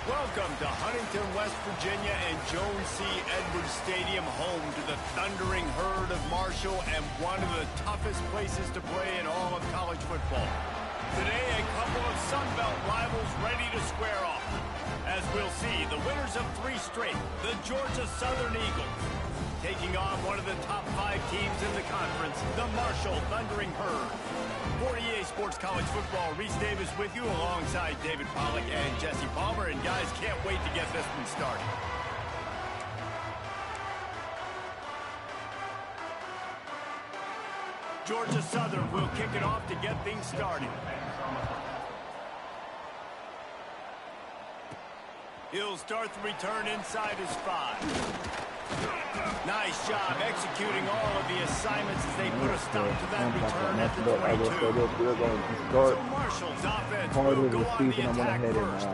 Welcome to Huntington, West Virginia and Jones C. Edwards Stadium, home to the thundering herd of Marshall and one of the toughest places to play in all of college football. Today, a couple of Sun Belt rivals ready to square off. As we'll see, the winners of 3 straight, the Georgia Southern Eagles, taking on one of the top 5 teams in the conference, the Marshall Thundering Herd. For EA Sports College Football, Reese Davis with you alongside David Pollack and Jesse Palmer. And guys, can't wait to get this one started. Georgia Southern will kick it off to get things started. He'll start the return inside his 5. Nice job executing all of the assignments as they put a stop to that return at the 22. So Marshall's offense will go on the attack first.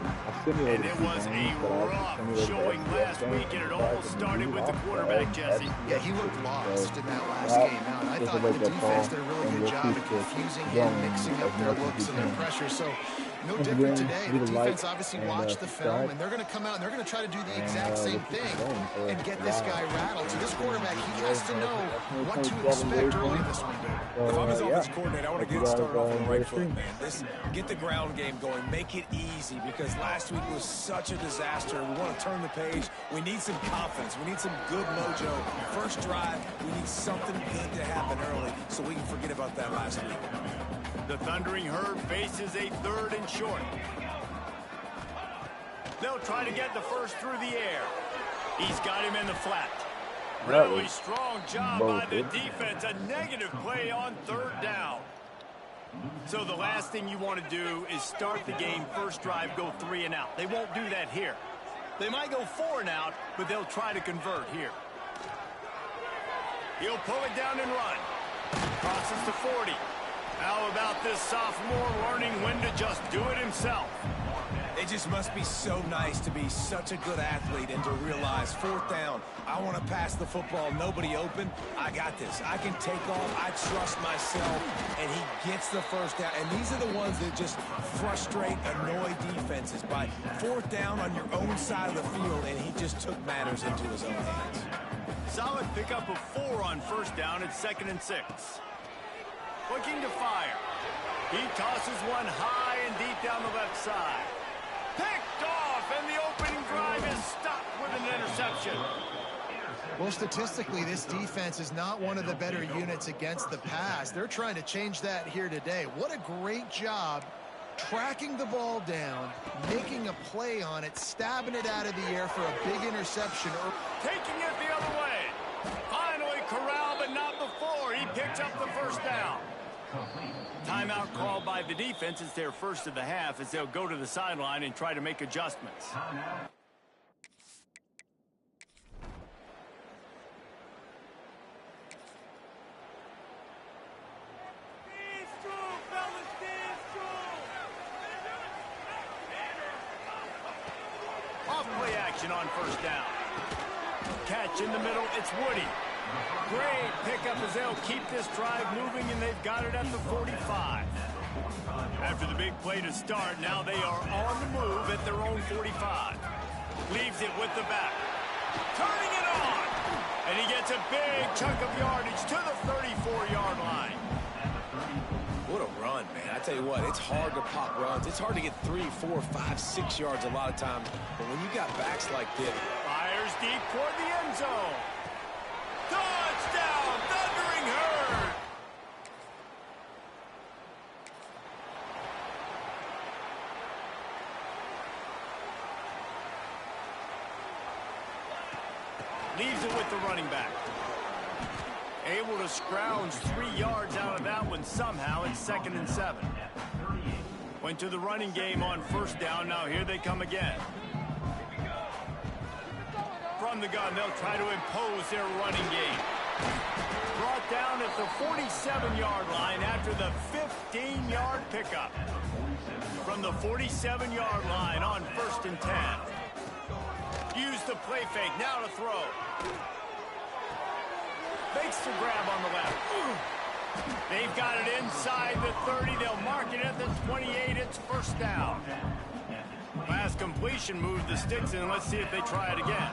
And it was a rough showing last week, and it all started with the quarterback, Jesse. Yeah, he looked lost in that last game. Now, and I thought the defense did a really good job of confusing him, mixing up their looks and their pressure. So no different today. The defense obviously watched the film, and they're going to come out and they're going to try to do the exact same thing and get this guy rattled. So this quarterback, he has to know what to expect early in this window. If I'm his offensive coordinator, I want to get started off on the right foot, man. Get the ground game going. Make it easy, because last week was such a disaster. We want to turn the page. We need some confidence. We need some good mojo. First drive, we need something good to happen early so we can forget about that last week. The Thundering Herd faces a 3rd and short. They'll try to get the first through the air. He's got him in the flat. Really strong job by the defense. A negative play on 3rd down. So the last thing you want to do is start the game first drive, go 3 and out. They won't do that here. They might go 4 and out, but they'll try to convert here. He'll pull it down and run. Crosses to 40. How about this sophomore learning when to just do it himself? It just must be so nice to be such a good athlete and to realize 4th down, I want to pass the football, nobody open, I got this. I can take off, I trust myself, and he gets the first down. And these are the ones that just frustrate, annoy defenses by 4th down on your own side of the field, and he just took matters into his own hands. Solid pickup of 4 on 1st down at 2nd and 6. Looking to fire. He tosses one high and deep down the left side. Picked off, and the opening drive is stopped with an interception. Well, statistically, this defense is not one of the better units against the pass. They're trying to change that here today. What a great job tracking the ball down, making a play on it, stabbing it out of the air for a big interception. Taking it the other way. Finally corralled, but not before. He picks up the first down. Timeout called by the defense. It's their first of the half as they'll go to the sideline and try to make adjustments. Off play action on 1st down. Catch in the middle. It's Woody. Great pickup as they'll keep this drive moving, and they've got it at the 45. After the big play to start, now they are on the move at their own 45. Leaves it with the back. Turning it on! And he gets a big chunk of yardage to the 34-yard line. What a run, man. I tell you what, it's hard to pop runs. It's hard to get 3, 4, 5, 6 yards a lot of times. But when you got backs like this... Fires deep toward the end zone. Touchdown, Thundering Herd! Leaves it with the running back. Able to scrounge 3 yards out of that one somehow. It's 2nd and 7. Went to the running game on 1st down. Now here they come again. From the gun, they'll try to impose their running game. Brought down at the 47-yard line after the 15-yard pickup. From the 47-yard line on 1st and 10. Use the play fake, now to throw. Fakes the grab on the left. They've got it inside the 30. They'll mark it at the 28. It's 1st down. Last This completion moves the sticks in. Let's see if they try it again.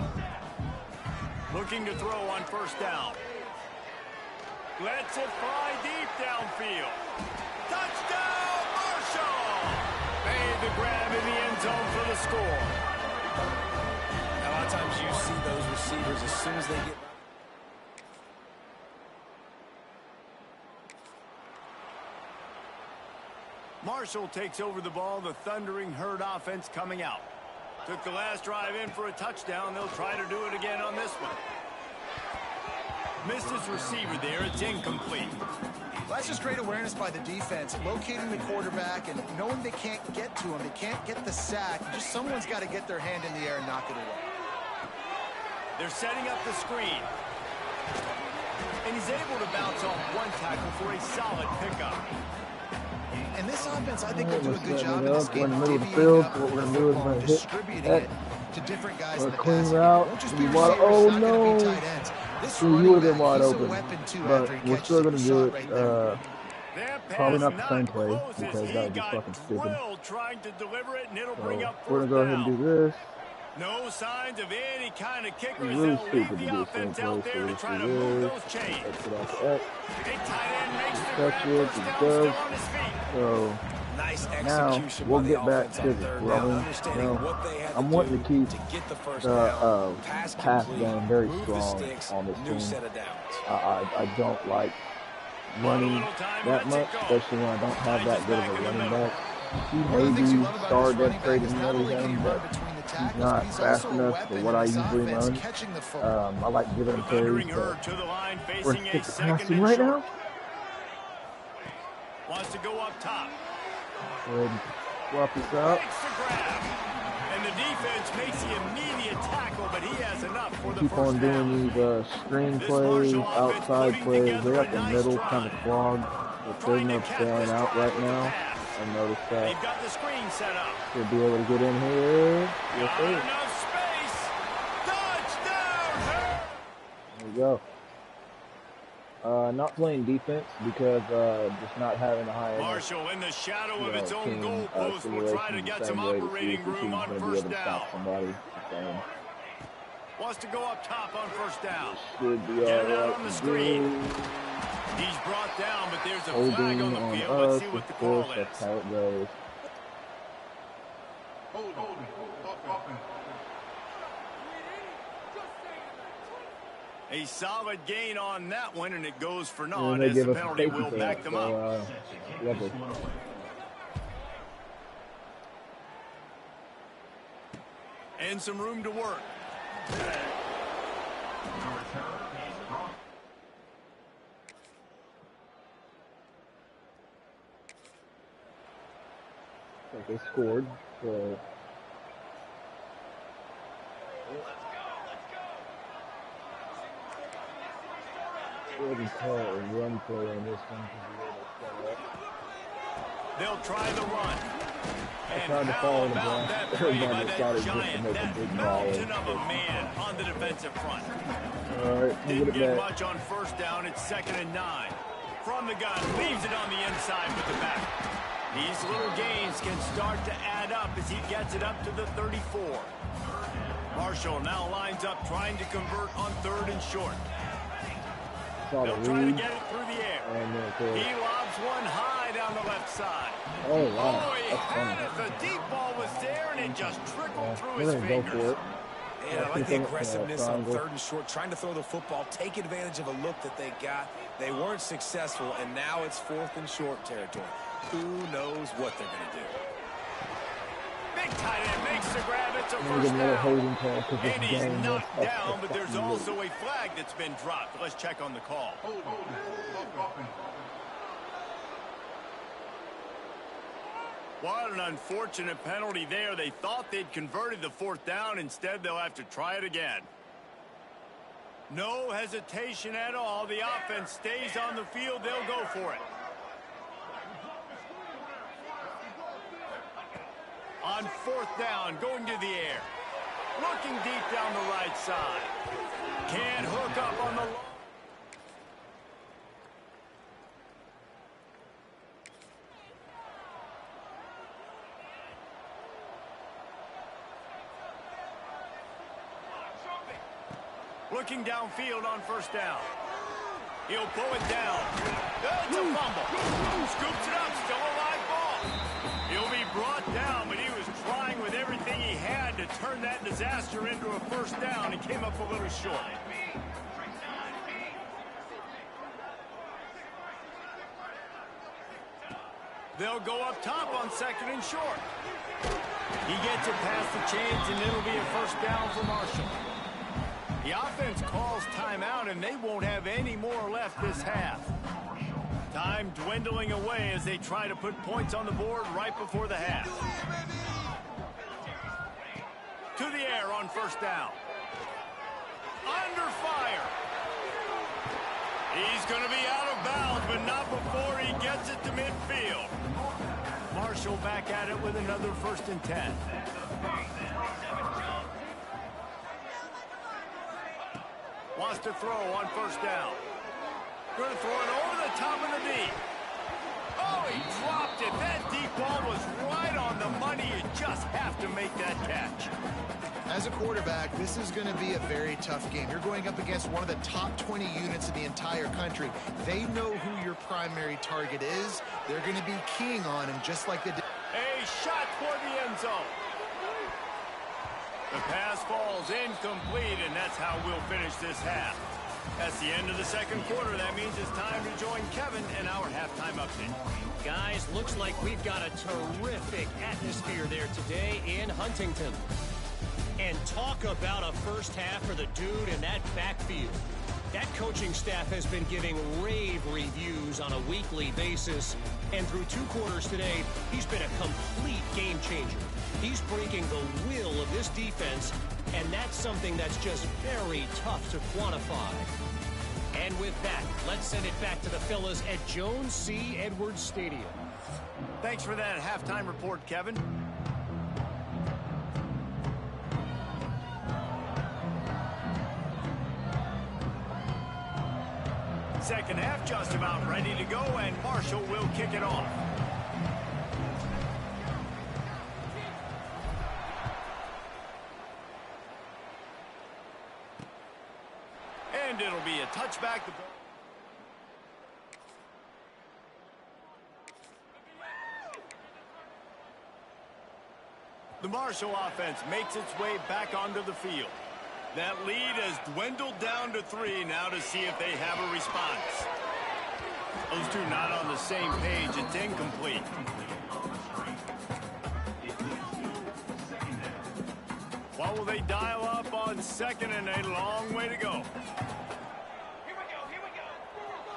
Looking to throw on first down. Lets it fly deep downfield. Touchdown, Marshall! Made the grab in the end zone for the score. Now, a lot of times you see those receivers as soon as they get... Marshall takes over the ball. The Thundering Herd offense coming out. Took the last drive in for a touchdown. They'll try to do it again on this one. Missed his receiver there. It's incomplete. Well, that's just great awareness by the defense, locating the quarterback and knowing they can't get to him. They can't get the sack. Just someone's got to get their hand in the air and knock it away. They're setting up the screen. And he's able to bounce off one tackle for a solid pickup. And this offense, I think, will do a good job in this game. We're in the middle of the field. What we're going to do is we're going to distributing it to different guys in the clean passing route. game. Oh, no. You would have been wide open. But we're still going to do it. Probably not the same play because that would be fucking stupid. So we're going to go ahead and do this. No signs of any kind of kickers. It's really They'll stupid leave to the do offense same out play. there to try to move those chains. Let's get off the X. Big tight end makes the Touch grab. it. First It down, does. still on his feet. So Nice now execution we'll by the get back offense to on it. third Well, down, understanding what they had I'm to wanting to keep to get the first the down. pass game very move the strong sticks, on this new team. set of downs. I don't like running that much, especially when I don't have that good of a running back. He may be star depth trade and everything, but he's not fast enough for what I usually run. I like giving him carries, but we're stick to passing right now. Wants to go up top. Go ahead and swap this out. And the defense makes the immediate tackle, but he has enough for the Keep on first down. doing these screen plays, outside plays. They're at the middle kind of clogged. If they're not staying out right now, I noticed that. They've got the screen set up. Should be able to get in here. Yes, Not sir. enough space. Touchdown! There we go. Not playing defense because just not having a high Marshall in the shadow of its own team goalpost will try to simulation get the some same way to see operating if the room team's on going to be first able to down. stop somebody. Same. Wants to go up top on first down. Should be Get it out alright on the to screen. do. He's brought down, but there's a Holding flag on on the field. Let's us, see what of the call course, that's is. how it goes. A solid gain on that one, and it goes for And naught they as give the us a penalty safety will for back that, them so, up. lovely. And some room to work. Like they scored, so go ahead and call a run play on this one because we They'll try the run. And tried to how fall in the about block. that play by Everybody thought that it was just to giant, make a that big mountain ball. of a man on the defensive front. Alright, we'll Didn't get get it back. much on first down. It's 2nd and 9. From the gun, leaves it on the inside with the back. These little gains can start to add up as he gets it up to the 34. Marshall now lines up trying to convert on 3rd and short. Saw the They'll try to read. get it through the air. And then He lobs one high down the left side. oh wow, Oh, he that's had funny. it. The deep ball was there, and it just trickled through We're his gonna go for fingers. it. Yeah, I like the aggressiveness on triangle. 3rd and short, trying to throw the football, take advantage of a look that they got. They weren't successful, and now it's 4th and short territory. Who knows what they're going to do? Big tight end makes the grab. It's a We're first gonna get another down. holding call because this And he's game knocked was down, but there's also a flag that's been dropped. Let's check on the call. What an unfortunate penalty there. They thought they'd converted the 4th down. Instead, they'll have to try it again. No hesitation at all. The offense stays on the field. They'll go for it. On 4th down, going to the air. Looking deep down the right side. Can't hook up on the... Looking downfield on first down. He'll pull it down. It's a fumble. Scoops it up. Still a live ball. He'll be brought down, but he was trying with everything he had to turn that disaster into a first down and came up a little short. They'll go up top on second and short. He gets it past the chains, and it'll be a first down for Marshall. The offense calls timeout, and they won't have any more left this half. Time dwindling away as they try to put points on the board right before the half. To the air on first down. Under fire. He's going to be out of bounds, but not before he gets it to midfield. Marshall back at it with another 1st and 10. Wants to throw on first down. Going to throw it over the top of the knee. Oh, he dropped it. That deep ball was right on the money. You just have to make that catch. As a quarterback, this is going to be a very tough game. You're going up against one of the top 20 units in the entire country. They know who your primary target is. They're going to be keying on him just like they did. A shot toward the end zone. The pass falls incomplete, and that's how we'll finish this half. That's the end of the second quarter. That means it's time to join Kevin in our halftime update. Guys, looks like we've got a terrific atmosphere there today in Huntington. And talk about a first half for the dude in that backfield. That coaching staff has been giving rave reviews on a weekly basis. And through 2 quarters today, he's been a complete game changer. He's breaking the will of this defense, and that's something that's just very tough to quantify. And with that, let's send it back to the fellas at Jones C. Edwards Stadium. Thanks for that halftime report, Kevin. Second half just about ready to go, and Marshall will kick it off. And it'll be a touchback. The Marshall offense makes its way back onto the field. That lead has dwindled down to 3 now to see if they have a response. Those two not on the same page. It's incomplete. What will they dial up on second and a long way to go?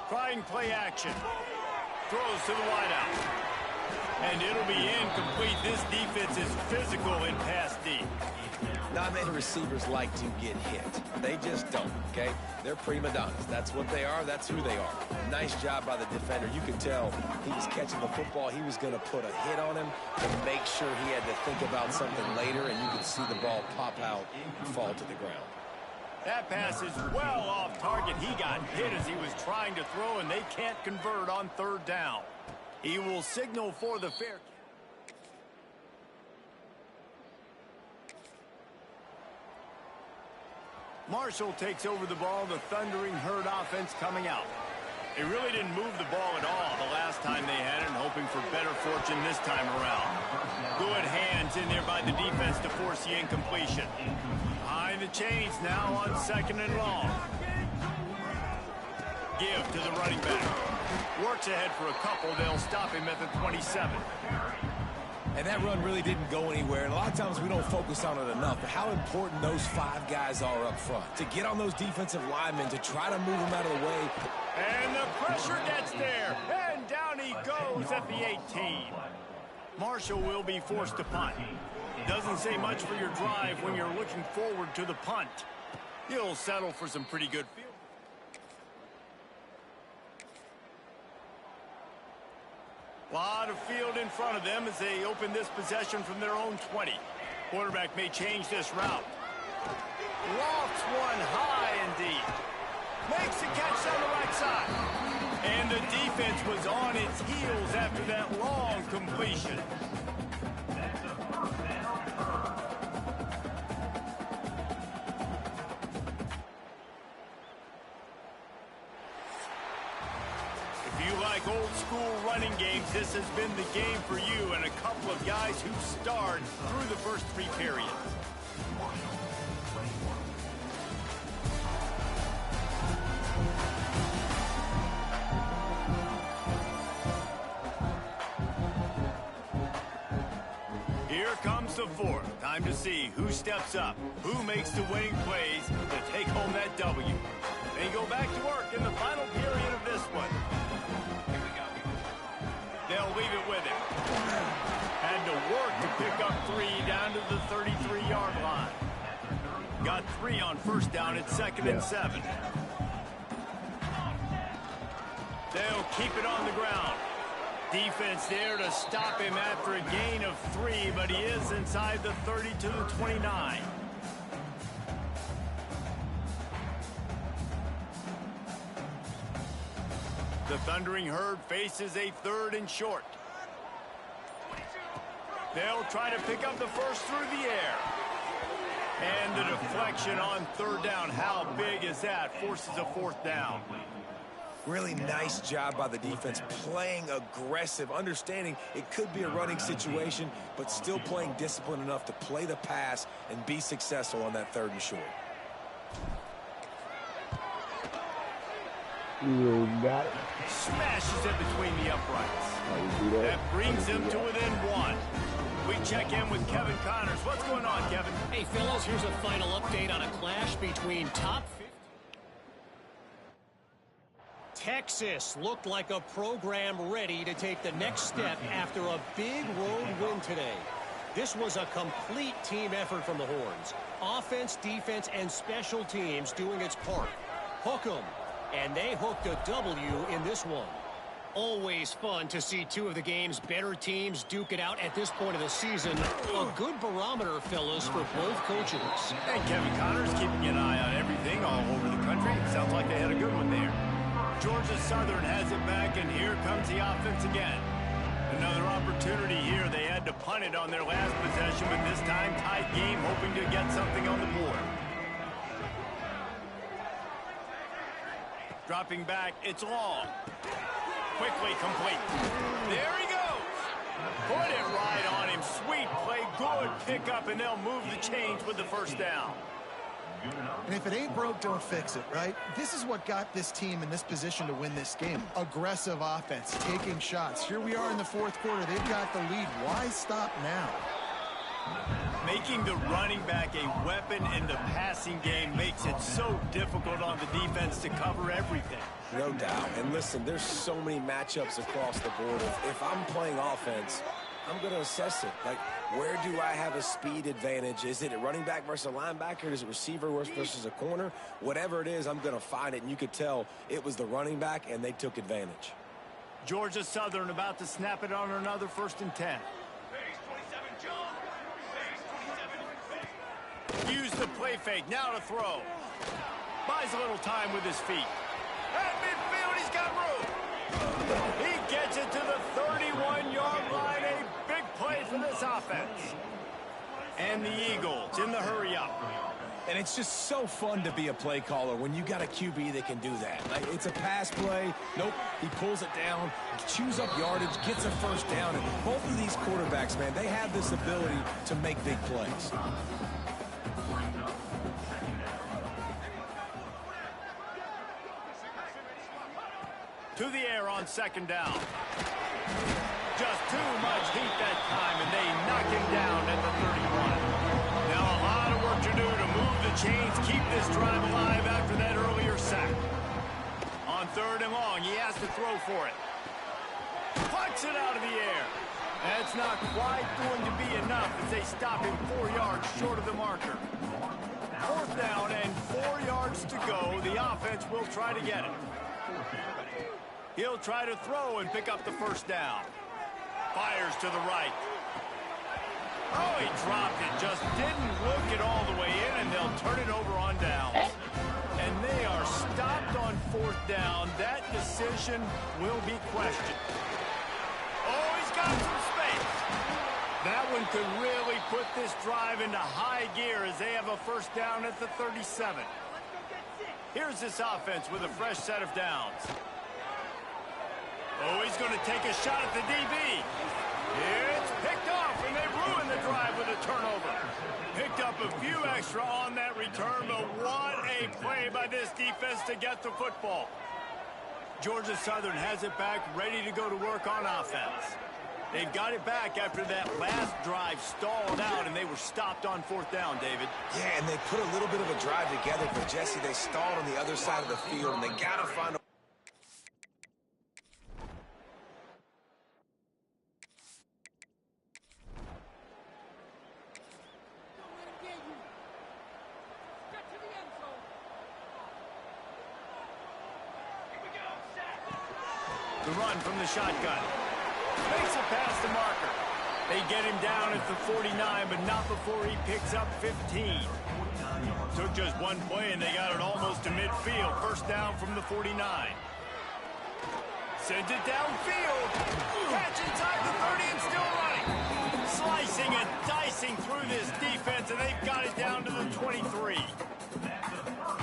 Trying play action. Throws to the wideout. And it'll be incomplete. This defense is physical in pass deep. Not many receivers like to get hit. They just don't, okay? They're prima donnas. That's what they are. That's who they are. Nice job by the defender. You could tell he was catching the football. He was going to put a hit on him to make sure he had to think about something later, and you could see the ball pop out and fall to the ground. That pass is well off target. He got hit as he was trying to throw, and they can't convert on 3rd down. He will signal for the fair. Marshall takes over the ball, the Thundering Herd offense coming out. They really didn't move the ball at all the last time they had it, and hoping for better fortune this time around. Good hands in there by the defense to force the incompletion. Behind the chains now on 2nd and long. Give to the running back. Works ahead for a couple. They'll stop him at the 27. And that run really didn't go anywhere. And a lot of times we don't focus on it enough. But how important those 5 guys are up front. To get on those defensive linemen, to try to move them out of the way. And the pressure gets there. And down he goes at the 18. Marshall will be forced to punt. Doesn't say much for your drive when you're looking forward to the punt. He'll settle for some pretty good field. A lot of field in front of them as they open this possession from their own 20. Quarterback may change this route. Lofts one high indeed. Makes the catch on the right side. And the defense was on its heels after that long completion. like old school running games, this has been the game for you and a couple of guys who starred through the first 3 periods. Here comes the 4th. Time to see who steps up, who makes the winning plays to take home that W. They go back to work in the final period of this one. Here we go. They'll leave it with him. Had to work to pick up 3 down to the 33-yard line. Got 3 on first down at 2nd and 7. They'll keep it on the ground. Defense there to stop him after a gain of 3, but he is inside the 30 to the 29. The Thundering Herd faces a 3rd and short. They'll try to pick up the first through the air. And the deflection on 3rd down. How big is that? Forces a 4th down. Really nice job by the defense, playing aggressive, understanding it could be a running situation, but still playing disciplined enough to play the pass and be successful on that 3rd and short. You got it. Smashes it between the uprights. That brings him to within 1. We check in with Kevin Connors. What's going on, Kevin? Hey, fellas, here's a final update on a clash between top 50. Texas looked like a program ready to take the next step after a big road win today. This was a complete team effort from the Horns. Offense, defense, and special teams doing its part. Hook 'em. And they hooked a W in this one. Always fun to see 2 of the game's better teams duke it out at this point of the season. A good barometer, fellas, for both coaches. And Kevin Connors keeping an eye on everything all over the country. Sounds like they had a good one there. Georgia Southern has it back, and here comes the offense again. Another opportunity here. They had to punt it on their last possession, but this time tight game, hoping to get something on the board. Dropping back, it's long. Quickly complete. There he goes. Put it right on him. Sweet play, good pickup, and they'll move the chains with the first down. And if it ain't broke, don't fix it, right? This is what got this team in this position to win this game. Aggressive offense, taking shots. Here we are in the 4th quarter. They've got the lead. Why stop now? Making the running back a weapon in the passing game makes it so difficult on the defense to cover everything. No doubt. And listen, there's so many matchups across the board. If I'm playing offense, I'm going to assess it. Like, where do I have a speed advantage? Is it a running back versus a linebacker? Is it receiver versus a corner? Whatever it is, I'm going to find it. And you could tell it was the running back, and they took advantage. Georgia Southern about to snap it on another 1st and 10. Use the play fake. Now to throw. Buys a little time with his feet. At midfield, he's got room. He gets it to the 31-yard line. A big play for this offense. And the Eagles in the hurry-up. And it's just so fun to be a play caller when you got a QB that can do that. Like, it's a pass play. Nope, he pulls it down, chews up yardage, gets a first down. And both of these quarterbacks, man, they have this ability to make big plays. To the air on 2nd down. Just too much heat that time, and they knock him down at the 31. Now a lot of work to do to move the chains, keep this drive alive after that earlier sack. On 3rd and long, he has to throw for it. Punts it out of the air. That's not quite going to be enough as they stop him 4 yards short of the marker. 4th down and 4 yards to go. The offense will try to get it. He'll try to throw and pick up the first down. Fires to the right. Oh, he dropped it. Just didn't look it all the way in, and they'll turn it over on downs. And they are stopped on 4th down. That decision will be questioned. Oh, he's got some space. That one could really put this drive into high gear as they have a first down at the 37. Here's this offense with a fresh set of downs. Oh, he's going to take a shot at the DB. It's picked off, and they ruined the drive with a turnover. Picked up a few extra on that return, but what a play by this defense to get the football. Georgia Southern has it back, ready to go to work on offense. They've got it back after that last drive stalled out, and they were stopped on 4th down, David. Yeah, and they put a little bit of a drive together, but Jesse, they stalled on the other side of the field, and they got to find a... The run from the shotgun. Makes it past the marker. They get him down at the 49, but not before he picks up 15. Took just one play, and they got it almost to midfield. First down from the 49. Sends it downfield. Catch inside the 30 and still running. Slicing and dicing through this defense, and they've got it down to the 23.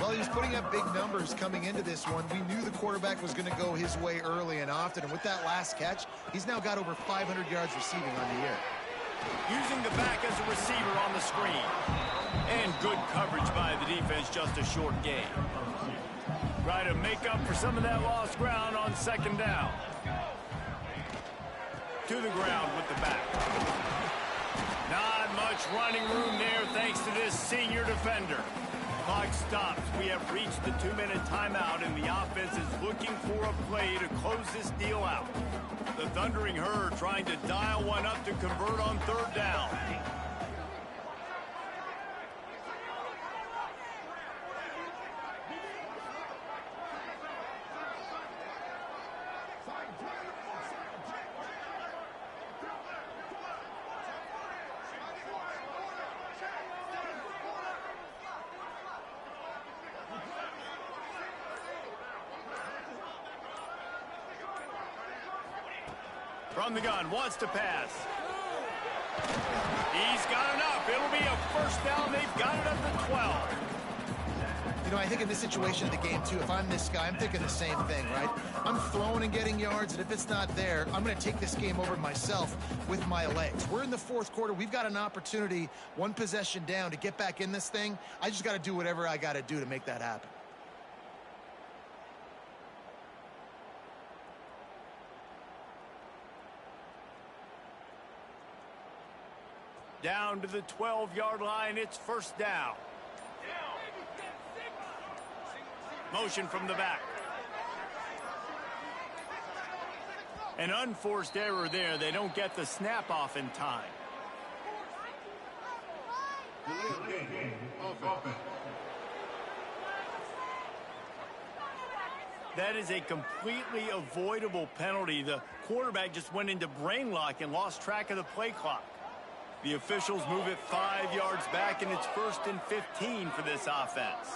Well, he was putting up big numbers coming into this one. We knew the quarterback was going to go his way early and often, and with that last catch, he's now got over 500 yards receiving on the year. Using the back as a receiver on the screen. And good coverage by the defense, just a short gain. Try to make up for some of that lost ground on 2nd down. To the ground with the back. Not much running room there thanks to this senior defender. Clock stops. We have reached the 2-minute timeout, and the offense is looking for a play to close this deal out. The Thundering Herd trying to dial one up to convert on 3rd down. From the gun, wants to pass. He's got enough. It'll be a first down. They've got it at the 12. You know, I think in this situation of the game, too, if I'm this guy, I'm thinking the same thing, right? I'm throwing and getting yards, and if it's not there, I'm going to take this game over myself with my legs. We're in the 4th quarter. We've got an opportunity, one possession down, to get back in this thing. I just got to do whatever I got to do to make that happen. Down to the 12-yard line, it's first down. Motion from the back. An unforced error there. They don't get the snap off in time. That is a completely avoidable penalty. The quarterback just went into brain lock and lost track of the play clock. The officials move it 5 yards back, and it's 1st and 15 for this offense.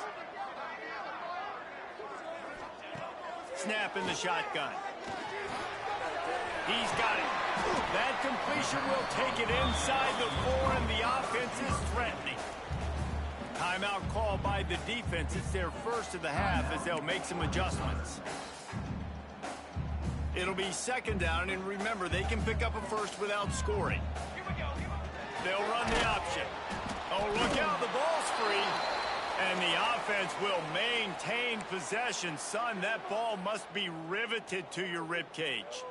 Snap in the shotgun. He's got it. That completion will take it inside the 4, and the offense is threatening. Timeout call by the defense. It's their first of the half as they'll make some adjustments. It'll be 2nd down, and remember, they can pick up a first without scoring. They'll run the option. Oh, look out, the ball's free. And the offense will maintain possession. Son, that ball must be riveted to your ribcage.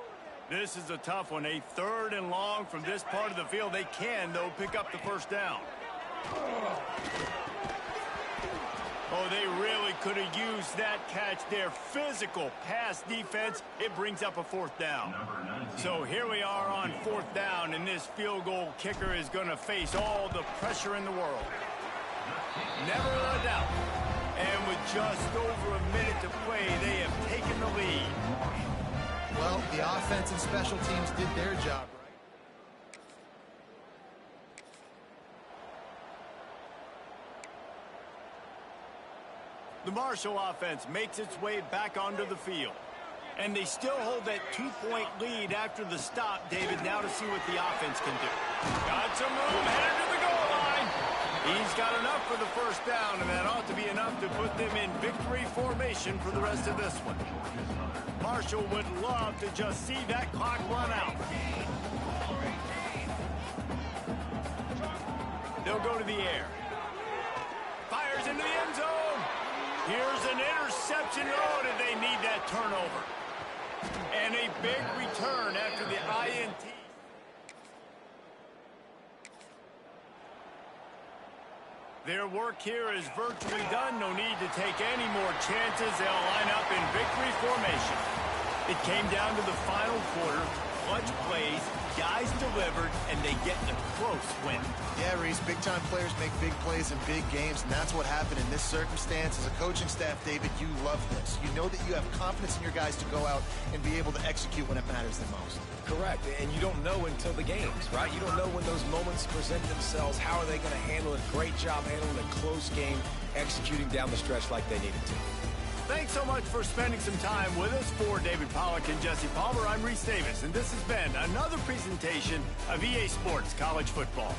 This is a tough one. A 3rd and long from this part of the field. They can, though, pick up the first down. Oh, they really could have used that catch there. Physical pass defense. It brings up a 4th down. So here we are on 4th down, and this field goal kicker is going to face all the pressure in the world. Never a doubt. And with just over a minute to play, they have taken the lead. Well, the offense and special teams did their job, right? The Marshall offense makes its way back onto the field. And they still hold that 2-point lead after the stop, David, now to see what the offense can do. Got some room, headed to the goal line. He's got enough for the first down, and that ought to be enough to put them in victory formation for the rest of this one. Marshall would love to just see that clock run out. They'll go to the air. Fires into the end zone. Here's an interception. Oh, did they need that turnover? And a big return after the INT. Their work here is virtually done. No need to take any more chances. They'll line up in victory formation. It came down to the final quarter. Clutch plays, guys delivered, and they get a close win. Yeah, Reese, big-time players make big plays in big games, and that's what happened in this circumstance. As a coaching staff, David, you love this. You know that you have confidence in your guys to go out and be able to execute when it matters the most. Correct, and you don't know until the games, right? You don't know when those moments present themselves. How are they going to handle it? Great job handling a close game, executing down the stretch like they needed to. Thanks so much for spending some time with us. For David Pollack and Jesse Palmer, I'm Reese Davis, and this has been another presentation of EA Sports College Football.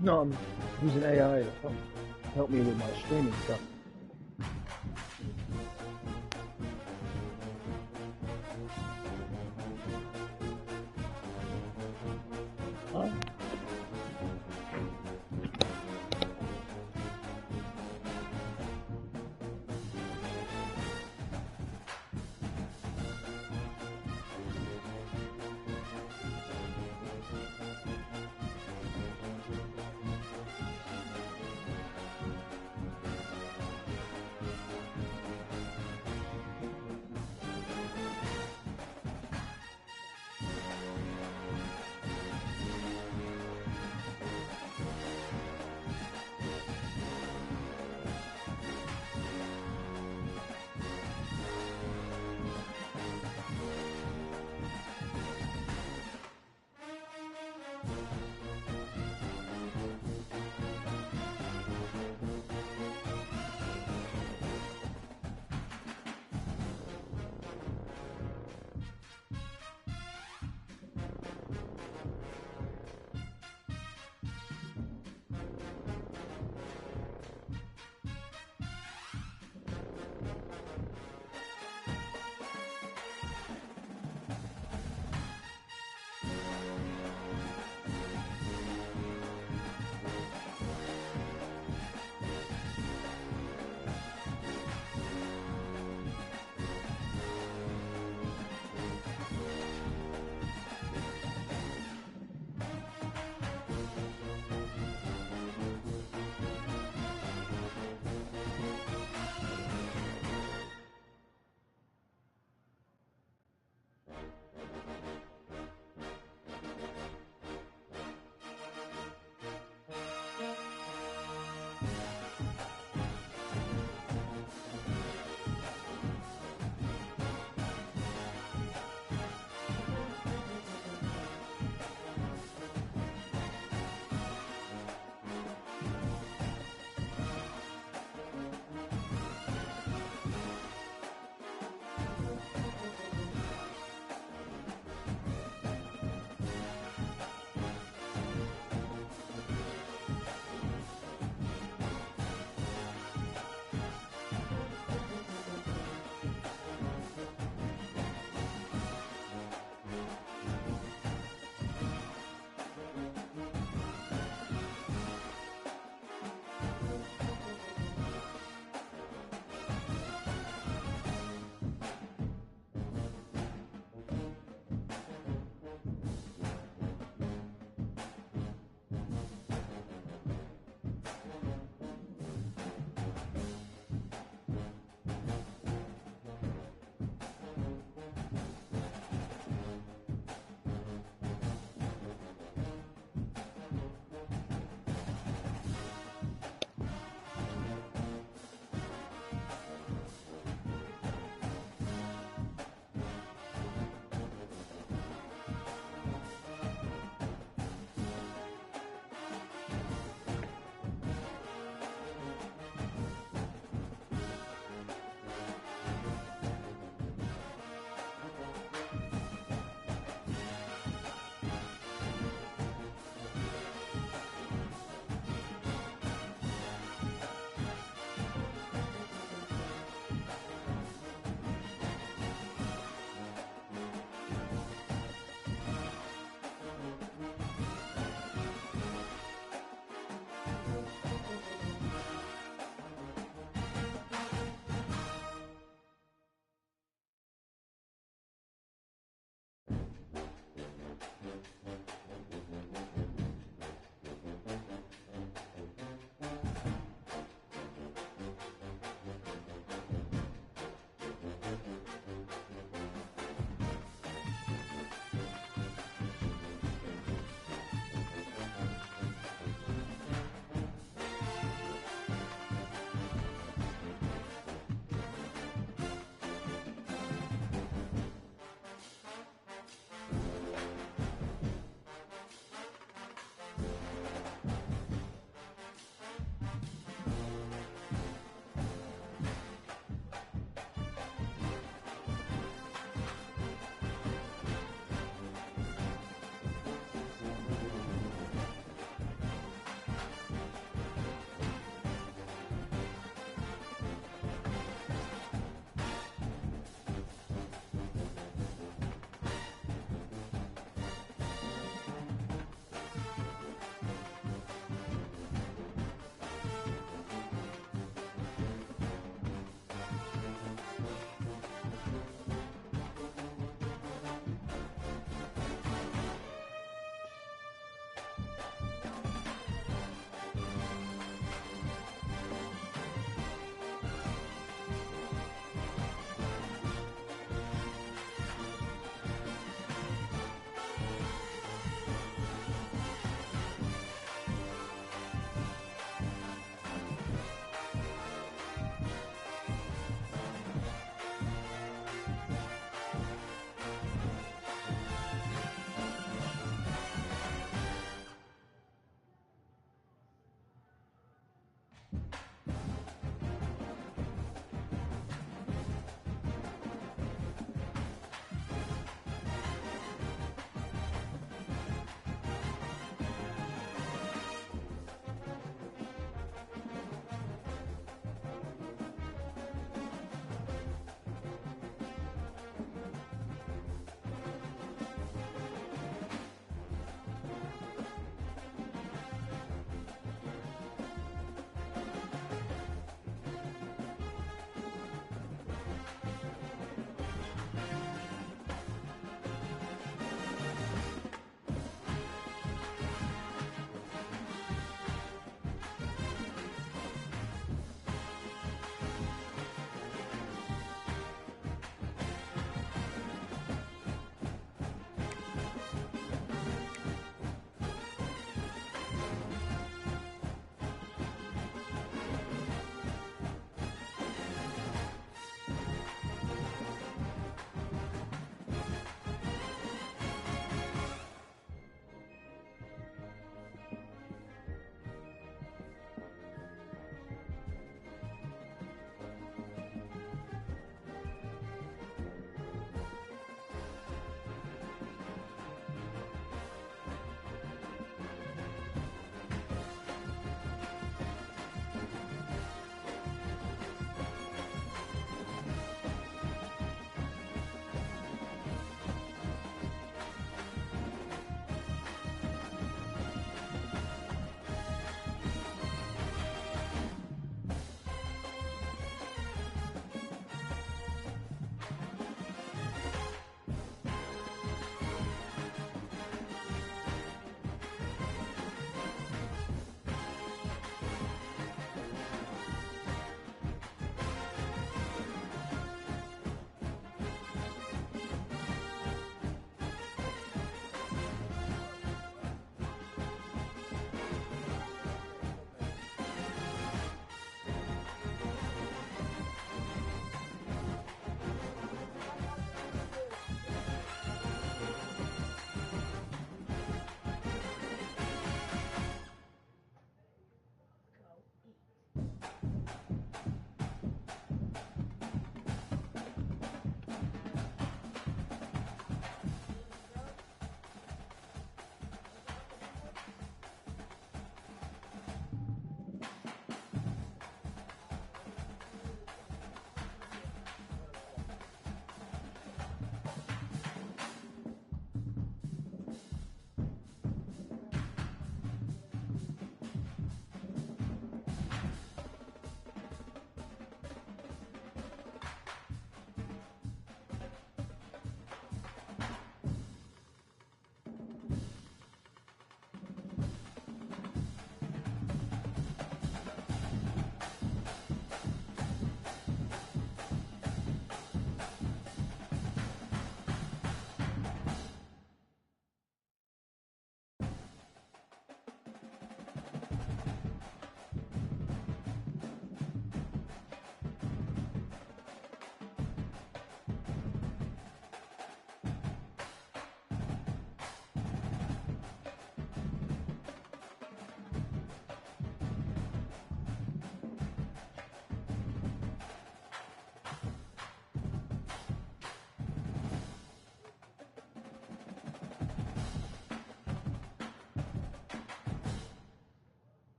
No, I'm using AI to help me with my streaming stuff. Huh?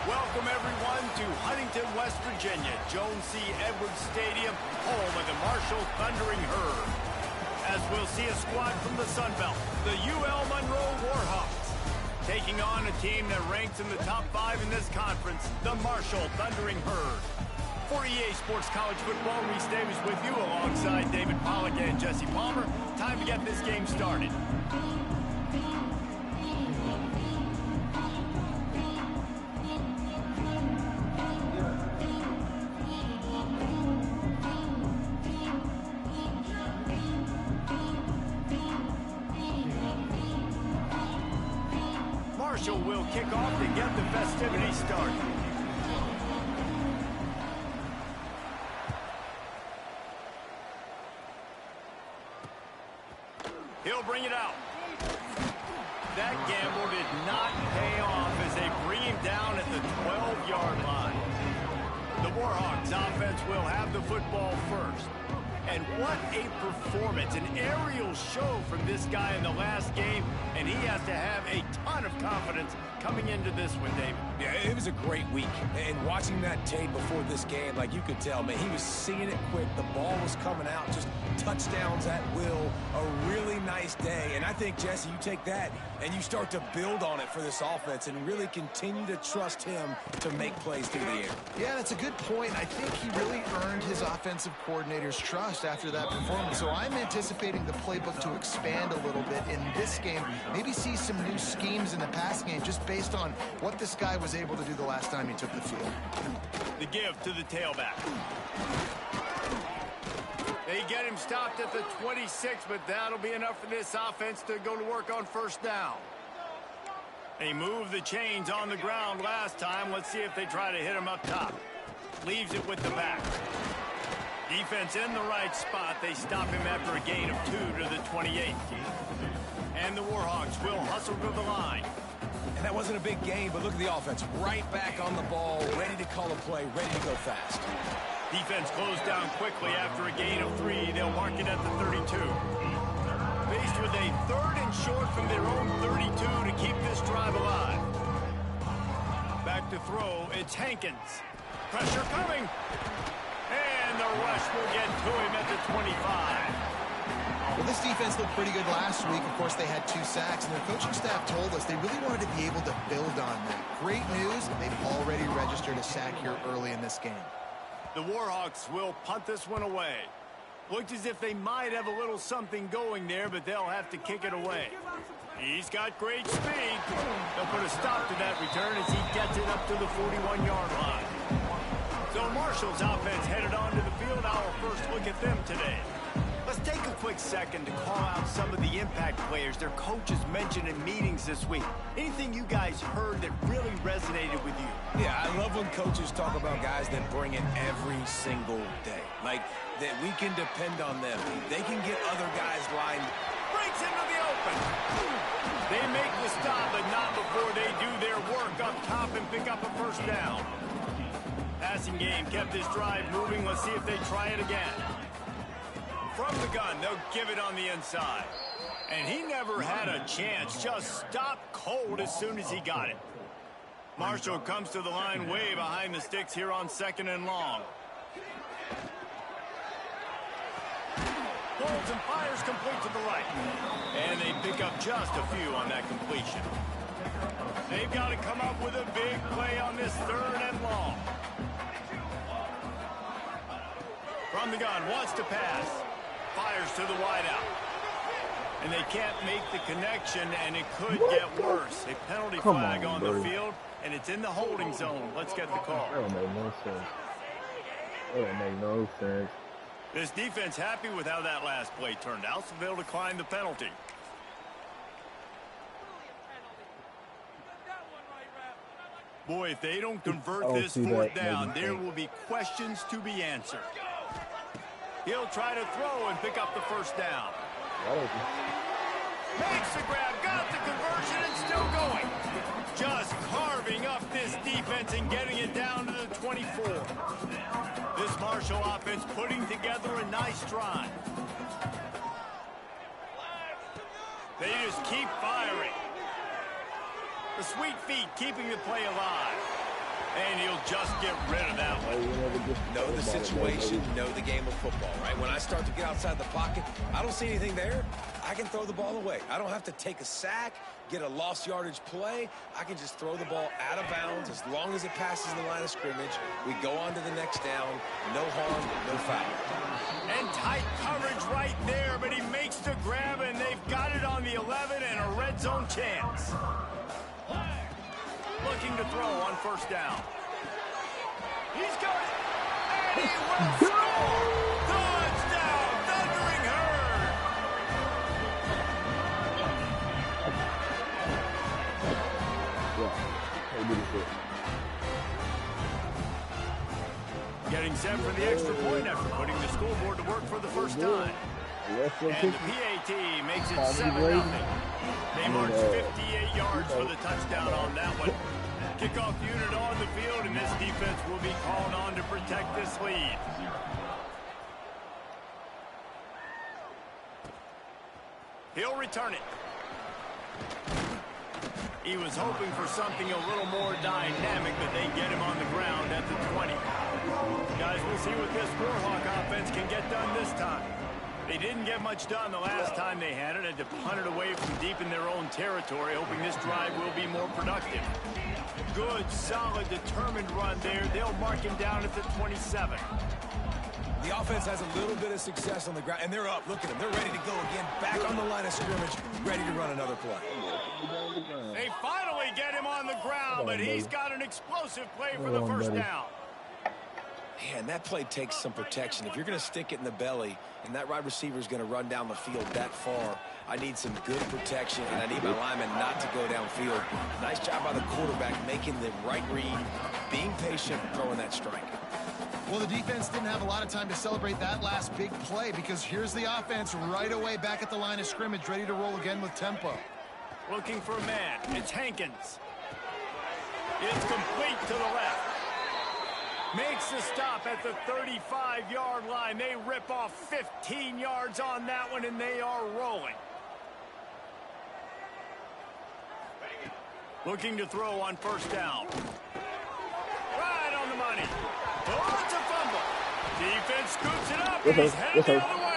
Welcome, everyone, to Huntington, West Virginia, Jones C. Edwards Stadium, home of the Marshall Thundering Herd. As we'll see a squad from the Sun Belt, the UL Monroe Warhawks, taking on a team that ranks in the top 5 in this conference, the Marshall Thundering Herd. For EA Sports College Football, Reese Davis with you alongside David Pollack and Jesse Palmer. Time to get this game started. Marshall will kick off to get the festivities started. He'll bring it out. That gamble did not pay off as they bring him down at the 12-yard line. The Warhawks offense will have the football first. And what a performance, an aerial show from this guy in the last game, and he has to have a ton of confidence coming into this one, David. Yeah, it was a great week. And watching that tape before this game, like you could tell, man, he was seeing it quick. The ball was coming out, just touchdowns at will. A really nice day. And I think, Jesse, you take that and you start to build on it for this offense and really continue to trust him to make plays through the air. Yeah, that's a good point. I think he really earned his offensive coordinator's trust after that performance. So I'm anticipating the playbook to expand a little bit in this game. Maybe see some new schemes in the pass game just based on what this guy was able to do the last time he took the field. The give to the tailback. They get him stopped at the 26, but that'll be enough for this offense to go to work on first down. They moved the chains on the ground last time. Let's see if they try to hit him up top. Leaves it with the back. Defense in the right spot. They stop him after a gain of 2 to the 28. And the Warhawks will hustle to the line. And that wasn't a big game, but look at the offense. Right back on the ball, ready to call a play, ready to go fast. Defense closed down quickly after a gain of 3. They'll mark it at the 32. Faced with a 3rd and short from their own 32 to keep this drive alive. Back to throw, it's Hankins. Pressure coming. And the rush will get to him at the 25. Well, this defense looked pretty good last week. Of course, they had 2 sacks, and their coaching staff told us they really wanted to be able to build on that. Great news, they've already registered a sack here early in this game. The Warhawks will punt this one away. Looks as if they might have a little something going there, but they'll have to kick it away. He's got great speed. They'll put a stop to that return as he gets it up to the 41-yard line. So Marshall's offense headed onto the field. Our first look at them today. Let's take a quick second to call out some of the impact players their coaches mentioned in meetings this week. Anything you guys heard that really resonated with you? Yeah, I love when coaches talk about guys that bring it every single day. Like, that we can depend on them. They can get other guys lined. Breaks into the open. They make the stop, but not before they do their work up top and pick up a first down. Passing game kept this drive moving. Let's see if they try it again. From the gun, they'll give it on the inside. And he never had a chance. Just stopped cold as soon as he got it. Marshall comes to the line way behind the sticks here on 2nd and long. Holds and fires complete to the right. And they pick up just a few on that completion. They've got to come up with a big play on this 3rd and long. From the gun, wants to pass. Fires to the wideout. And they can't make the connection, and it could get worse. A penalty flag on the field, and it's in the holding zone. Let's get the call. That don't make no sense. That don't make no sense. This defense happy with how that last play turned out, so they'll decline the penalty. Boy, if they don't convert this 4th down, there will be questions to be answered. He'll try to throw and pick up the first down. Makes the grab, got the conversion, and still going. Just carving up this defense and getting it down to the 24. This Marshall offense putting together a nice drive. They just keep firing. The sweet feet keeping the play alive. And he'll just get rid of that one. Know the situation, know the game of football, right? When I start to get outside the pocket, I don't see anything there. I can throw the ball away. I don't have to take a sack, get a lost yardage play. I can just throw the ball out of bounds as long as it passes the line of scrimmage. We go on to the next down. No harm, no foul. And tight coverage right there, but he makes the grab, and they've got it on the 11 and a red zone chance. Looking to throw on 1st down. He's got it, and he will score! Touchdown, Thundering Herd! Getting set for the extra point after putting the scoreboard to work for the first time. And the PAT makes it 7-0. They march 58 yards for the touchdown on that one. Kickoff unit on the field, and this defense will be called on to protect this lead. He'll return it. He was hoping for something a little more dynamic, but they get him on the ground at the 20. Guys, we'll see what this Warhawk offense can get done this time. They didn't get much done the last time they had it. Had to punt it away from deep in their own territory, hoping this drive will be more productive. Good, solid, determined run there. They'll mark him down at the 27. The offense has a little bit of success on the ground, and they're up. Look at them. They're ready to go again. Back on the line of scrimmage, ready to run another play. They finally get him on the ground, but he's got an explosive play for the first down. Man, that play takes some protection. If you're going to stick it in the belly and that wide receiver is going to run down the field that far, I need some good protection, and I need my lineman not to go downfield. Nice job by the quarterback making the right read, being patient, throwing that strike. Well, the defense didn't have a lot of time to celebrate that last big play because here's the offense right away back at the line of scrimmage, ready to roll again with tempo. Looking for a man. It's Hankins. It's complete to the left. Makes the stop at the 35-yard line. They rip off 15 yards on that one, and they are rolling. Looking to throw on first down. Right on the money. Oh, it's a fumble. Defense scoops it up, and he's headed the other way.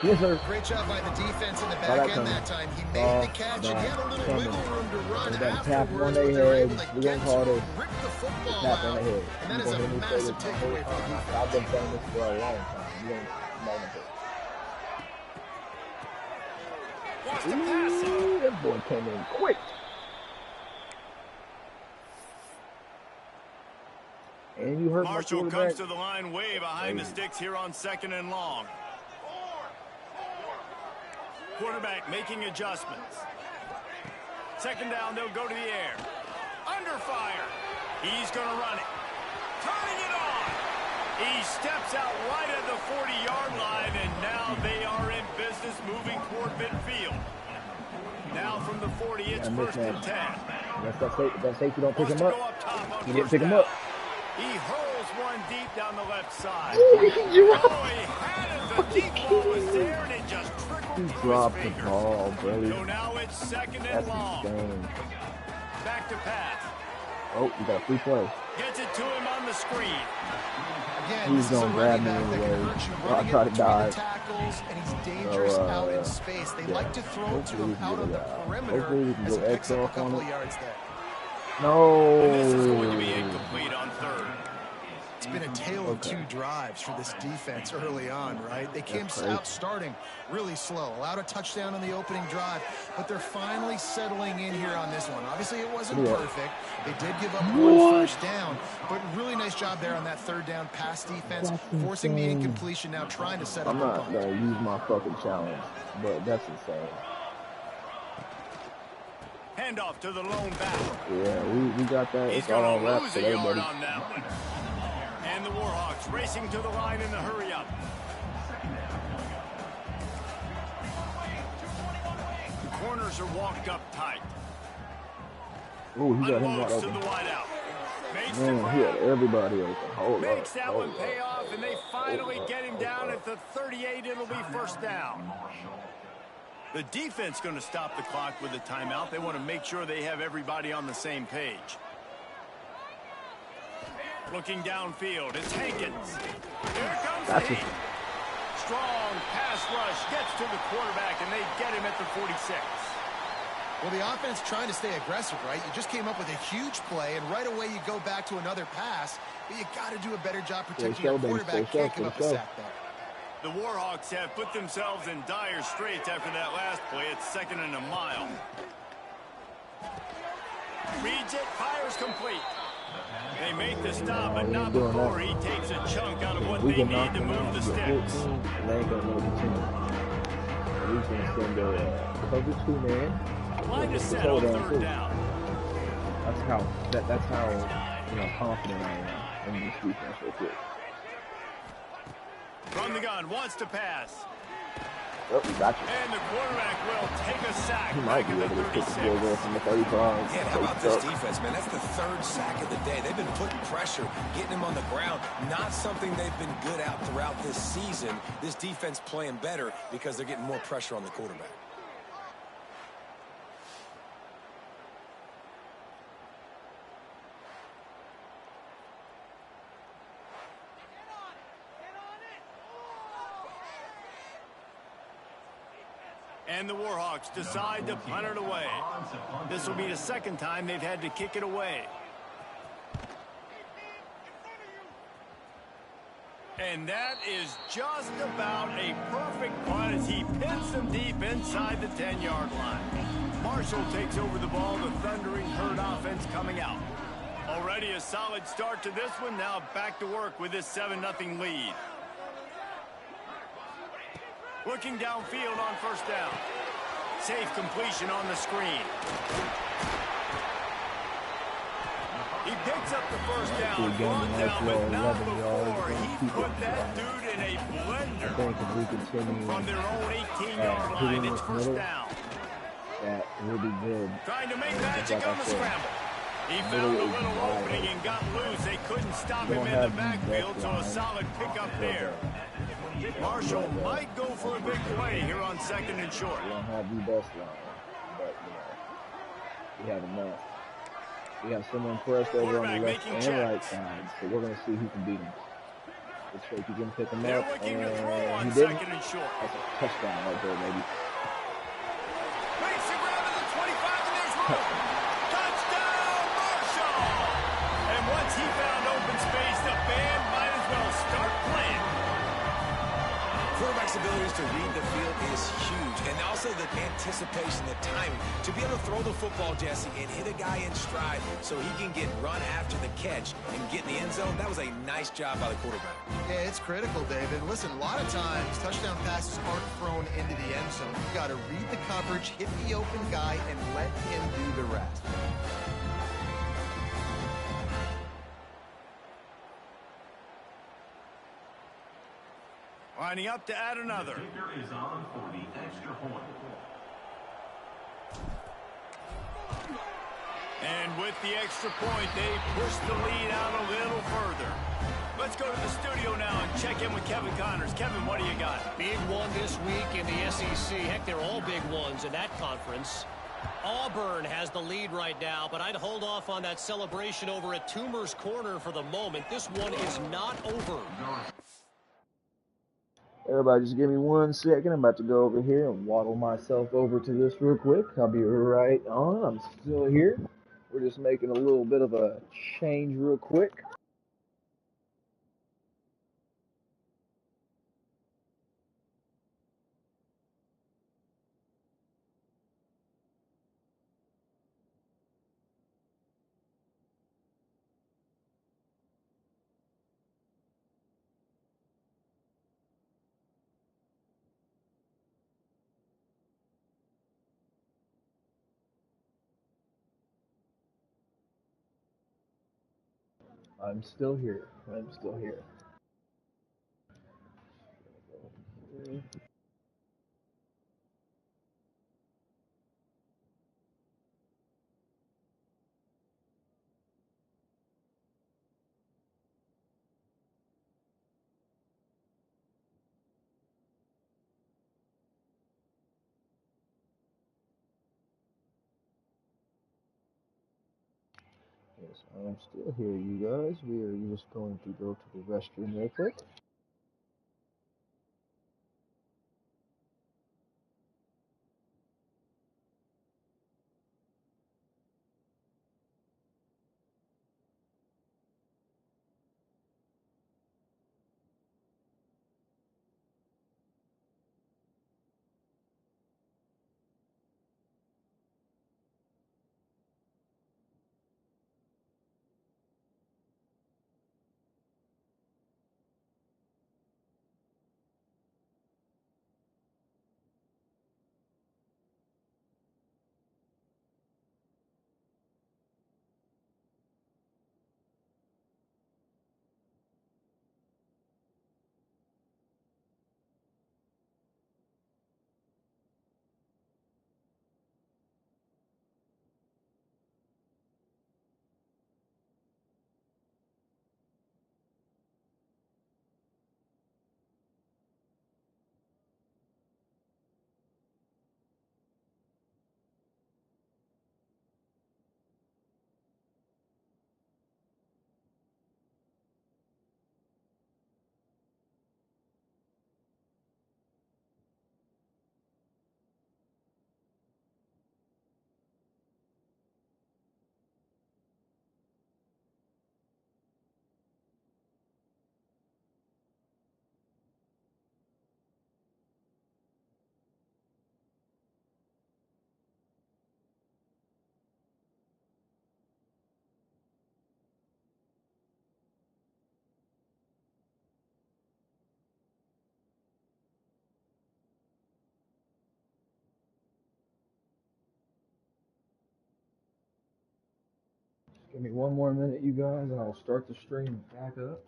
Yes, sir. Great job by the defense in the back end that time. He made the catch, and he had a little wiggle room to run afterwards, but they're able to get to him and rip the football out. And that is a massive takeaway for the defense. I've been saying this for a long time. You don't know it. Wants to pass it. That boy came in quick. And you heard Marshall comes to the line way behind the sticks here on 2nd and long. Quarterback making adjustments. 2nd down, they'll go to the air. Under fire. He's going to run it. Turning it on. He steps out right at the 40-yard line, and now they are in business moving toward midfield. Now from the 40, it's 1st and 10. That safety don't pick him up. He didn't pick him up. He hurls one deep down the left side. He dropped. Oh, he had it. The deep ball was there, and it just trickled He through dropped his the fingers. ball, bro. So now it's 2nd and That's long. insane. Back to pass. Oh, we got a free play. Gets it to him on the screen. Again, He's gonna grab me anyway. I try to dive. Tackles, and he's dangerous out in space. They like to throw to him out on the perimeter as he picks up a couple of yards there. No. And this is going to be incomplete on 3rd. It's been a tale of two drives for this defense early on, right? They came out starting really slow, allowed a touchdown on the opening drive, but they're finally settling in here on this one. Obviously, it wasn't perfect. They did give up one first down, but really nice job there on that 3rd down pass defense, forcing the incompletion now, trying to set up I'm not going to use my fucking challenge, but that's insane. Handoff to the lone back. Yeah, we got that. He's It's all going to wrapped lose for a yard everybody. on that one. And the Warhawks racing to the line in the hurry-up. Corners are walked up tight. Oh, he got him wide Unloads to open. the wideout. Makes Man, the he had everybody open. Hold up. Makes that one pay off, and they finally get him down at the 38. It'll be 1st down. The defense going to stop the clock with a timeout. They want to make sure they have everybody on the same page. Looking downfield, it's Hankins. Here comes the heat. Strong pass rush gets to the quarterback, and they get him at the 46. Well, the offense trying to stay aggressive, right? You just came up with a huge play, and right away you go back to another pass, but you got to do a better job protecting your quarterback. Can't give up a sack there. The Warhawks have put themselves in dire straits after that last play. It's 2nd and a mile. Reads it, fires complete. They make the stop, but not before he takes a chunk out of what they need to move the sticks. They ain't going to know the team. We can send a cover 2 man. Line is set on 3rd down. That's how confident I am in this defense real quick. From the gun, wants to pass. Oh, we got you. And the quarterback will take a sack. He might be able to pick the ball off from the 35. Yeah, how about this defense, man? That's the 3rd sack of the day. They've been putting pressure, getting him on the ground. Not something they've been good at throughout this season. This defense playing better because they're getting more pressure on the quarterback. And the Warhawks decide to punt it away. This will be the 2nd time they've had to kick it away. And that is just about a perfect punt as he pins them deep inside the 10-yard line. Marshall takes over the ball, the Thundering Herd offense coming out. Already a solid start to this one. Now back to work with this 7-0 lead. Looking downfield on 1st down. Safe completion on the screen. He picks up the first down, Again, brought nice down, little but not 11 yards. before he Keep put it that dude in a blender. I think if we continue From their own 18-yard line, hitting it's this first middle, down. that will be good. Trying to make And magic like on the scramble. He found a little opening and got loose. They couldn't stop him in the backfield, so a solid pickup there. Marshall might go for a big play here on 2nd and short. We don't have the best line, but, we have enough. We have someone pressed over on the left and right side, so we're going to see who can beat him. Looks like he's going to pick him up, and he didn't. That's a touchdown right there, baby. Makes the grab at the 25, and there's room. Touchdown, Marshall! And once he found open space, the band might as well start playing. Quarterback's abilities to read the field is huge, and also the anticipation, the timing. To be able to throw the football, Jesse, and hit a guy in stride so he can get run after the catch and get in the end zone, that was a nice job by the quarterback. Yeah, it's critical, David. Listen, a lot of times, touchdown passes aren't thrown into the end zone. You've got to read the coverage, hit the open guy, and let him do the rest. Lining up to add another. The is on for the extra point. And with the extra point, they push the lead out a little further. Let's go to the studio now and check in with Kevin Connors. Kevin, what do you got? Big one this week in the SEC. Heck, they're all big ones in that conference. Auburn has the lead right now, but I'd hold off on that celebration over at Toomer's Corner for the moment. This one is not over. Everybody just give me 1 second. I'm about to go over here and waddle myself over to this real quick. I'll be right on. I'm still here. We're just making a little bit of a change real quick. I'm still here. I'm still here. Yes, I am still here, you guys. We are just going to go to the restroom real quick. Give me one more minute, you guys, and I'll start the stream back up.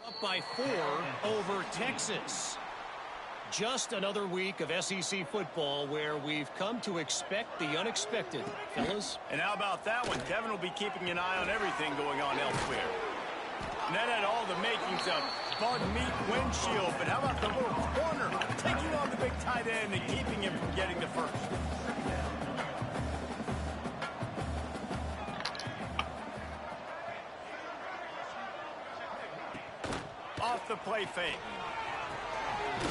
Up by 4 over Texas. Just another week of SEC football where we've come to expect the unexpected, fellas. And how about that one? Kevin will be keeping an eye on everything going on elsewhere. And that had all the makings of Bud Meat windshield, but how about the little corner taking on the big tight end and keeping him from getting the first? Off the play fake.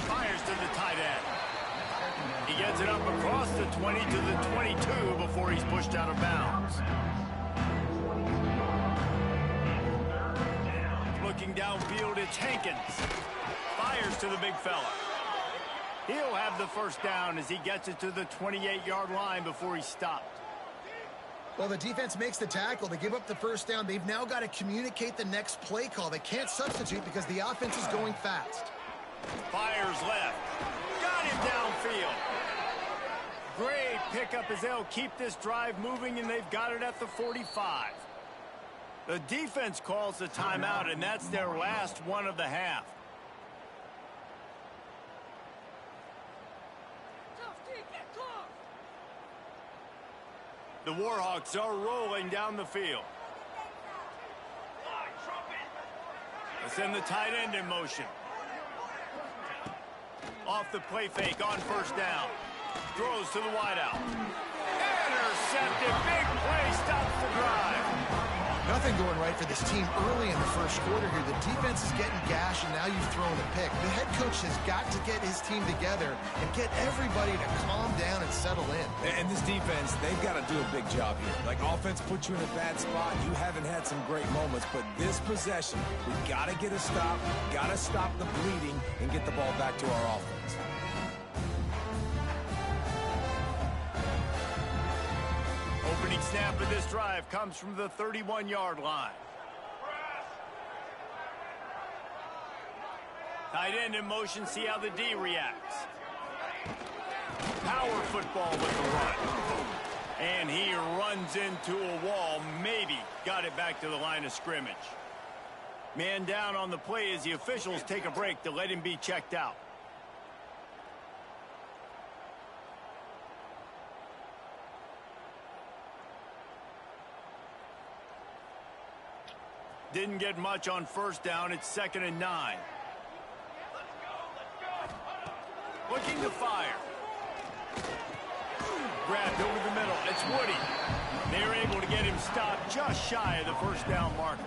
Fires to the tight end. He gets it up across the 20 to the 22 before he's pushed out of bounds. Looking downfield, it's Hankins. Fires to the big fella. He'll have the first down as he gets it to the 28-yard line before he's stopped. Well, the defense makes the tackle. They give up the first down. They've now got to communicate the next play call. They can't substitute because the offense is going fast. Fires left. Got him downfield. Great pickup as they'll keep this drive moving, and they've got it at the 45. The defense calls the timeout, and that's their last one of the half. The Warhawks are rolling down the field. Let's send the tight end in motion. Off the play fake on first down. Throws to the wideout. Intercepted. Big play stops the drive. Nothing going right for this team early in the first quarter here. The defense is getting gashed, and now you've thrown a pick. The head coach has got to get his team together and get everybody to calm down and settle in. And this defense, they've got to do a big job here. Like, offense put you in a bad spot. You haven't had some great moments, but this possession, we've got to get a stop, got to stop the bleeding, and get the ball back to our offense. Opening snap of this drive comes from the 31-yard line. Tight end in motion, see how the D reacts. Power football with the run. And he runs into a wall, maybe got it back to the line of scrimmage. Man down on the play as the officials take a break to let him be checked out. Didn't get much on first down. It's 2nd and 9. Looking to fire. Grabbed over the middle. It's Woody. They're able to get him stopped just shy of the first down marker.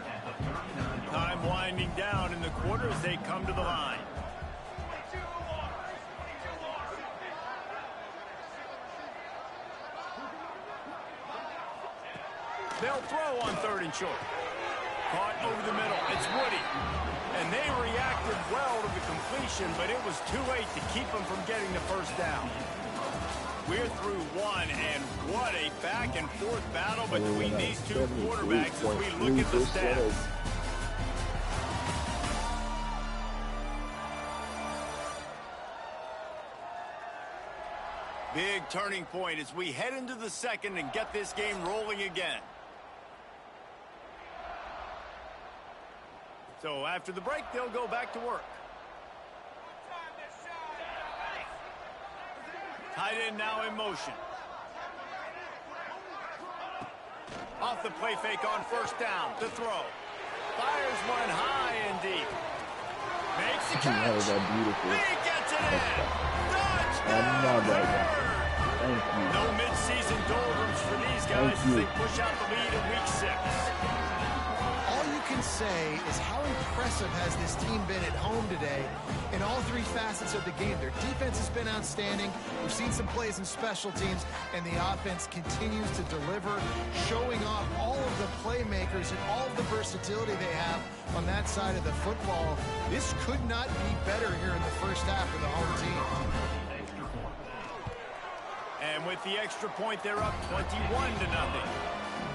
Time winding down in the quarter as they come to the line. They'll throw on 3rd and short. Caught over the middle. It's Woody. And they reacted well to the completion, but it was too late to keep them from getting the first down. We're through one, and what a back-and-forth battle between these two quarterbacks as we look at the stats. Big turning point as we head into the second and get this game rolling again. So after the break, they'll go back to work. Tight end now in motion. Off the play fake on first down. To throw. Fires one high and deep. Makes the catch. He gets it in. Touchdown. No midseason doldrums for these guys as they push out the lead in week 6. All you can say is how impressive has this team been at home today in all 3 facets of the game. Their defense has been outstanding. We've seen some plays in special teams, and the offense continues to deliver, showing off all of the playmakers and all of the versatility they have on that side of the football. This could not be better here in the first half for the home team. And with the extra point, they're up 21-0.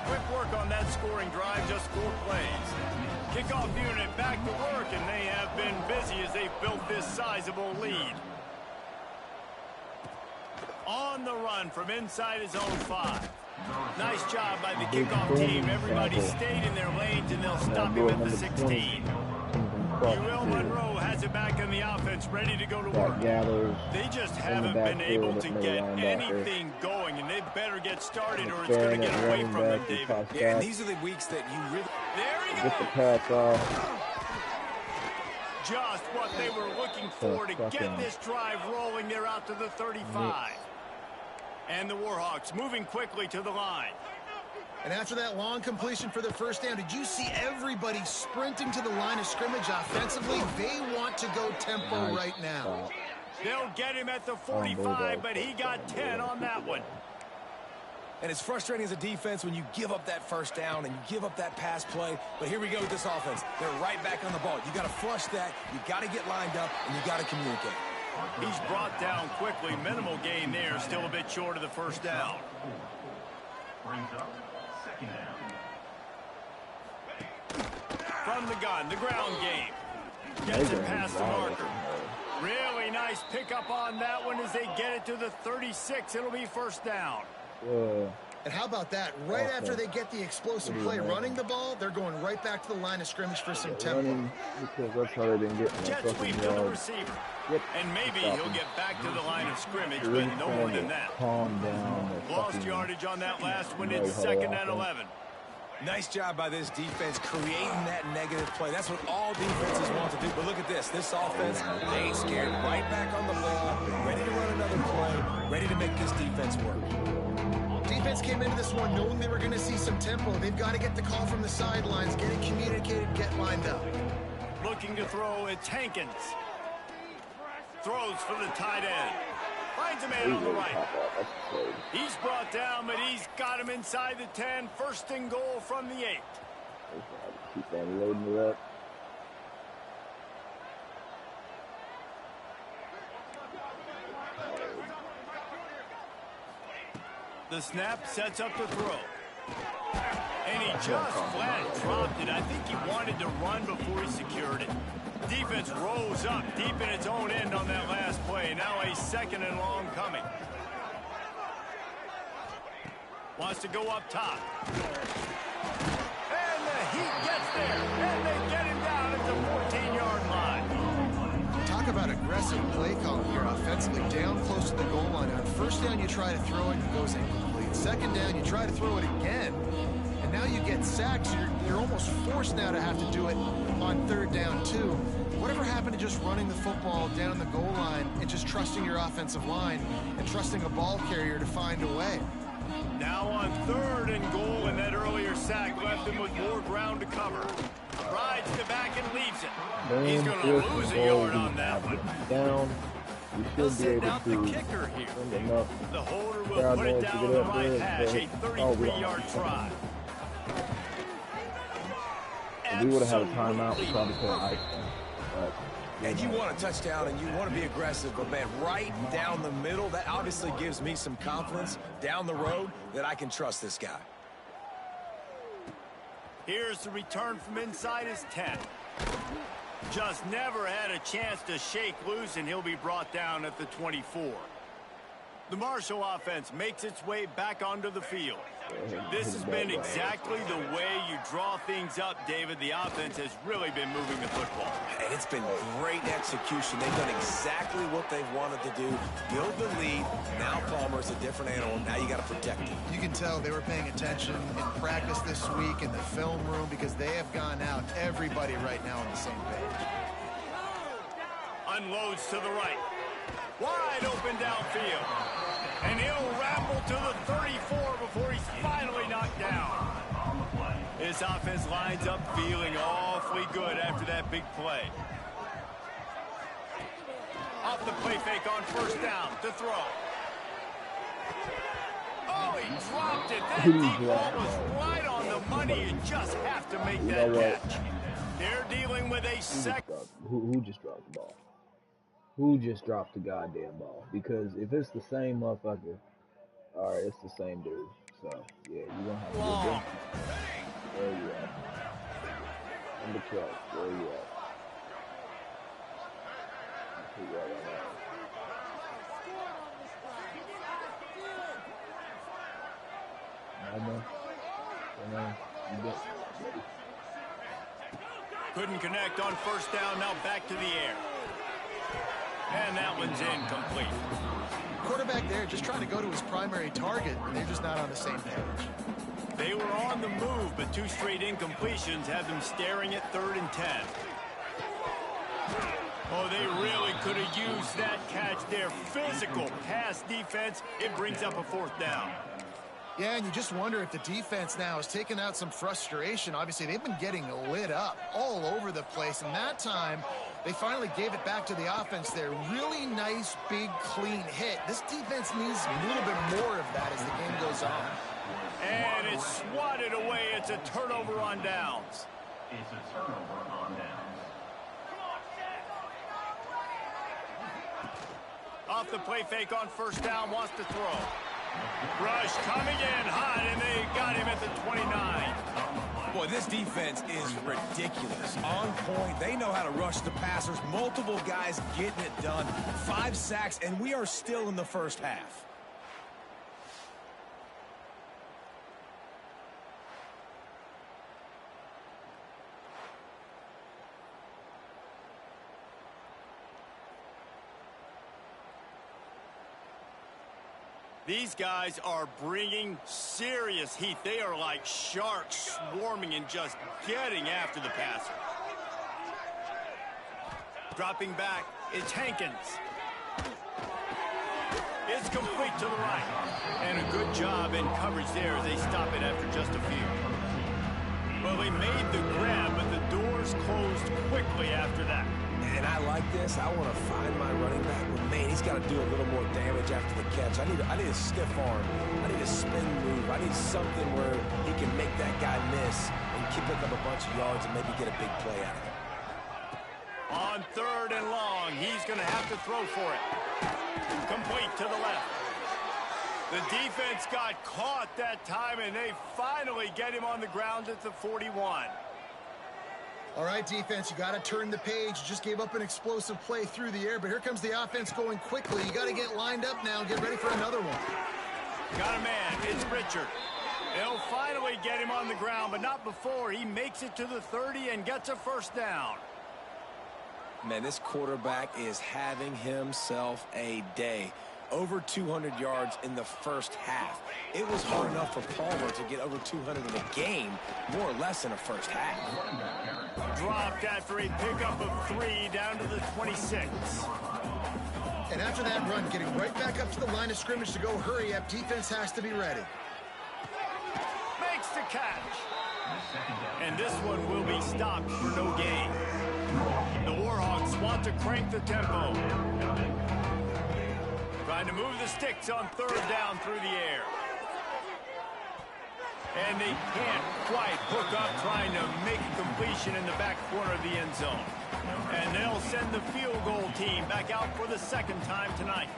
Quick work on that scoring drive, just 4 plays. Kickoff unit back to work, and they have been busy as they've built this sizable lead. On the run from inside his own 5. Nice job by the kickoff team. Everybody stayed in their lanes, and they'll stop him at the 16. Uriel Monroe has it back in the offense, ready to go to work. They just haven't been able to get anything going, and they better get started or it's going to get away from them, David. Yeah, and these are the weeks that you really... There he Get the goes! pass off. Just what they were looking for to get this drive rolling. They're out to the 35. And the Warhawks moving quickly to the line. And after that long completion for the first down, did you see everybody sprinting to the line of scrimmage offensively? They want to go tempo right now. They'll get him at the 45, but he got 10 on that one. And it's frustrating as a defense when you give up that first down and you give up that pass play. But here we go with this offense. They're right back on the ball. You got to flush that. You got to get lined up, and you got to communicate. He's brought down quickly. Minimal gain there. Still a bit short of the first down. Brings up 2nd down. From the gun, the ground game. Gets it past the marker. Really nice pickup on that one as they get it to the 36. It'll be first down. And how about that? Right after they get the explosive play running the ball, they're going right back to the line of scrimmage for some tempo. Jet sweep to the receiver. And maybe he'll get back to the line of scrimmage, but no more than that. Lost yardage on that last one. It's 2nd and 11. Nice job by this defense creating that negative play. That's what all defenses want to do. But look at this. This offense, they ain't scared. Right back on the ball, ready to run another play, ready to make this defense work. Defense came into this one knowing they were going to see some tempo. They've got to get the call from the sidelines, get it communicated, get lined up. Looking to throw, it's Hankins. Throws for the tight end. Finds a man on the right. He's brought down, but he's got him inside the 10. 1st and goal from the 8. Keep on loading it up. The snap sets up the throw. And he just flat dropped it. I think he wanted to run before he secured it. Defense rose up deep in its own end on that last play. Now a 2nd and long coming. Wants to go up top. And the Heat gets there. And they get him down at the 14-yard line. Talk about aggressive play calling here offensively. Down close to the goal line. On 1st down, you try to throw it, it goes incomplete. 2nd down, you try to throw it again. And now you get sacks. You're almost forced now to have to do it on 3rd down, too. Whatever happened to just running the football down the goal line and just trusting your offensive line and trusting a ball carrier to find a way? Now on 3rd and goal, and that earlier sack left him with more ground to cover. Rides the back and leaves it. He's going to lose a yard on that one. Down. We should be able to kicker here. send enough The holder will put it down on the right hash, a 33-yard try. If we would have had a timeout, we probably could have iced them. And you want a touchdown and you want to be aggressive, but man, right down the middle, that obviously gives me some confidence down the road that I can trust this guy. Here's the return from inside his 10. Just never had a chance to shake loose, and he'll be brought down at the 24. The Marshall offense makes its way back onto the field. This has been exactly the way you draw things up, David. The offense has really been moving the football. And it's been great execution. They've done exactly what they've wanted to do. Build the lead. Now Palmer's a different animal. Now you got to protect him. You can tell they were paying attention in practice this week in the film room because they have gone out, everybody right now on the same page. Unloads to the right. Wide open downfield. And he'll ramble to the 34 before he's finally knocked down. His offense lines up feeling awfully good after that big play. Off the play fake on 1st down to throw. Oh, he dropped it. That deep ball was right on the money. You just have to make that catch. They're dealing with a second. Who just dropped the ball? Who just dropped the goddamn ball? Because if it's the same motherfucker, all right, it's the same dude. So, yeah, you're going to have to get them. Where you at? Number 12, where you at? Couldn't connect on 1st down, now back to the air. And that one's incomplete. Quarterback there just trying to go to his primary target, and they're just not on the same page. They were on the move, but 2 straight incompletions had them staring at 3rd and 10. Oh, they really could have used that catch there. Physical pass defense. It brings up a 4th down. Yeah, and you just wonder if the defense now has taken out some frustration. Obviously, they've been getting lit up all over the place, and that time they finally gave it back to the offense there. Really nice, big, clean hit. This defense needs a little bit more of that as the game goes on. And it's swatted away. It's a turnover on downs. It's a turnover on downs. Off the play fake on 1st down, wants to throw. Rush coming in hot, and they got him at the 29. Boy, this defense is ridiculous. On point. They know how to rush the passers. Multiple guys getting it done. 5 sacks, and we are still in the 1st half. These guys are bringing serious heat. They are like sharks swarming and just getting after the passer. Dropping back, it's Hankins. It's complete to the right. And a good job in coverage there as they stop it after just a few. Well, they made the grab, but the doors closed quickly after that. And I like this. I want to find my running back. But man, he's got to do a little more damage after the catch. I need a stiff arm. I need a spin move. I need something where he can make that guy miss and keep pick up a bunch of yards and maybe get a big play out of it. On 3rd and long, he's going to have to throw for it. Complete to the left. The defense got caught that time, and they finally get him on the ground at the 41. All right, defense, you got to turn the page. You just gave up an explosive play through the air, but here comes the offense going quickly. You got to get lined up now and get ready for another one. Got a man. It's Richard. They'll finally get him on the ground, but not before he makes it to the 30 and gets a first down. Man, this quarterback is having himself a day. Over 200 yards in the first half. It was hard enough for Palmer to get over 200 in a game, more or less in a first half. Dropped after a pickup of 3 down to the 26. And after that run, getting right back up to the line of scrimmage to go hurry up, defense has to be ready. Makes the catch. And this one will be stopped for no gain. The Warhawks want to crank the tempo. Trying to move the sticks on third down through the air. And they can't quite hook up trying to make a completion in the back corner of the end zone. And they'll send the field goal team back out for the second time tonight.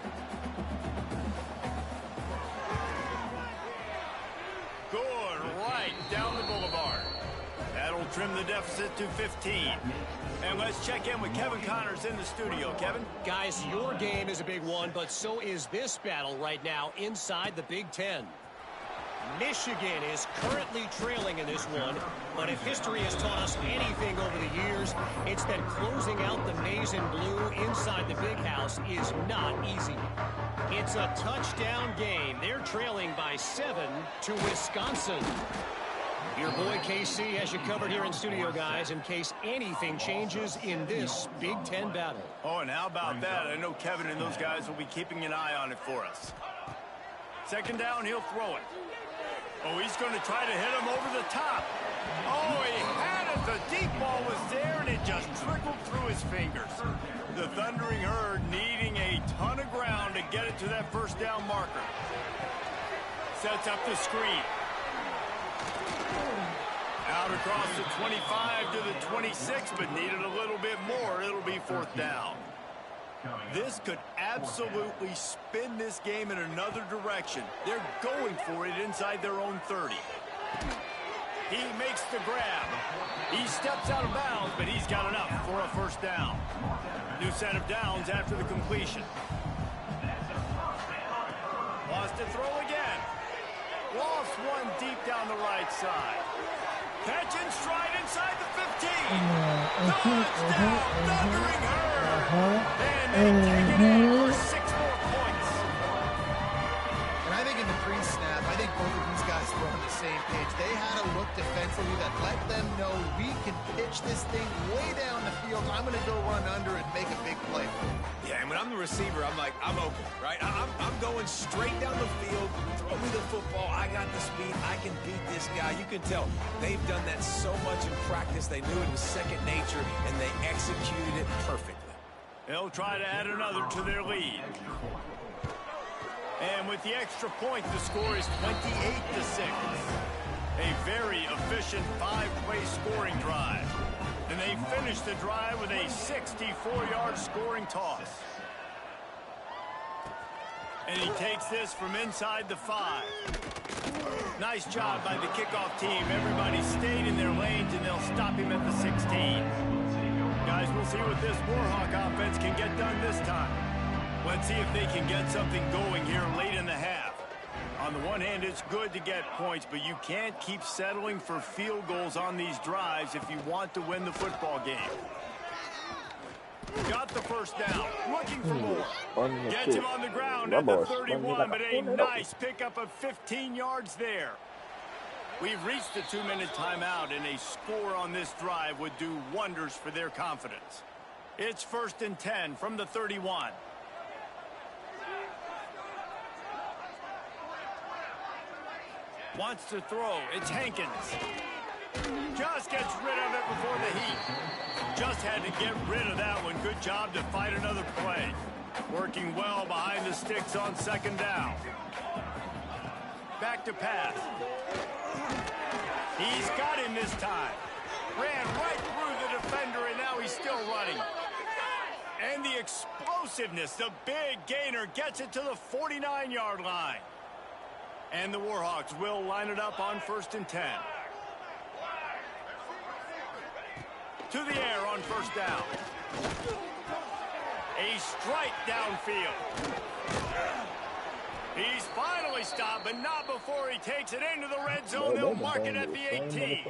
Good, right down the boulevard. That'll trim the deficit to 15. And let's check in with Kevin Connors in the studio. Kevin? Guys, your game is a big one, but so is this battle right now inside the Big Ten. Michigan is currently trailing in this one, but if history has taught us anything over the years, it's that closing out the maize and blue inside the big house is not easy. It's a touchdown game. They're trailing by 7 to Wisconsin. Your boy KC has you covered here in studio, guys, in case anything changes in this Big Ten battle. Oh, and how about that? I know Kevin and those guys will be keeping an eye on it for us. Second down, he'll throw it. Oh, he's going to try to hit him over the top. Oh, he had it. The deep ball was there, and it just trickled through his fingers. The Thundering Herd needing a ton of ground to get it to that first down marker. Sets up the screen. Out across the 25 to the 26, but needed a little bit more. It'll be fourth down. This could absolutely spin this game in another direction. They're going for it inside their own 30. He makes the grab. He steps out of bounds, but he's got enough for a first down. New set of downs after the completion. Wants to throw again. Lost one deep down the right side. Catch and stride inside the 15. Touchdown, Thundering Herd. And they take it in for 6 more points. And I think in the pre-snap, I think both of these guys were on the same page. They had a look defensively that let them know we can pitch this thing way down the field. I'm going to go run under and make a big play for it. Yeah, and when I'm the receiver, I'm like, I'm open, right? I'm going straight down the field. Throw me the football. I got the speed. I can beat this guy. You can tell they've done that so much in practice. They knew it was second nature, and they executed it perfectly. They'll try to add another to their lead. And with the extra point, the score is 28-6. A very efficient 5-play scoring drive. And they finish the drive with a 64-yard scoring toss. And he takes this from inside the 5. Nice job by the kickoff team. Everybody stayed in their lanes, and they'll stop him at the 16. Guys, we'll see what this Warhawk offense can get done this time. Let's see if they can get something going here late in the half. On the one hand, it's good to get points, but you can't keep settling for field goals on these drives if you want to win the football game. Got the first down, looking for more. Gets him on the ground at the 31, but a nice pickup of 15 yards there. We've reached the 2-minute timeout, and a score on this drive would do wonders for their confidence. It's 1st and 10 from the 31. Wants to throw. It's Hankins. Just gets rid of it before the heat. Just had to get rid of that one. Good job to fight another play. Working well behind the sticks on second down. Back to pass. He's got him this time. Ran right through the defender, and now he's still running. And the explosiveness, the big gainer, gets it to the 49-yard line. And the Warhawks will line it up on 1st and 10. To the air on 1st down. A strike downfield. He's finally stopped, but not before he takes it into the red zone. They'll mark it at the 18.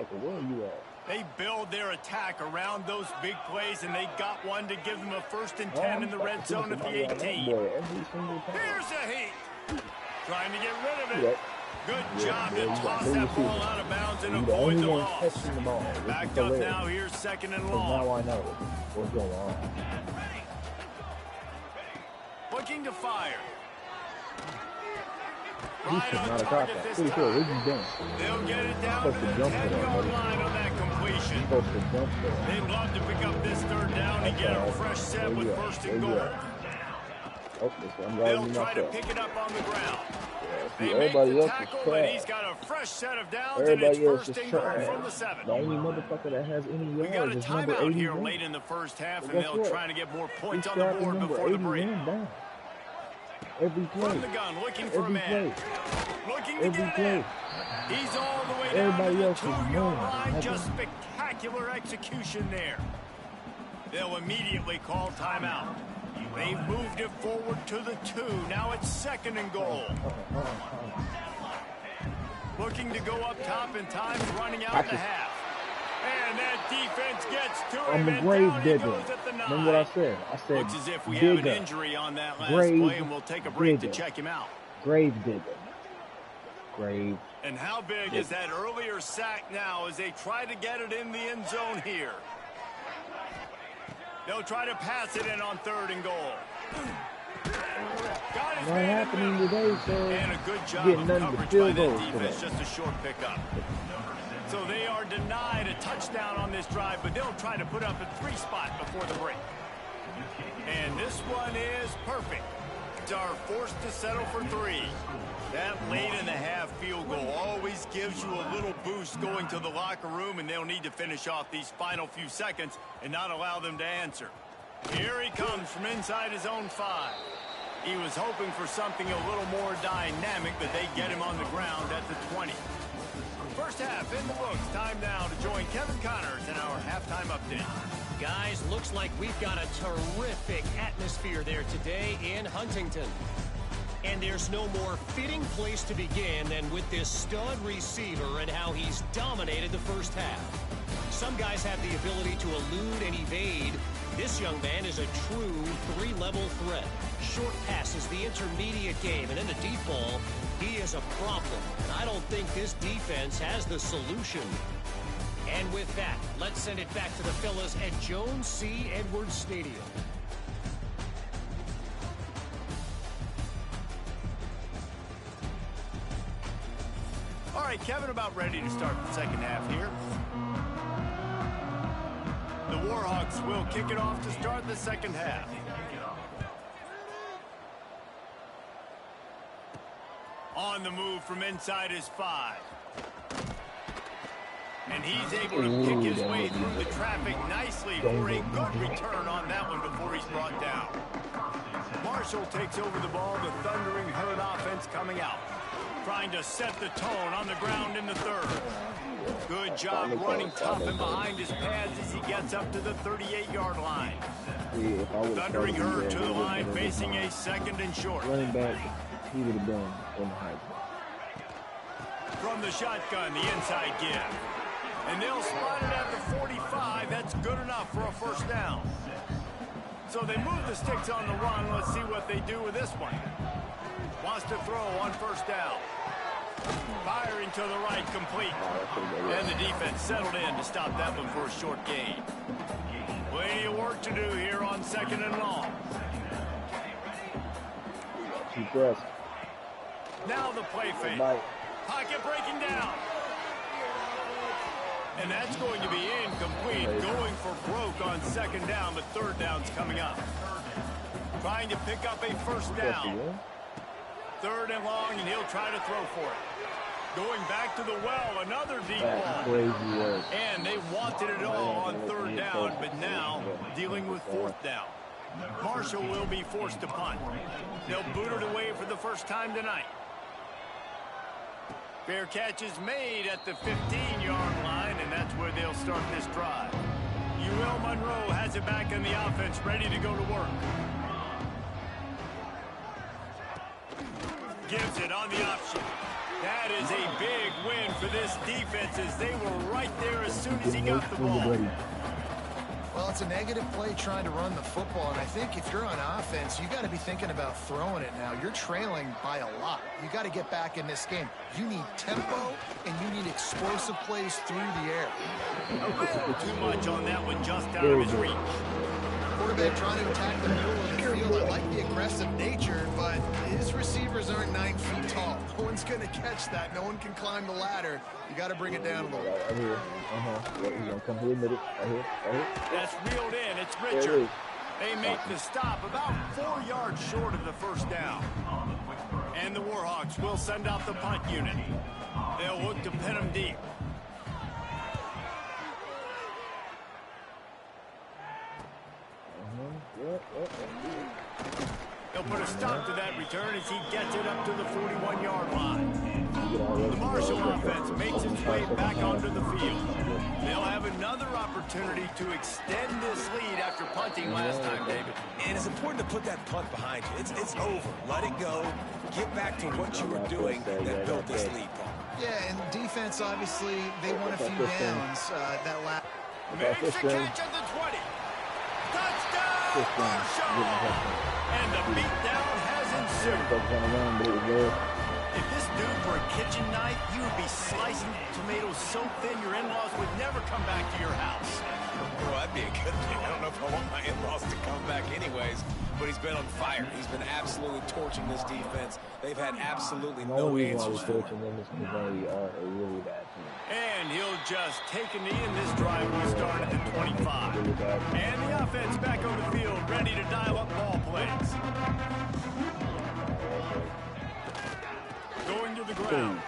They build their attack around those big plays, and they got one to give them a 1st and 10 in the red zone at the 18. Here's a heat. Trying to get rid of it. Good job to toss that ball out of bounds and avoid the loss. Backed up now, here's 2nd and long. Now I know what's going on. Looking to fire. This Right is on not a target cop-out. this Pretty sure this time. is done. They'll get it down to Supposed to the jump for that, 10-yard buddy. line on that completion. Supposed to jump for that. They'd love to pick up this 3rd down and get a fresh set with 1st and goal. Oh, I'm They'll riding try to myself. pick it up on the ground. See, They make everybody the else tackle, is but trash. he's got a fresh set of downs, and Everybody it's else 1st is and goal trash. from the 7. The only motherfucker that has any We got yards a is number timeout here 81. late in the 1st half, But and guess they'll what? try to get more He's points on the strapping board number before the break. 81 down. Every play. From the gun, looking for a Every man. play. Looking to Every get it play. in. He's all the way down Everybody to the else is 2-yard moving. line. Just spectacular execution there. They'll immediately call timeout. They've moved it forward to the 2. Now it's 2nd and goal. Looking to go up top, and time's running out the half. And that defense gets to him, I'm a and grave down he digger. goes at the 9. Remember what I said? I said Looks as if we digger. have an injury on that last Grave play, and we'll take a break digger. to check him out. Grave digger. Grave. And how big is that earlier sack now as they try to get it in the end zone here? They'll try to pass it in on 3rd and goal. Got his Not man in happening the today, so and a good job getting of nothing but coverage by field that goals defense, today. just a short pickup. So they are denied a touchdown on this drive, but they'll try to put up a 3 spot before the break. And this one is perfect. They are forced to settle for 3. That late in the half field goal always gives you a little boost going to the locker room, and they'll need to finish off these final few seconds and not allow them to answer. Here he comes from inside his own 5. He was hoping for something a little more dynamic, but they get him on the ground at the 20. First half in the books. Time now to join Kevin Connors in our halftime update. Guys, looks like we've got a terrific atmosphere there today in Huntington. And there's no more fitting place to begin than with this stud receiver and how he's dominated the first half. Some guys have the ability to elude and evade. This young man is a true 3-level threat. Short passes, the intermediate game, and in the deep ball, he is a problem. And I don't think this defense has the solution. And with that, let's send it back to the fellas at Jones C. Edwards Stadium. All right, Kevin, about ready to start the second half here. The Warhawks will kick it off to start the second half. On the move from inside his 5. And he's able to pick his way through the traffic nicely for a good return on that one before he's brought down. Marshall takes over the ball, the Thundering Herd offense coming out. Trying to set the tone on the ground in the 3rd. Good job running tough and behind his pads as he gets up to the 38-yard line. Thundering Herd to the line, facing a 2nd and short. Running back, he would have been in the high. From the shotgun, the inside give. And they'll spot it at the 45. That's good enough for a first down. So they move the sticks on the run. Let's see what they do with this one. Wants to throw on first down. Firing to the right, complete. And the defense settled in to stop that one for a short gain. Plenty of work to do here on 2nd and long. Keep pressing. Now the play fake. Pocket breaking down. And that's going to be incomplete. Going for broke on 2nd down, but 3rd down's coming up. Trying to pick up a first down. 3rd and long, and he'll try to throw for it. Going back to the well, another deep ball. And they wanted it all on 3rd down, but now dealing with 4th down. Marshall will be forced to punt. They'll boot it away for the first time tonight. Fair catch is made at the 15-yard line, and that's where they'll start this drive. UL Monroe has it back in the offense, ready to go to work. Gives it on the option. That is a big win for this defense as they were right there as soon as he got the ball. Well, it's a negative play trying to run the football, and I think if you're on offense, you got to be thinking about throwing it now. You're trailing by a lot. You got to get back in this game. You need tempo, and you need explosive plays through the air. A little too much on that one, just out of his reach. Quarterback trying to attack the middle of the field. I like the aggressive nature, but his receivers aren't 9 feet tall. No one's going to catch that. No one can climb the ladder. You got to bring it down a little. Right here. He's going to come here, right here. That's reeled in. It's Richard. They make the stop about 4 yards short of the first down. And the Warhawks will send out the punt unit. They'll look to pin them deep. They'll put a stop to that return as he gets it up to the 41-yard line. The Marshall offense makes its way back onto the field. They'll have another opportunity to extend this lead after punting last time, David. And it's important to put that punt behind you. It's over. Let it go. Get back to what you were doing that built this lead, Paul. Yeah, and defense, obviously, they won a few downs that last. Makes the catch at the 20. Touchdown, Marshall! And the beatdown has ensued. If this dude were a kitchen knife, you would be slicing tomatoes so thin your in-laws would never come back to your house. Well, that'd be a good thing. I don't know if I want my in-laws to come back anyways, but he's been on fire. He's been absolutely torching this defense. They've had absolutely no answers for him. And he'll just take a knee, and this drive will start at the 25. And the offense back on the field, ready to dial up ball plays. Going to the ground.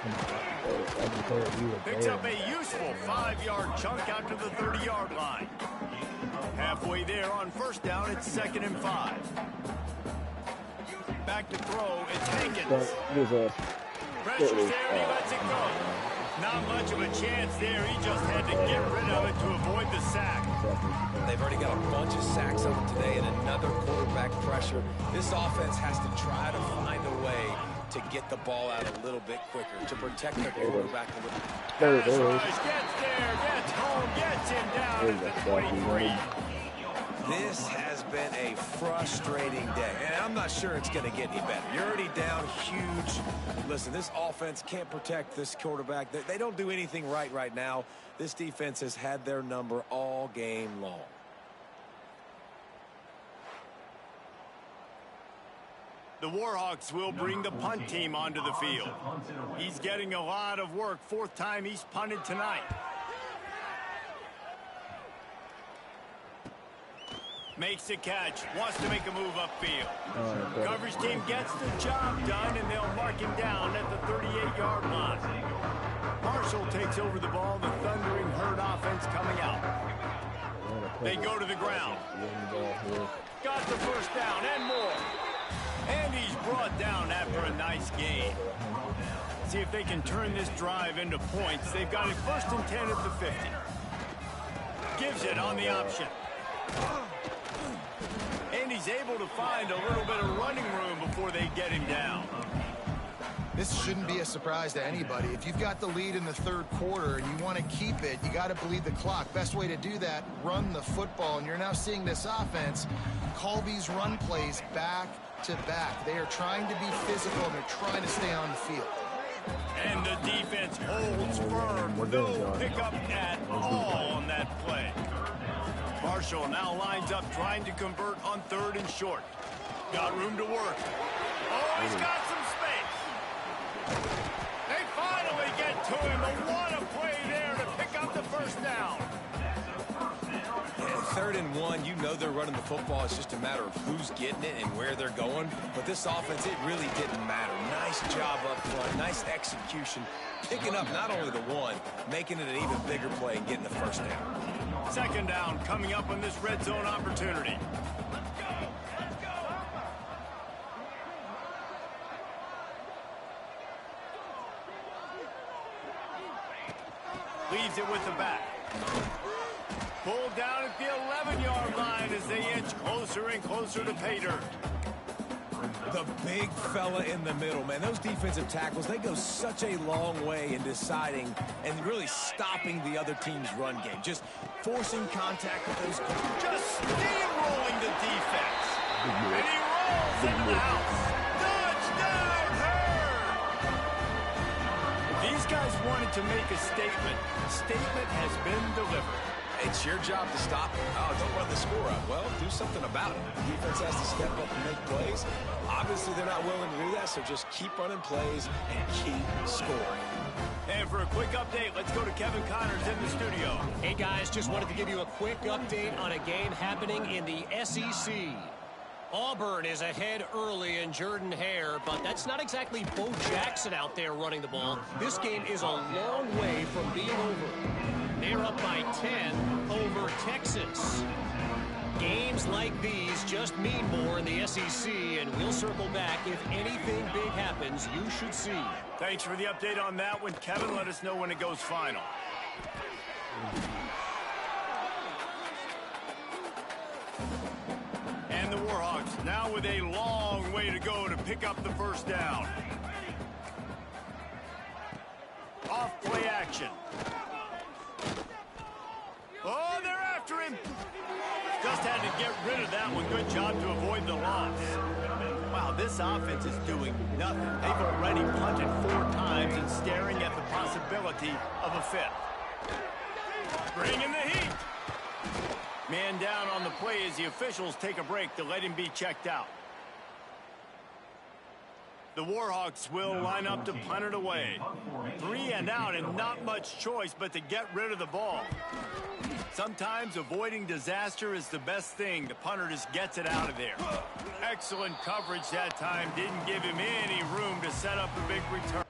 Picks up a useful 5-yard chunk out to the 30-yard line. Halfway there on first down, it's 2nd and 5. Back to throw, it's Hankins. Pressure's there, and he lets it go. Not much of a chance there. He just had to get rid of it to avoid the sack. They've already got a bunch of sacks on them today and another quarterback pressure. This offense has to try to find a way to get the ball out a little bit quicker, to protect their quarterback a little. Gets there, gets home, gets him down at the 23. This has been a frustrating day, and I'm not sure it's going to get any better. You're already down huge. Listen, this offense can't protect this quarterback. They don't do anything right now. This defense has had their number all game long. The Warhawks will bring the punt team onto the field. He's getting a lot of work. 4th time he's punted tonight. Makes the catch, wants to make a move upfield. Coverage team gets the job done, and they'll mark him down at the 38-yard line. Marshall takes over the ball, the Thundering Herd offense coming out. They go to the ground. Got the first down and more. And he's brought down after a nice gain. See if they can turn this drive into points. They've got it 1st and 10 at the 50. Gives it on the option. And he's able to find a little bit of running room before they get him down. This shouldn't be a surprise to anybody. If you've got the lead in the 3rd quarter and you want to keep it, you got to bleed the clock. Best way to do that, run the football. And you're now seeing this offense call these run plays back to back. They are trying to be physical, and they're trying to stay on the field. And the defense holds firm. No pickup at all on that play. Marshall now lines up trying to convert on 3rd and short. Got room to work. Oh, he's got some space. They finally get to him. What a play there to pick up the first down. And 3rd and 1, you know they're running the football. It's just a matter of who's getting it and where they're going. But this offense, it really didn't matter. Nice job up front. Nice execution. Picking up not only the one, making it an even bigger play and getting the first down. 2nd down coming up on this red zone opportunity. Leaves it with the back. Pulled down at the 11-yard line as they inch closer and closer to pay dirt. The big fella in the middle, man. Those defensive tackles, they go such a long way in deciding and really stopping the other team's run game. Just forcing contact with those. Just steamrolling the defense. And he rolls into the house. Touchdown, Hurd! These guys wanted to make a statement. The statement has been delivered. It's your job to stop it. Oh, don't run the score up. Well, do something about it. The defense has to step up and make plays. Obviously, they're not willing to do that, so just keep running plays and keep scoring. And for a quick update, let's go to Kevin Connors in the studio. Hey, guys, just wanted to give you a quick update on a game happening in the SEC. Auburn is ahead early in Jordan-Hare, but that's not exactly Bo Jackson out there running the ball. This game is a long way from being over. They're up by 10 over Texas. Games like these just mean more in the SEC, and we'll circle back if anything big happens you should see. Thanks for the update on that one, Kevin. Let us know when it goes final. And the Warhawks now with a long way to go to pick up the first down. Off play action. Oh, they're after him. Just had to get rid of that one. Good job to avoid the loss. Wow, this offense is doing nothing. They've already punted 4 times and staring at the possibility of a 5th. Bringing the heat. Man down on the play as the officials take a break to let him be checked out. The Warhawks will line up to punt it away. 3 and out and not much choice but to get rid of the ball. Sometimes avoiding disaster is the best thing. The punter just gets it out of there. Excellent coverage that time. Didn't give him any room to set up the big return.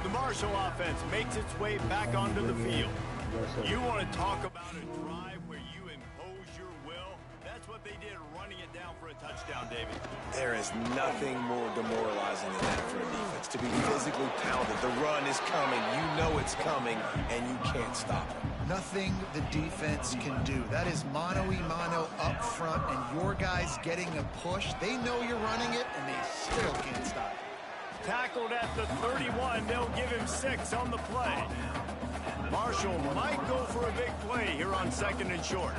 The Marshall offense makes its way back onto the field. You want to talk about a drive where you impose your will? That's what they did, running it down for a touchdown, David. There is nothing more demoralizing than that for a defense. To be physically pounded. The run is coming. You know it's coming, and you can't stop it. Nothing the defense can do. That is mano-a-mano up front, and your guys getting a push. They know you're running it, and they still can't stop it. Tackled at the 31. They'll give him 6 on the play. Marshall might go for a big play here on 2nd and short.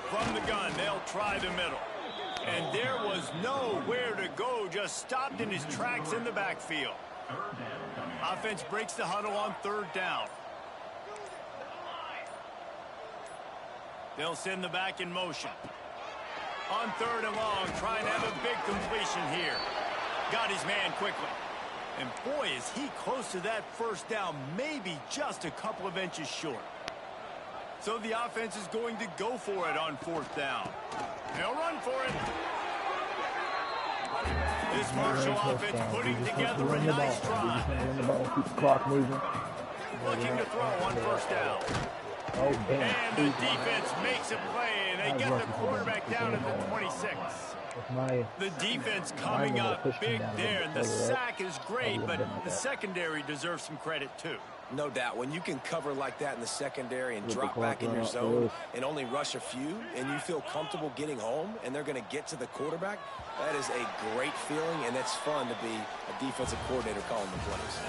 From the gun, they'll try the middle. And there was nowhere to go, just stopped in his tracks in the backfield. Offense breaks the huddle on 3rd down. They'll send the back in motion. On 3rd and long, trying to have a big completion here. Got his man quickly. And boy, is he close to that first down, maybe just a couple of inches short. So the offense is going to go for it on 4th down. They'll run for it. This Marshall offense putting together a nice drive. Keep the clock moving. Looking to throw on 1st down. And the defense makes a play, and they get the quarterback down at the 26. The defense coming up big there, and the sack is great, but the secondary deserves some credit too. No doubt. When you can cover like that in the secondary and drop back in your zone and only rush a few, and you feel comfortable getting home, and they're going to get to the quarterback, that is a great feeling, and it's fun to be a defensive coordinator calling the plays.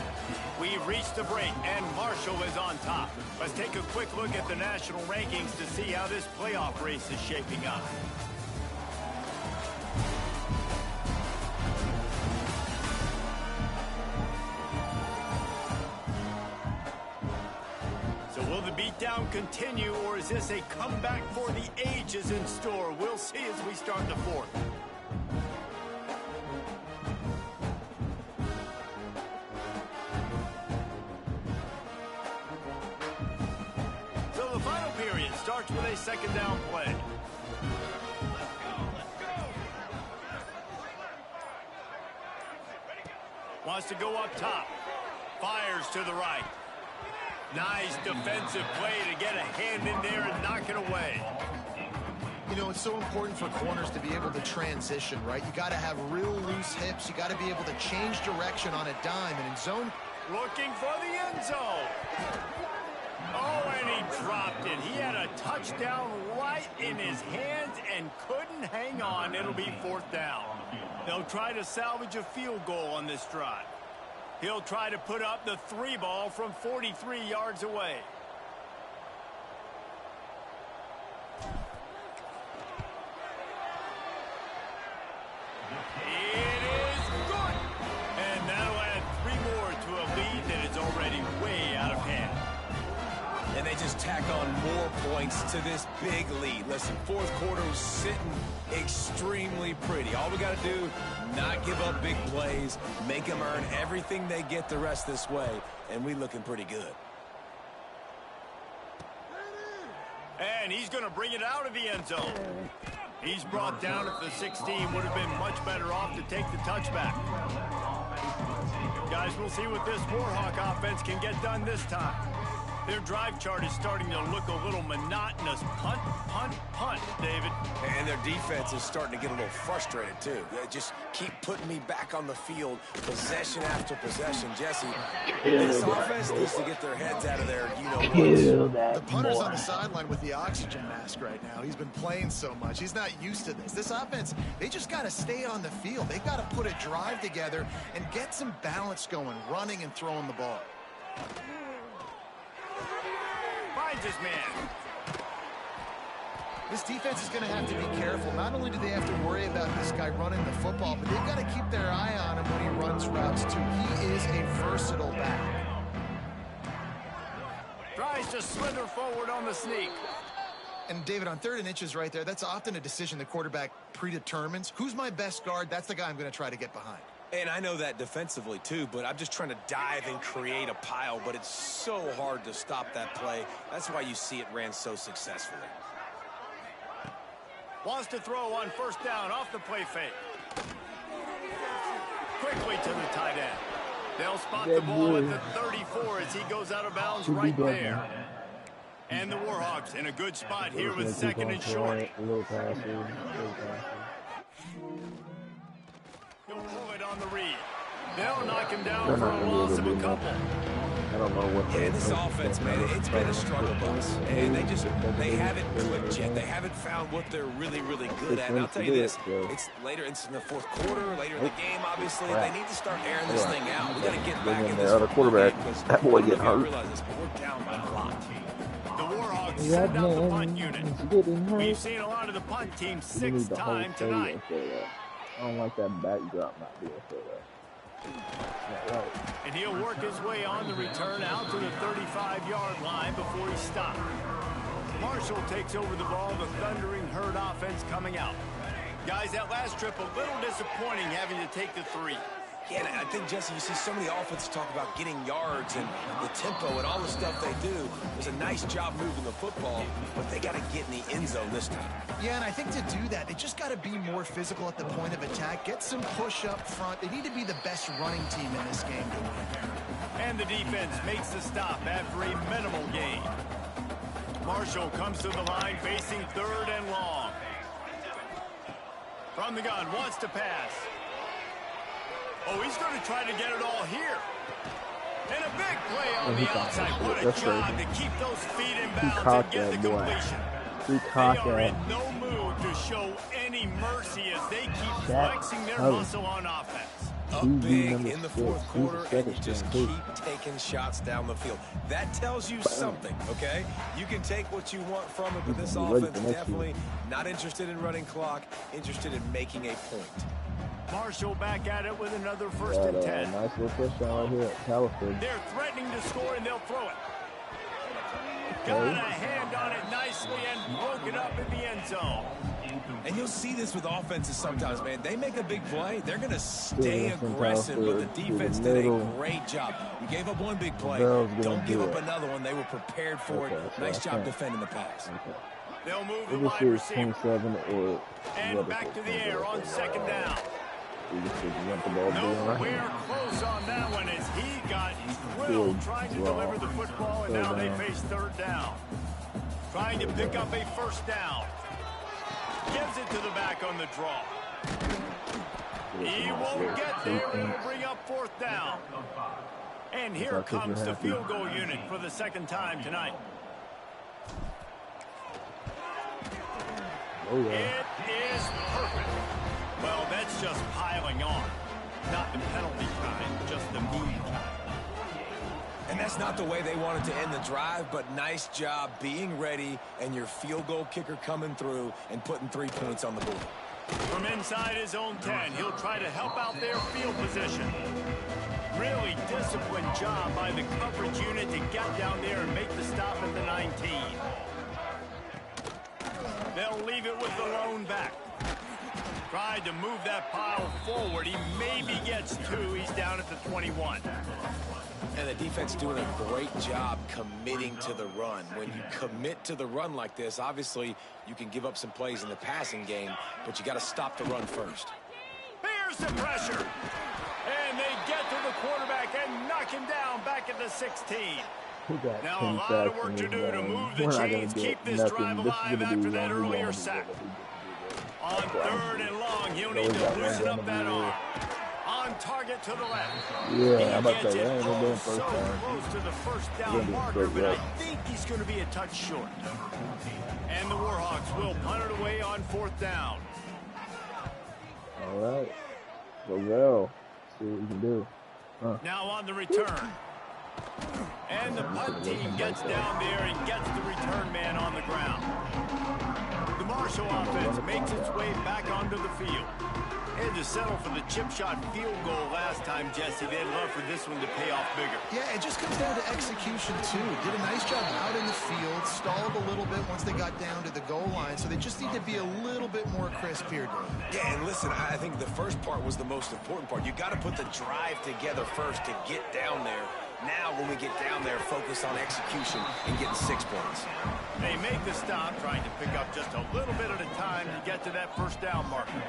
We've reached the break, and Marshall is on top. Let's take a quick look at the national rankings to see how this playoff race is shaping up. Will the beatdown continue, or is this a comeback for the ages in store? We'll see as we start the 4th. So the final period starts with a 2nd down play. Wants to go up top. Fires to the right. Nice defensive play to get a hand in there and knock it away. You know, it's so important for corners to be able to transition, right? You got to have real loose hips. You got to be able to change direction on a dime. And in zone... Looking for the end zone. Oh, and he dropped it. He had a touchdown right in his hands and couldn't hang on. It'll be 4th down. They'll try to salvage a field goal on this drive. He'll try to put up the 3 ball from 43 yards away. It is good. And that'll add 3 more to a lead that is already way out of hand. And they just tack on more points to this big lead. Listen, 4th quarter was sitting extremely pretty. All we got to do, not give up big plays, make them earn everything they get the rest this way, and we looking pretty good. And he's going to bring it out of the end zone. He's brought down at the 16. Would have been much better off to take the touchback. Guys, we'll see what this Warhawk offense can get done this time. Their drive chart is starting to look a little monotonous. Punt, punt, punt, David. And their defense is starting to get a little frustrated, too. They just keep putting me back on the field, possession after possession. Jesse, this offense needs to get their heads out of there. The punter's on the sideline with the oxygen mask right now. He's been playing so much. He's not used to this. This offense, they just got to stay on the field. They've got to put a drive together and get some balance going, running and throwing the ball. Finds his man. This defense is going to have to be careful. Not only do they have to worry about this guy running the football, but they've got to keep their eye on him when he runs routes, too. He is a versatile back. Tries to slither forward on the sneak. And, David, on 3rd and inches right there, that's often a decision the quarterback predetermines. Who's my best guard? That's the guy I'm going to try to get behind. And I know that defensively, too, but I'm just trying to dive and create a pile, but it's so hard to stop that play. That's why you see it ran so successfully. Wants to throw on 1st down off the play fake. Quickly to the tight end. They'll spot the ball at the 34 as he goes out of bounds right there. And the Warhawks in a good spot here with 2nd and short. He'll pull it on the read. They'll knock him down for a loss of a couple. I don't know what. Yeah, this offense, man, it's been a struggle bus, and they haven't clicked yet. They haven't found what they're really, really good at. And I'll tell you this: it's later, it's in the 4th quarter, later in the game. Obviously, they need to start airing this thing out. We got to get back in this. Other quarterback, that boy getting hurt. Realize this, but we're down by a lot. The Warhawks send out the punt unit. We've seen a lot of the punt team 6 times tonight. I don't like that backdrop not being so that. Right. And he'll work his way on the return out to the 35-yard line before he stopped. Marshall takes over the ball, the Thundering Herd offense coming out. Guys, that last trip a little disappointing having to take the 3. Yeah, and I think, Jesse, you see so many offenses talk about getting yards and the tempo and all the stuff they do. There's a nice job moving the football, but they got to get in the end zone this time. Yeah, and I think to do that, they just got to be more physical at the point of attack, get some push up front. They need to be the best running team in this game to win. And the defense makes the stop after a minimal gain. Marshall comes to the line facing 3rd and long. From the gun, wants to pass. Oh, he's going to try to get it all here. And a big play on the outside. What a job to keep those feet in bounds and get the completion. They are in no mood to show any mercy as they keep flexing their muscle on offense. Up big in the 4th quarter, and you just keep taking shots down the field. That tells you something, okay? You can take what you want from it, but this offense definitely not interested in running clock, interested in making a point. Marshall back at it with another 1st and 10. Nice little touchdown right here at California. They're threatening to score, and they'll throw it. Got a hand on it nicely and broke it up in the end zone. And you'll see this with offenses sometimes, man. They make a big play. They're going to stay aggressive, but the defense did a great job. You gave up one big play. Don't give up another one. They were prepared for it. Nice job defending the pass. They'll move the wide receiver. And back to the air on 2nd down. Nowhere close on that one as he got drilled trying to deliver the football, and now they face 3rd down. Trying to pick up a 1st down. Gives it to the back on the draw. He won't get there. It'll bring up 4th down. And here comes the field goal unit for the 2nd time tonight. Oh, yeah. It is perfect. Well, that's just piling on. Not the penalty kind, just the mean kind. And that's not the way they wanted to end the drive, but nice job being ready and your field goal kicker coming through and putting 3 points on the board. From inside his own 10, he'll try to help out their field position. Really disciplined job by the coverage unit to get down there and make the stop at the 19. They'll leave it with the lone back. Tried to move that pile forward. He maybe gets 2. He's down at the 21. And the defense doing a great job committing to the run. When you commit to the run like this, obviously you can give up some plays in the passing game, but you got to stop the run first. Here's the pressure. And they get to the quarterback and knock him down back at the 16. Now a lot of work to do to move the chains, keep this drive alive after that earlier sack. On 3rd and long, he'll need to loosen up that arm. On target to the left. Yeah, I'm about to He say, gets it doing first so down. close to the 1st down marker, but I think he's going to be a touch short. And the Warhawks will punt it away on 4th down. All right. Well, see what we can do. Now on the return. And the punt team gets down there and gets the return man on the ground. The Marshall offense makes its way back onto the field. Had to settle for the chip shot field goal last time, Jesse. They'd love for this one to pay off bigger. Yeah, it just comes down to execution, too. Did a nice job out in the field, stalled a little bit once they got down to the goal line, so they just need to be a little bit more crisp here, Dave. Yeah, and listen, I think the first part was the most important part. You got to put the drive together first to get down there. Now, when we get down there, focus on execution and getting 6 points. They make the stop, trying to pick up just a little bit at a time to get to that 1st down marker.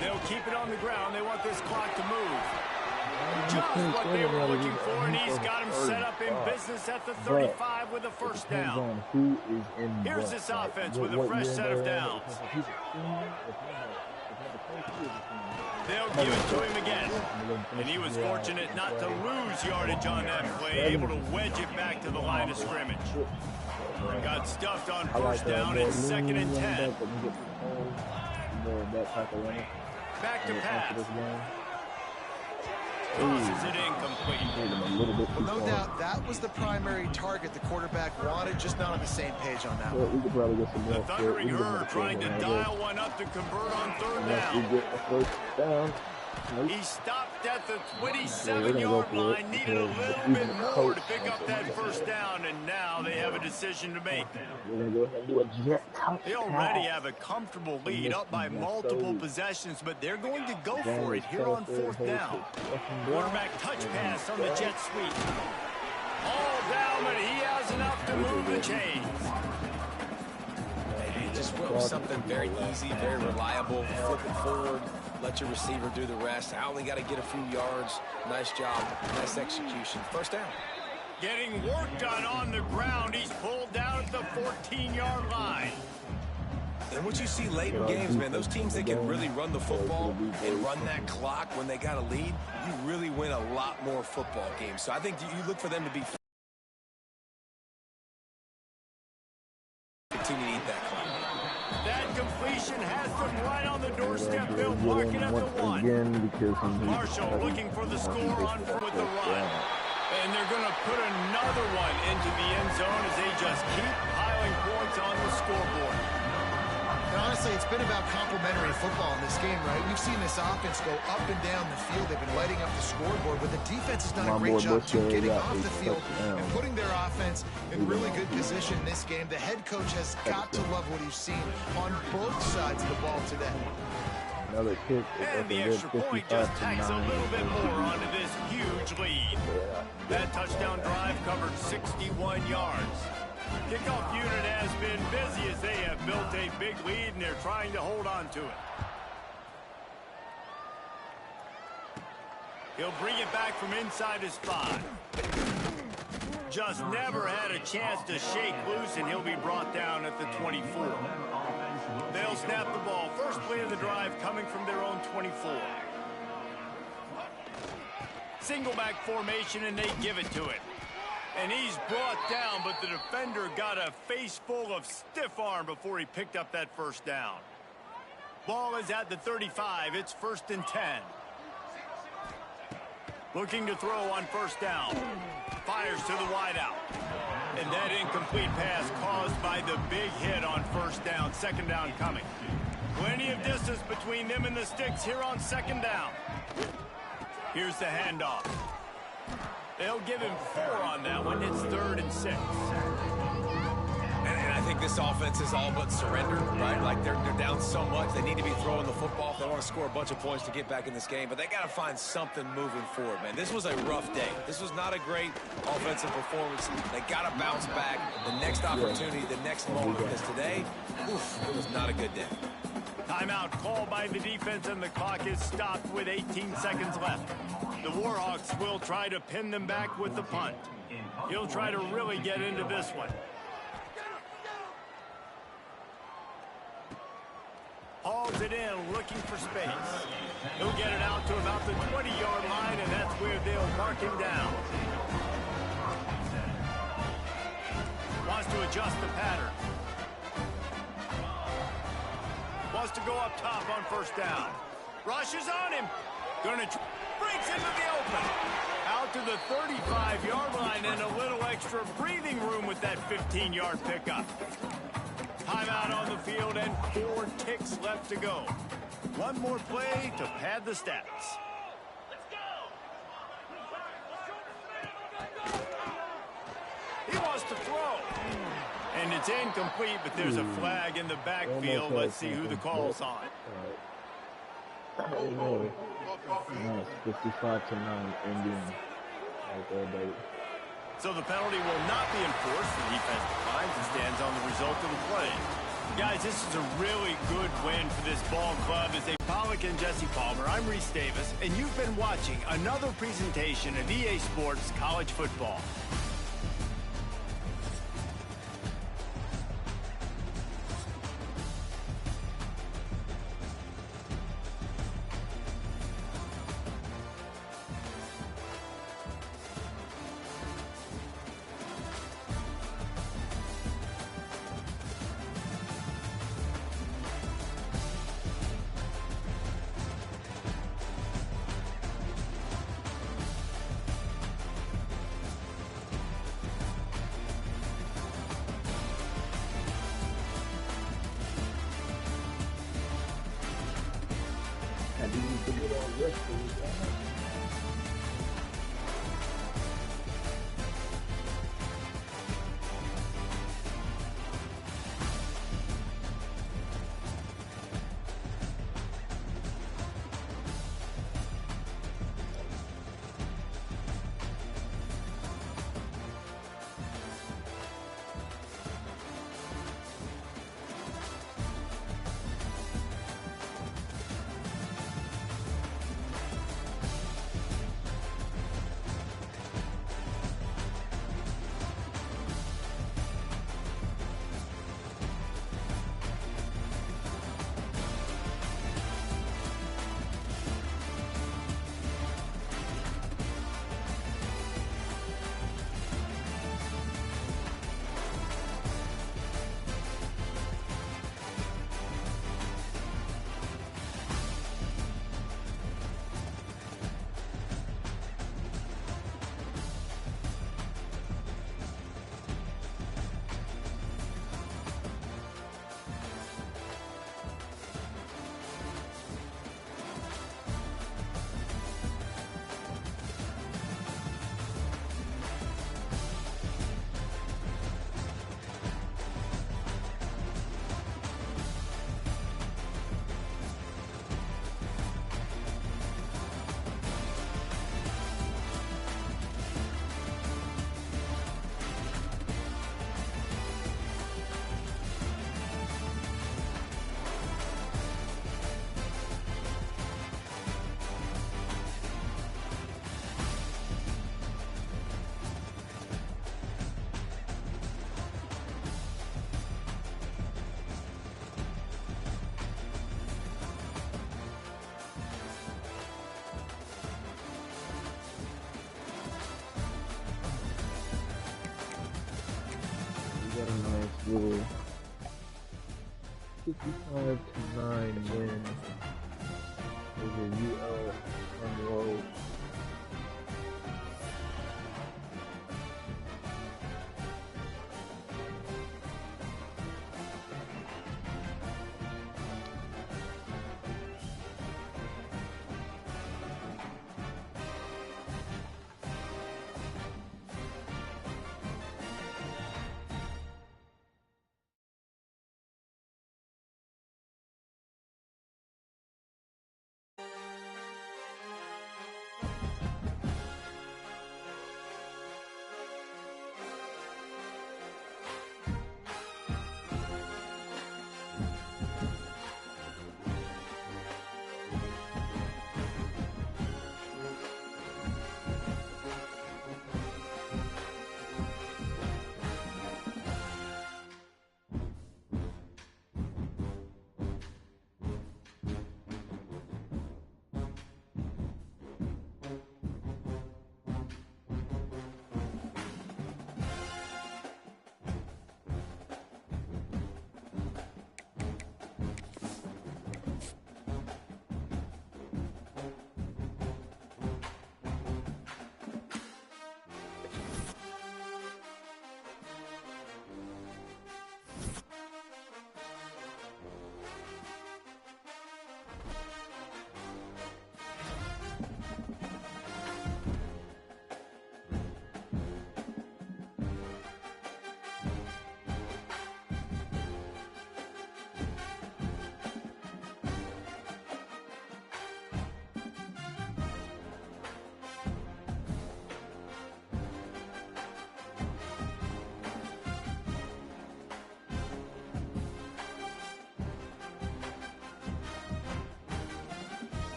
They'll keep it on the ground. They want this clock to move. Just what they were looking for, and he's got him set up in business at the 35 with a 1st down. Here's this offense with a fresh set of downs. They'll give it to him again. And he was fortunate not to lose yardage on that play, able to wedge it back to the line of scrimmage. Got stuffed on 1st down and 2nd and 10. Back to pass. Tosses it incomplete. No doubt that was the primary target the quarterback wanted, just not on the same page on that one. We could probably get some more. The Thundering Herd trying to dial one up to convert on 3rd down. We get a 1st down. He stopped at the 27-yard line, needed a little bit more to pick up that 1st down, and now they have a decision to make. We're going to go ahead and do a jet touch. They already have a comfortable lead up by multiple possessions, but they're going to go for it here on 4th down. Quarterback touch pass on the jet sweep. All down, but he has enough to move the chains. Just went with something very easy, very reliable. Flip it forward, let your receiver do the rest. I only got to get a few yards. Nice job, nice execution. 1st down. Getting work done on the ground. He's pulled down at the 14-yard line. And what you see late in games, man, those teams that can really run the football and run that clock when they got a lead, you really win a lot more football games. So I think you look for them to be continue to eat that clock. That completion has them right on the doorstep. They'll mark it at the 1. Marshall looking for the score on with the run. And they're going to put another one into the end zone as they just keep piling points on the scoreboard. And honestly, it's been about complementary football in this game, right? We've seen this offense go up and down the field. They've been lighting up the scoreboard, but the defense has done a great job, too, getting off the field and putting their offense in really good position in this game. The head coach has got to love what he's seen on both sides of the ball today. Another kick. And the extra point just tacks a little bit more onto this huge lead. That touchdown drive covered 61 yards. Kickoff unit has been busy as they have built a big lead, and they're trying to hold on to it. He'll bring it back from inside his 5. just never had a chance to shake loose, and he'll be brought down at the 24. They'll snap the ball. First play of the drive coming from their own 24. Single back formation, and they give it to him. And he's brought down, but the defender got a face full of stiff arm before he picked up that first down. Ball is at the 35. It's 1st and 10. Looking to throw on first down. Fires to the wideout. And that incomplete pass caused by the big hit on first down. Second down coming. Plenty of distance between them and the sticks here on second down. Here's the handoff. They'll give him 4 on that one. It's 3rd and 6. And I think this offense is all but surrendered, right? Like they're down so much. They need to be throwing the football. They want to score a bunch of points to get back in this game, but they got to find something moving forward, man. This was a rough day. This was not a great offensive performance. They got to bounce back. The next opportunity, the next moment, because today, it was not a good day. Timeout called by the defense, and the clock is stopped with 18 seconds left. The Warhawks will try to pin them back with the punt. He'll try to really get into this one. Hauls it in, looking for space. He'll get it out to about the 20-yard line, and that's where they'll mark him down. Wants to adjust the pattern. Wants to go up top on first down. Rushes on him. Breaks into the open. Out to the 35-yard line, and a little extra breathing room with that 15-yard pickup. Timeout on the field and 4 ticks left to go. One more play to pad the stats. He wants to throw. And it's incomplete, but there's a flag in the backfield. Let's see who the call's on. Nice, 55-9 Indians. Right there, baby. So the penalty will not be enforced. The defense declines and stands on the result of the play. Guys, this is a really good win for this ball club. As they Pollock and Jesse Palmer, I'm Reese Davis, and you've been watching another presentation of EA Sports College Football. brutal 55-9 win over UL Monroe.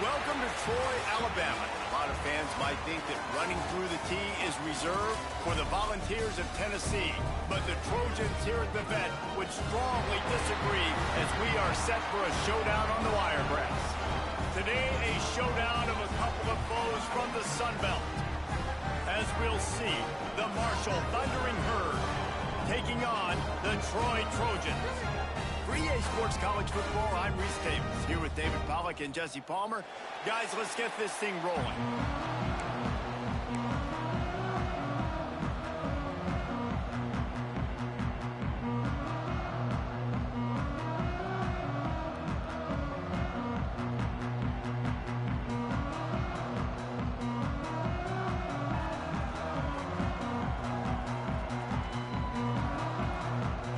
Welcome to Troy, Alabama. A lot of fans might think that running through the tee is reserved for the Volunteers of Tennessee. But the Trojans here at the Vet would strongly disagree as we are set for a showdown on the Wiregrass. Today, a showdown of a couple of foes from the Sun Belt. As we'll see, the Marshall Thundering Herd taking on the Troy Trojans. For EA Sports College Football, I'm Reese Davis, here with David Pollack and Jesse Palmer. Guys, let's get this thing rolling.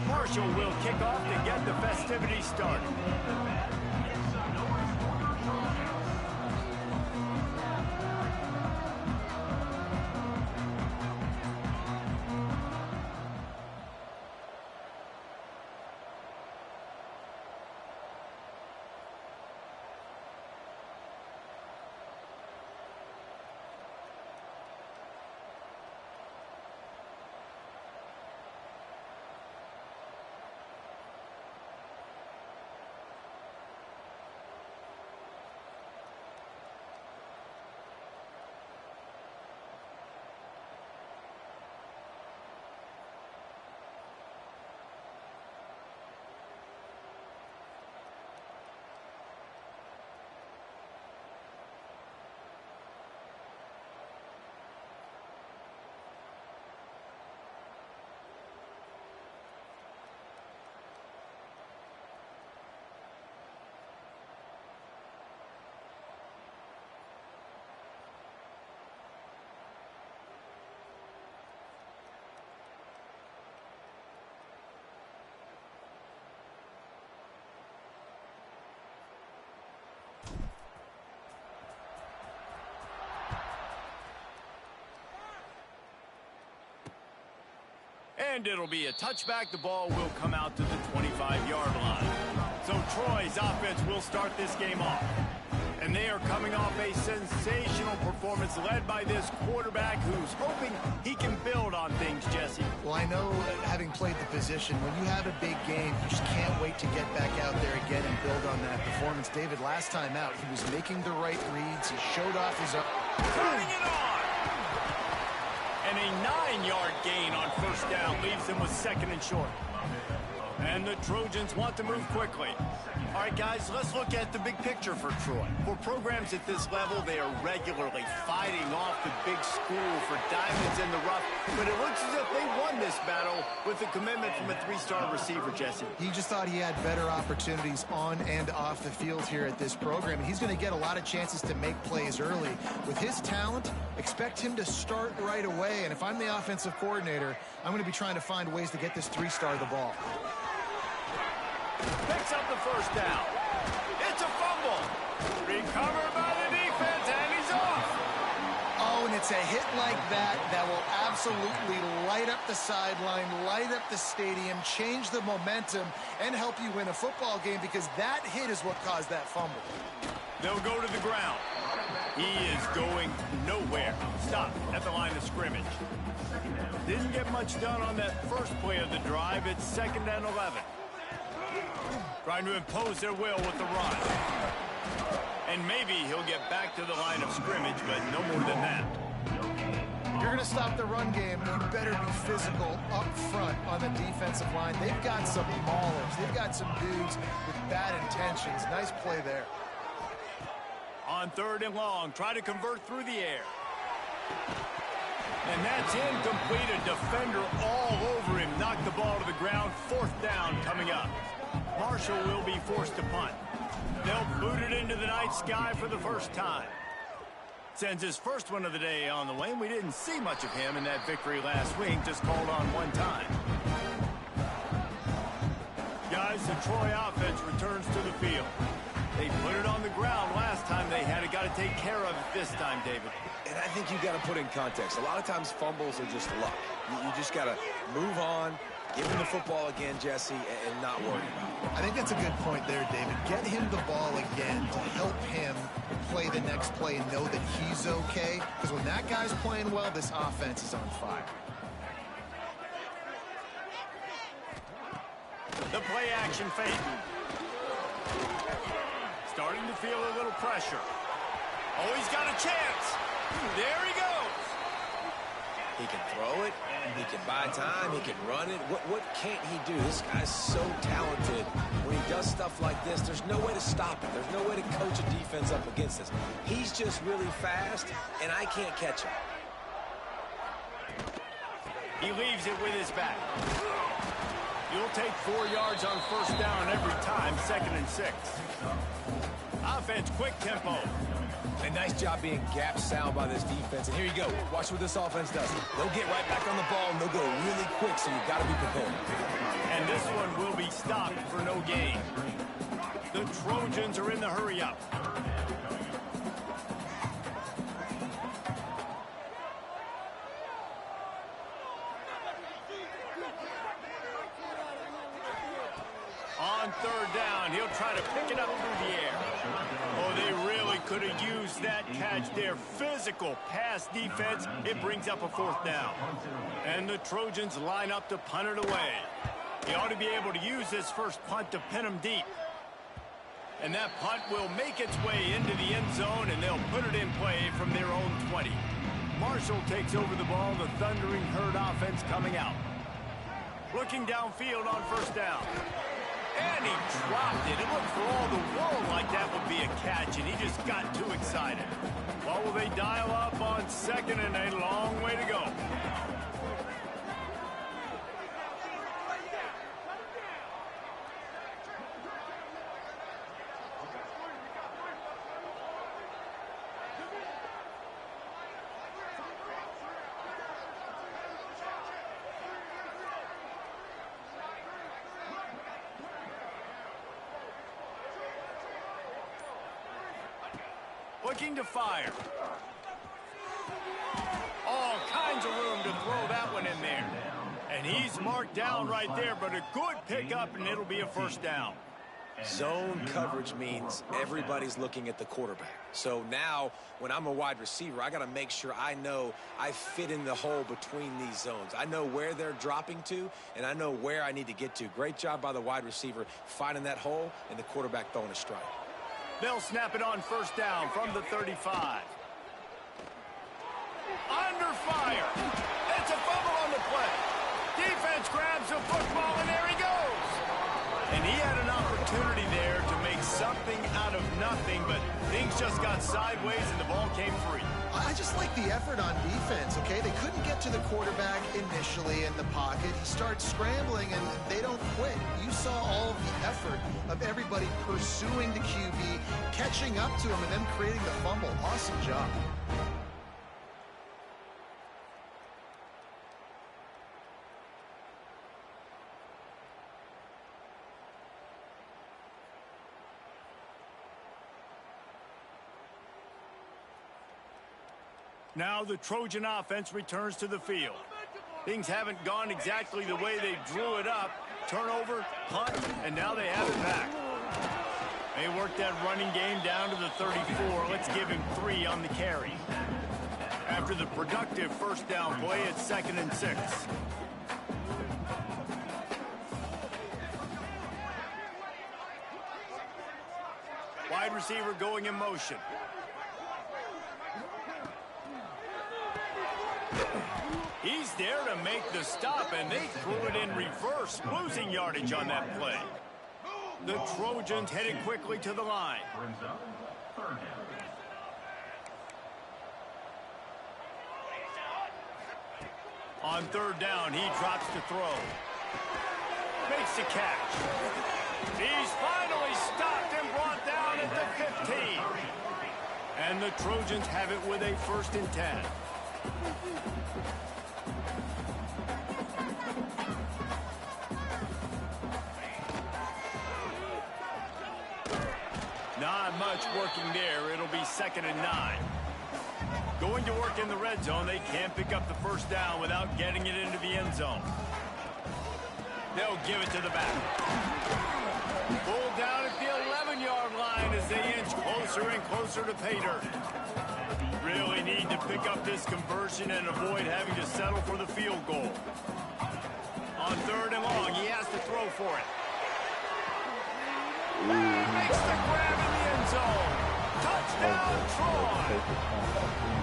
Marshall will kick off to get the festivities started. And it'll be a touchback. The ball will come out to the 25-yard line. So Troy's offense will start this game off. And they are coming off a sensational performance led by this quarterback who's hoping he can build on things, Jesse. Well, I know, having played the position, when you have a big game, you just can't wait to get back out there again and build on that performance. David, last time out, he was making the right reads. He showed off his own. Turning it on! And a 9-yard gain on first down leaves them with second and short. And the Trojans want to move quickly. All right, guys, let's look at the big picture for Troy. For programs at this level, they are regularly fighting off the big school for diamonds in the rough, but it looks as if they won this battle with the commitment from a three-star receiver, Jesse. He just thought he had better opportunities on and off the field here at this program, and he's going to get a lot of chances to make plays early. With his talent, expect him to start right away, and if I'm the offensive coordinator, I'm going to be trying to find ways to get this three-star the ball. Picks up the first down. It's a fumble. Recovered by the defense, and he's off. Oh, and it's a hit like that that will absolutely light up the sideline, light up the stadium, change the momentum, and help you win a football game, because that hit is what caused that fumble. They'll go to the ground. He is going nowhere. Stop at the line of scrimmage. Didn't get much done on that first play of the drive. It's 2nd and 11. Trying to impose their will with the run. And maybe he'll get back to the line of scrimmage, but no more than that. You're going to stop the run game. You better be physical up front on the defensive line. They've got some maulers. They've got some dudes with bad intentions. Nice play there. On 3rd and long, try to convert through the air. And that's incomplete. A defender all over him. Knocked the ball to the ground. 4th down coming up. Marshall will be forced to punt. They'll boot it into the night sky for the first time. Sends his first one of the day on the way, and we didn't see much of him in that victory last week, just called on one time. Guys, the Troy offense returns to the field. They put it on the ground last time they had it. Got to take care of it this time, David. And I think you got to put in context. A lot of times fumbles are just luck. You just got to move on, give him the football again, Jesse, and not worry about it. I think that's a good point there, David. Get him the ball again to help him play the next play and know that he's okay. Because when that guy's playing well, this offense is on fire. The play action fake. Starting to feel a little pressure. Oh, he's got a chance. There he goes. He can throw it. He can buy time. He can run it. What can't he do? This guy's so talented. When he does stuff like this, there's no way to stop him. There's no way to coach a defense up against this. He's just really fast, and I can't catch him. He leaves it with his back. You'll take 4 yards on 1st down every time, 2nd and 6. Offense, quick tempo. A nice job being gap sound by this defense. And here you go. Watch what this offense does. They'll get right back on the ball, and they'll go really quick, so you've got to be prepared. And this one will be stopped for no gain. The Trojans are in the hurry-up. On 3rd down, he'll try to pick it up through the air. Oh, they really could have used that catch there. Physical pass defense. It brings up a 4th down. And the Trojans line up to punt it away. He ought to be able to use this first punt to pin him deep. And that punt will make its way into the end zone, and they'll put it in play from their own 20. Marshall takes over the ball. The Thundering Herd offense coming out. Looking downfield on 1st down. And he dropped it. It looked for all the world like that would be a catch, and he just got too excited. What will they dial up on 2nd and a long way to go? Looking to fire. All kinds of room to throw that one in there. And he's marked down right there, but a good pickup, and it'll be a 1st down. Zone coverage means everybody's looking at the quarterback. So now, when I'm a wide receiver, I got to make sure I know I fit in the hole between these zones. I know where they're dropping to, and I know where I need to get to. Great job by the wide receiver finding that hole, and the quarterback throwing a strike. They'll snap it on 1st down from the 35. Under fire. It's a fumble on the play. Defense grabs the football, and there he goes. And he had an opportunity there to make something out of nothing, but things just got sideways and the ball came free. I just like the effort on defense, okay? They couldn't get to the quarterback initially in the pocket. He starts scrambling, and they don't quit. You saw all of the effort of everybody pursuing the QB, catching up to him, and then creating the fumble. Awesome job. Now the Trojan offense returns to the field. Things haven't gone exactly the way they drew it up. Turnover, punt, and now they have it back. They worked that running game down to the 34. Let's give him 3 on the carry. After the productive first down play, it's 2nd and 6. Wide receiver going in motion. He's there to make the stop, and they threw it in reverse, losing yardage on that play. The Trojans headed quickly to the line. On 3rd down, he drops to throw. Makes the catch. He's finally stopped and brought down at the 15. And the Trojans have it with a 1st and 10. Not much working there. It'll be 2nd and 9. Going to work in the red zone. They can't pick up the first down without getting it into the end zone. They'll give it to the back. Pulled down at the 11-yard line as they inch closer and closer to pay dirt. Really need to pick up this conversion and avoid having to settle for the field goal. On 3rd and long, he has to throw for it. Makes the grab in the end zone. Touchdown, Troy.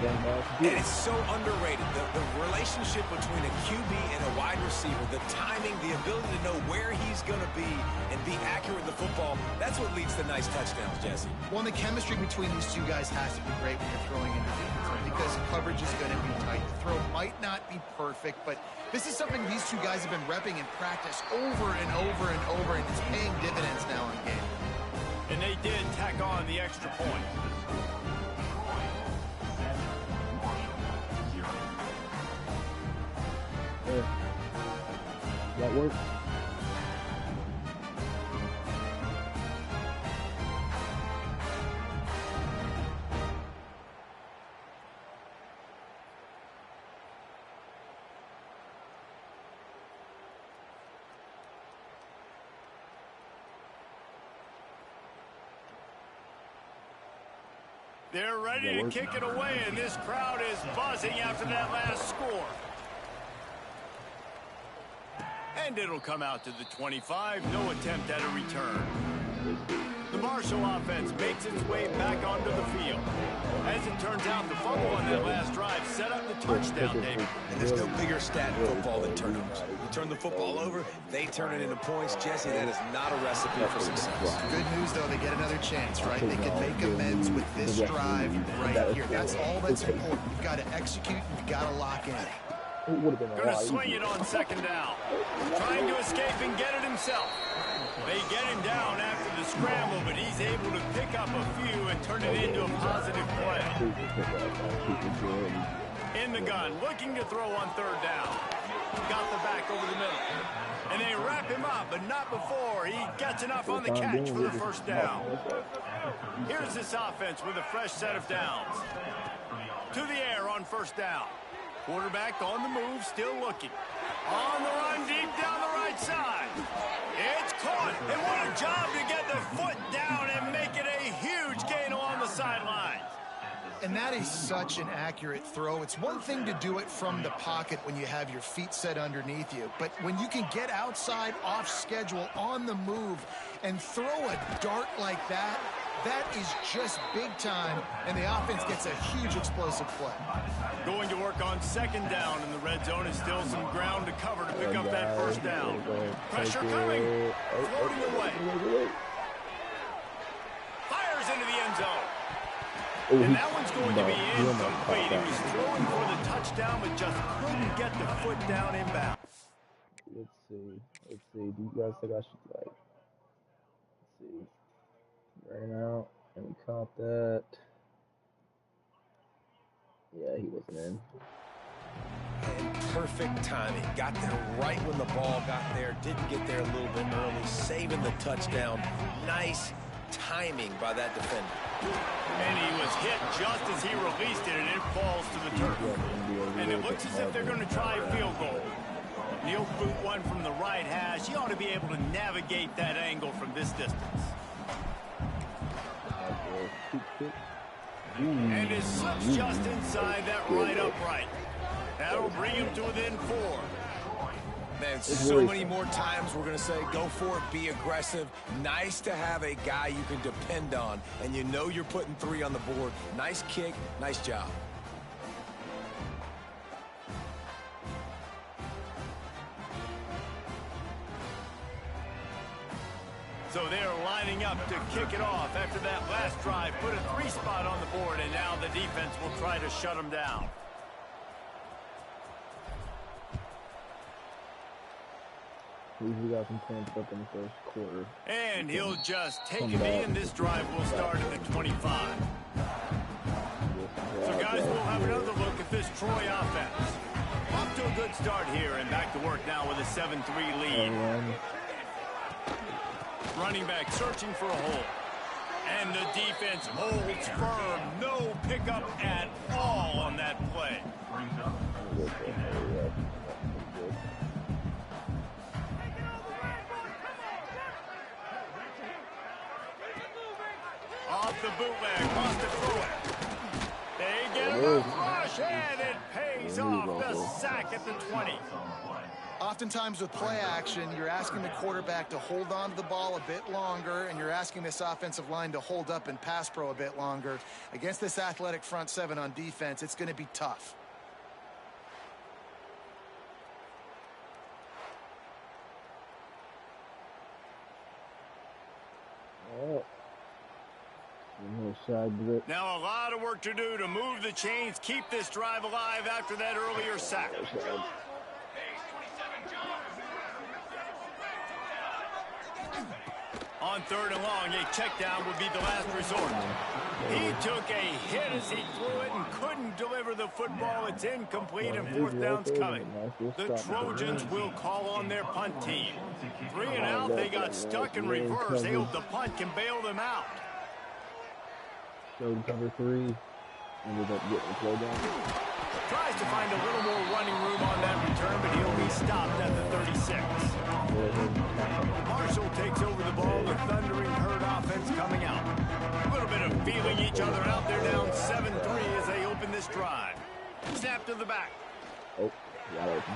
And it's so underrated. The relationship between a QB and a wide receiver, the timing, the ability to know where he's going to be and be accurate with the football, that's what leads to nice touchdowns, Jesse. Well, the chemistry between these two guys has to be great when you're throwing into defense because coverage is going to be tight. The throw might not be perfect, but this is something these two guys have been repping in practice over and over and over, and it's paying dividends now in the game. And they did tack on the extra point. That works. They're ready to kick it away, and this crowd is buzzing after that last score. And it'll come out to the 25. No attempt at a return. The Marshall offense makes its way back onto the field. As it turns out, the fumble on that last drive set up the touchdown, David. And there's no bigger stat in football than turnovers. You turn the football over, they turn it into points. Jesse, that is not a recipe for success. Good news, though, they get another chance, right? They can make amends with this drive right here. That's all that's important. You've got to execute, and you've got to lock in. Going to swing it on 2nd down. Trying to escape and get it himself. They get him down after the scramble, but he's able to pick up a few and turn it into a positive play. In the gun, looking to throw on 3rd down. Got the back over the middle. And they wrap him up, but not before he gets enough on the catch for the first down. Here's this offense with a fresh set of downs. To the air on 1st down. Quarterback on the move, still looking. On the run, deep down the right side. It's caught, and what a job to get the foot down and make it a huge gain along the sideline. And that is such an accurate throw. It's one thing to do it from the pocket when you have your feet set underneath you, but when you can get outside, off schedule, on the move, and throw a dart like that, that is just big time, and the offense gets a huge explosive play. Going to work on 2nd down, and the red zone is still some ground to cover to pick up that first down. Pressure coming, floating away. And that one's going to be incomplete. He was throwing for the touchdown, but just couldn't get the foot down inbound. Let's see. Do you guys think I should, like, let's see. Ran out, and we caught that. Yeah, he wasn't in. And perfect timing. Got there right when the ball got there. Didn't get there a little bit early. Saving the touchdown. Nice timing by that defender. And he was hit just as he released it, and it falls to the turf. And it looks as if they're going to try a field goal. He'll boot one from the right hash. He ought to be able to navigate that angle from this distance. And his slip's just inside that right upright. That'll bring him to within 4. Man, so many more times we're going to say, go for it, be aggressive. Nice to have a guy you can depend on, and you know you're putting 3 on the board. Nice kick, nice job. So they're lining up to kick it off after that last drive. Put a 3 spot on the board, and now the defense will try to shut them down. We got some points up in the first quarter. And he'll just take him in. This drive will start at the 25. So, guys, we'll have another look at this Troy offense. Off to a good start here, and back to work now with a 7-3 lead. Running back searching for a hole. And the defense holds firm. No pickup at all on that play. Off the bootleg, wants to throw it. They get a rush, and it pays off the sack at the 20. Oftentimes with play action, you're asking the quarterback to hold on to the ball a bit longer, and you're asking this offensive line to hold up and pass pro a bit longer. Against this athletic front 7 on defense, it's going to be tough. Now a lot of work to do to move the chains, keep this drive alive after that earlier sack. On 3rd and long, a check down would be the last resort. He took a hit as he threw it and couldn't deliver the football. It's incomplete, and 4th down's coming. The Trojans will call on their punt team. 3 and out, they got stuck in reverse. They hope the punt can bail them out. So cover 3, ended up getting the play down. Tries to find a little more running room on that return, but he'll be stopped at the 36. Marshall takes over the ball. The Thundering Herd offense coming out. A little bit of feeling each other out. They're down 7-3 as they open this drive. Snap to the back. Oh, wide open.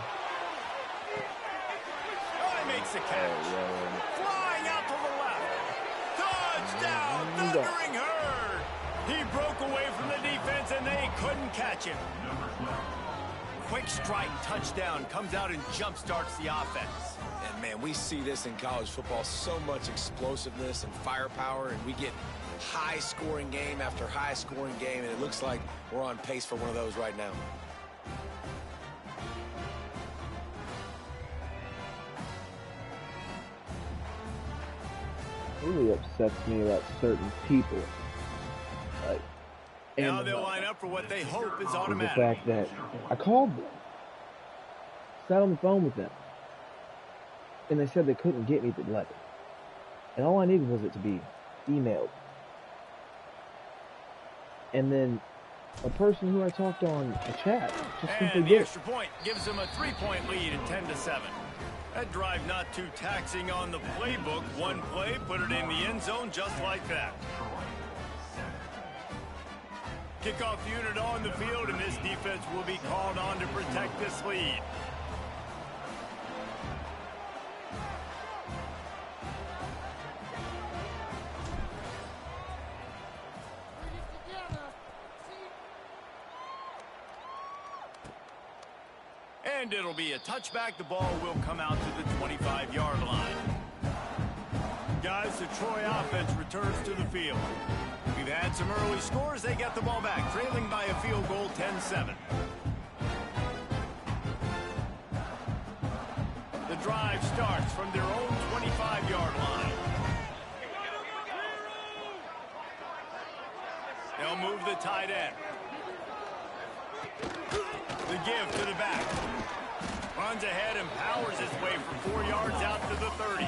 Oh, he makes the catch. Flying out to the left. Touchdown, Thundering Herd. He broke away from the defense, and they couldn't catch him. Quick strike touchdown comes out and jump starts the offense. And, man, we see this in college football, so much explosiveness and firepower, and we get high-scoring game after high-scoring game, and it looks like we're on pace for one of those right now. It really upsets me about certain people. Like, now they'll line up for what they hope is automatic. The fact that I called them, sat on the phone with them, and they said they couldn't get me the letter. And all I needed was it to be emailed. And then a person who I talked on a chat just simply and the did extra point gives them a 3-point lead at 10-7. That drive not too taxing on the playbook. One play, put it in the end zone just like that. Kickoff unit on the field, and this defense will be called on to protect this lead. And it'll be a touchback. The ball will come out to the 25-yard line. Guys, the Troy offense returns to the field. We We've had some early scores. They get the ball back, trailing by a field goal, 10-7. The drive starts from their own 25-yard line. They'll move the tight end. The give to the back. Runs ahead and powers his way for 4 yards out to the 30.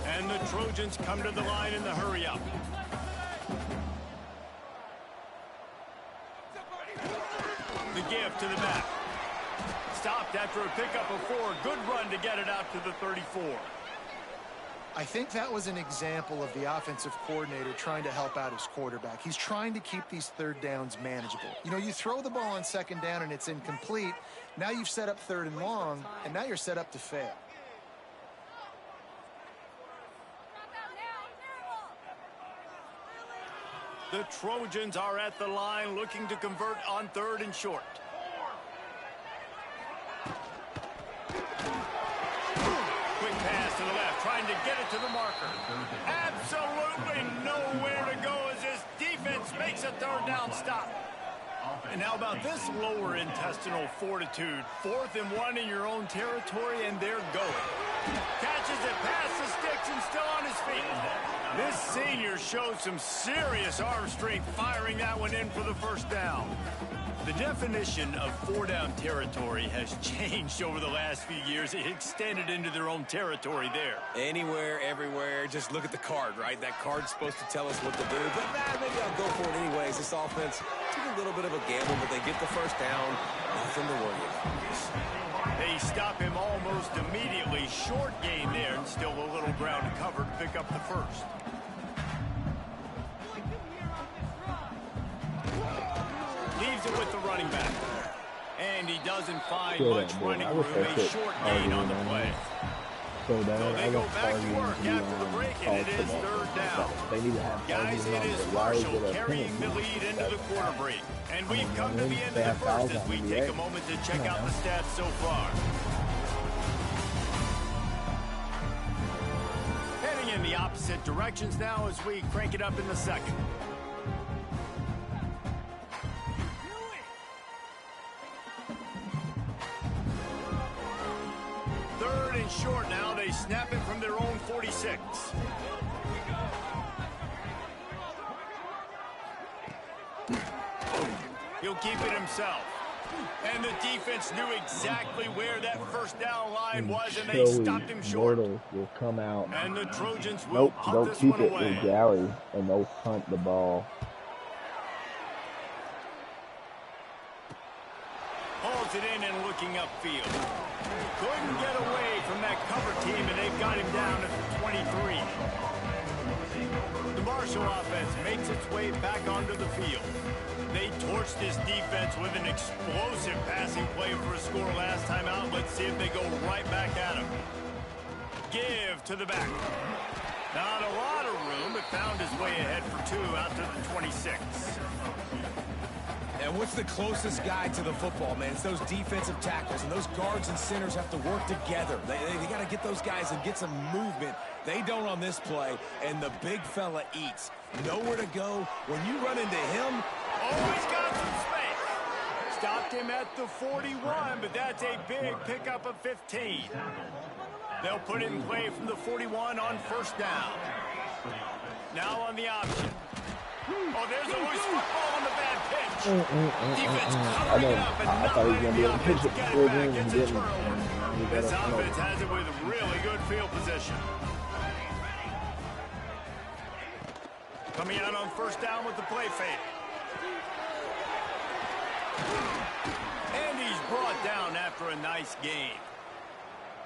And the Trojans come to the line in the hurry-up. The give to the back. Stopped after a pickup of 4. Good run to get it out to the 34. I think that was an example of the offensive coordinator trying to help out his quarterback. He's trying to keep these third downs manageable. You know, you throw the ball on second down and it's incomplete. Now you've set up third and long, and now you're set up to fail. The Trojans are at the line looking to convert on 3rd and short. Quick pass to the left, trying to get it to the marker. Absolutely nowhere to go as this defense makes a 3rd down stop. And how about this lower intestinal fortitude? 4th and 1 in your own territory, and they're going. Catches it past the sticks and still on his feet. This senior showed some serious arm strength firing that one in for the 1st down. The definition of 4-down territory has changed over the last few years. It extended into their own territory there. Anywhere, everywhere. Just look at the card, right? That card's supposed to tell us what to do. But maybe I'll go for it anyways. This offense took a little bit of a gamble, but they get the 1st down. Nothing to worry about. They stop him almost immediately. Short gain there, and still a little ground to cover to pick up the 1st. Leaves it with the running back. And he doesn't find much running room. A short gain on the play. So they go back to work after the break, and it is 3rd down. Guys, it is Marshall carrying the lead into the quarter break. And we've come to the end of the 1st as we take a moment to check out the stats so far. Heading in the opposite directions now as we crank it up in the 2nd. Short now. They snap it from their own 46. He'll keep it himself. And the defense knew exactly where that 1st down line was, and they stopped him short. Will come out. And the Trojans will punt this keep one it away. with Galley, and they'll punt the ball. Hauls it in and looking upfield. Couldn't get away from that cover team, and they've got him down at the 23. The Marshall offense makes its way back onto the field. They torched this defense with an explosive passing play for a score last time out. Let's see if they go right back at him. Give to the back. Not a lot of room, but found his way ahead for 2 out to the 26. And what's the closest guy to the football, man? It's those defensive tackles, and those guards and centers have to work together. They got to get those guys and get some movement. They don't on this play, and the big fella eats. Nowhere to go. When you run into him, he's got some space. Stopped him at the 41, but that's a big pickup of 15. They'll put it in play from the 41 on 1st down. Now on the option. Oh, there's a loose football on the bad pitch. Defense covering it up and not letting the offense get it back. It's a turnover. This offense has it with really good field position. Coming out on 1st down with the play fake. And he's brought down after a nice gain.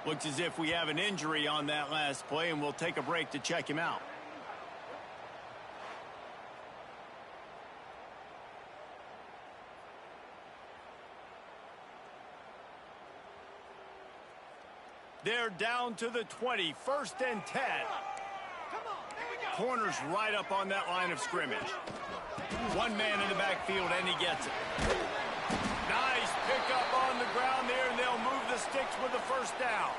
Looks as if we have an injury on that last play, and we'll take a break to check him out. They're down to the 20, 1st and 10. Corner's right up on that line of scrimmage. One man in the backfield, and he gets it. Nice pickup on the ground there, and they'll move the sticks with the 1st down.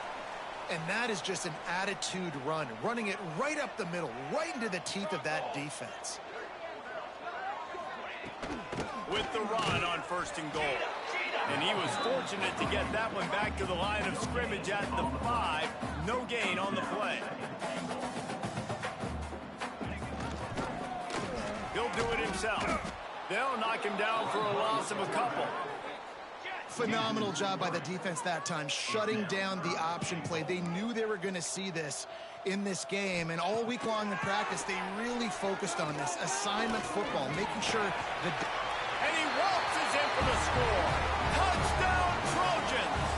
And that is just an attitude run, running it right up the middle, right into the teeth of that defense. with the run on 1st and goal. And he was fortunate to get that one back to the line of scrimmage at the 5. No gain on the play. He'll do it himself. They'll knock him down for a loss of a couple. Phenomenal job by the defense that time, shutting down the option play. They knew they were going to see this in this game, and all week long in practice, they really focused on this assignment football, making sure that... And he waltzes in for the score. Touchdown, Trojans!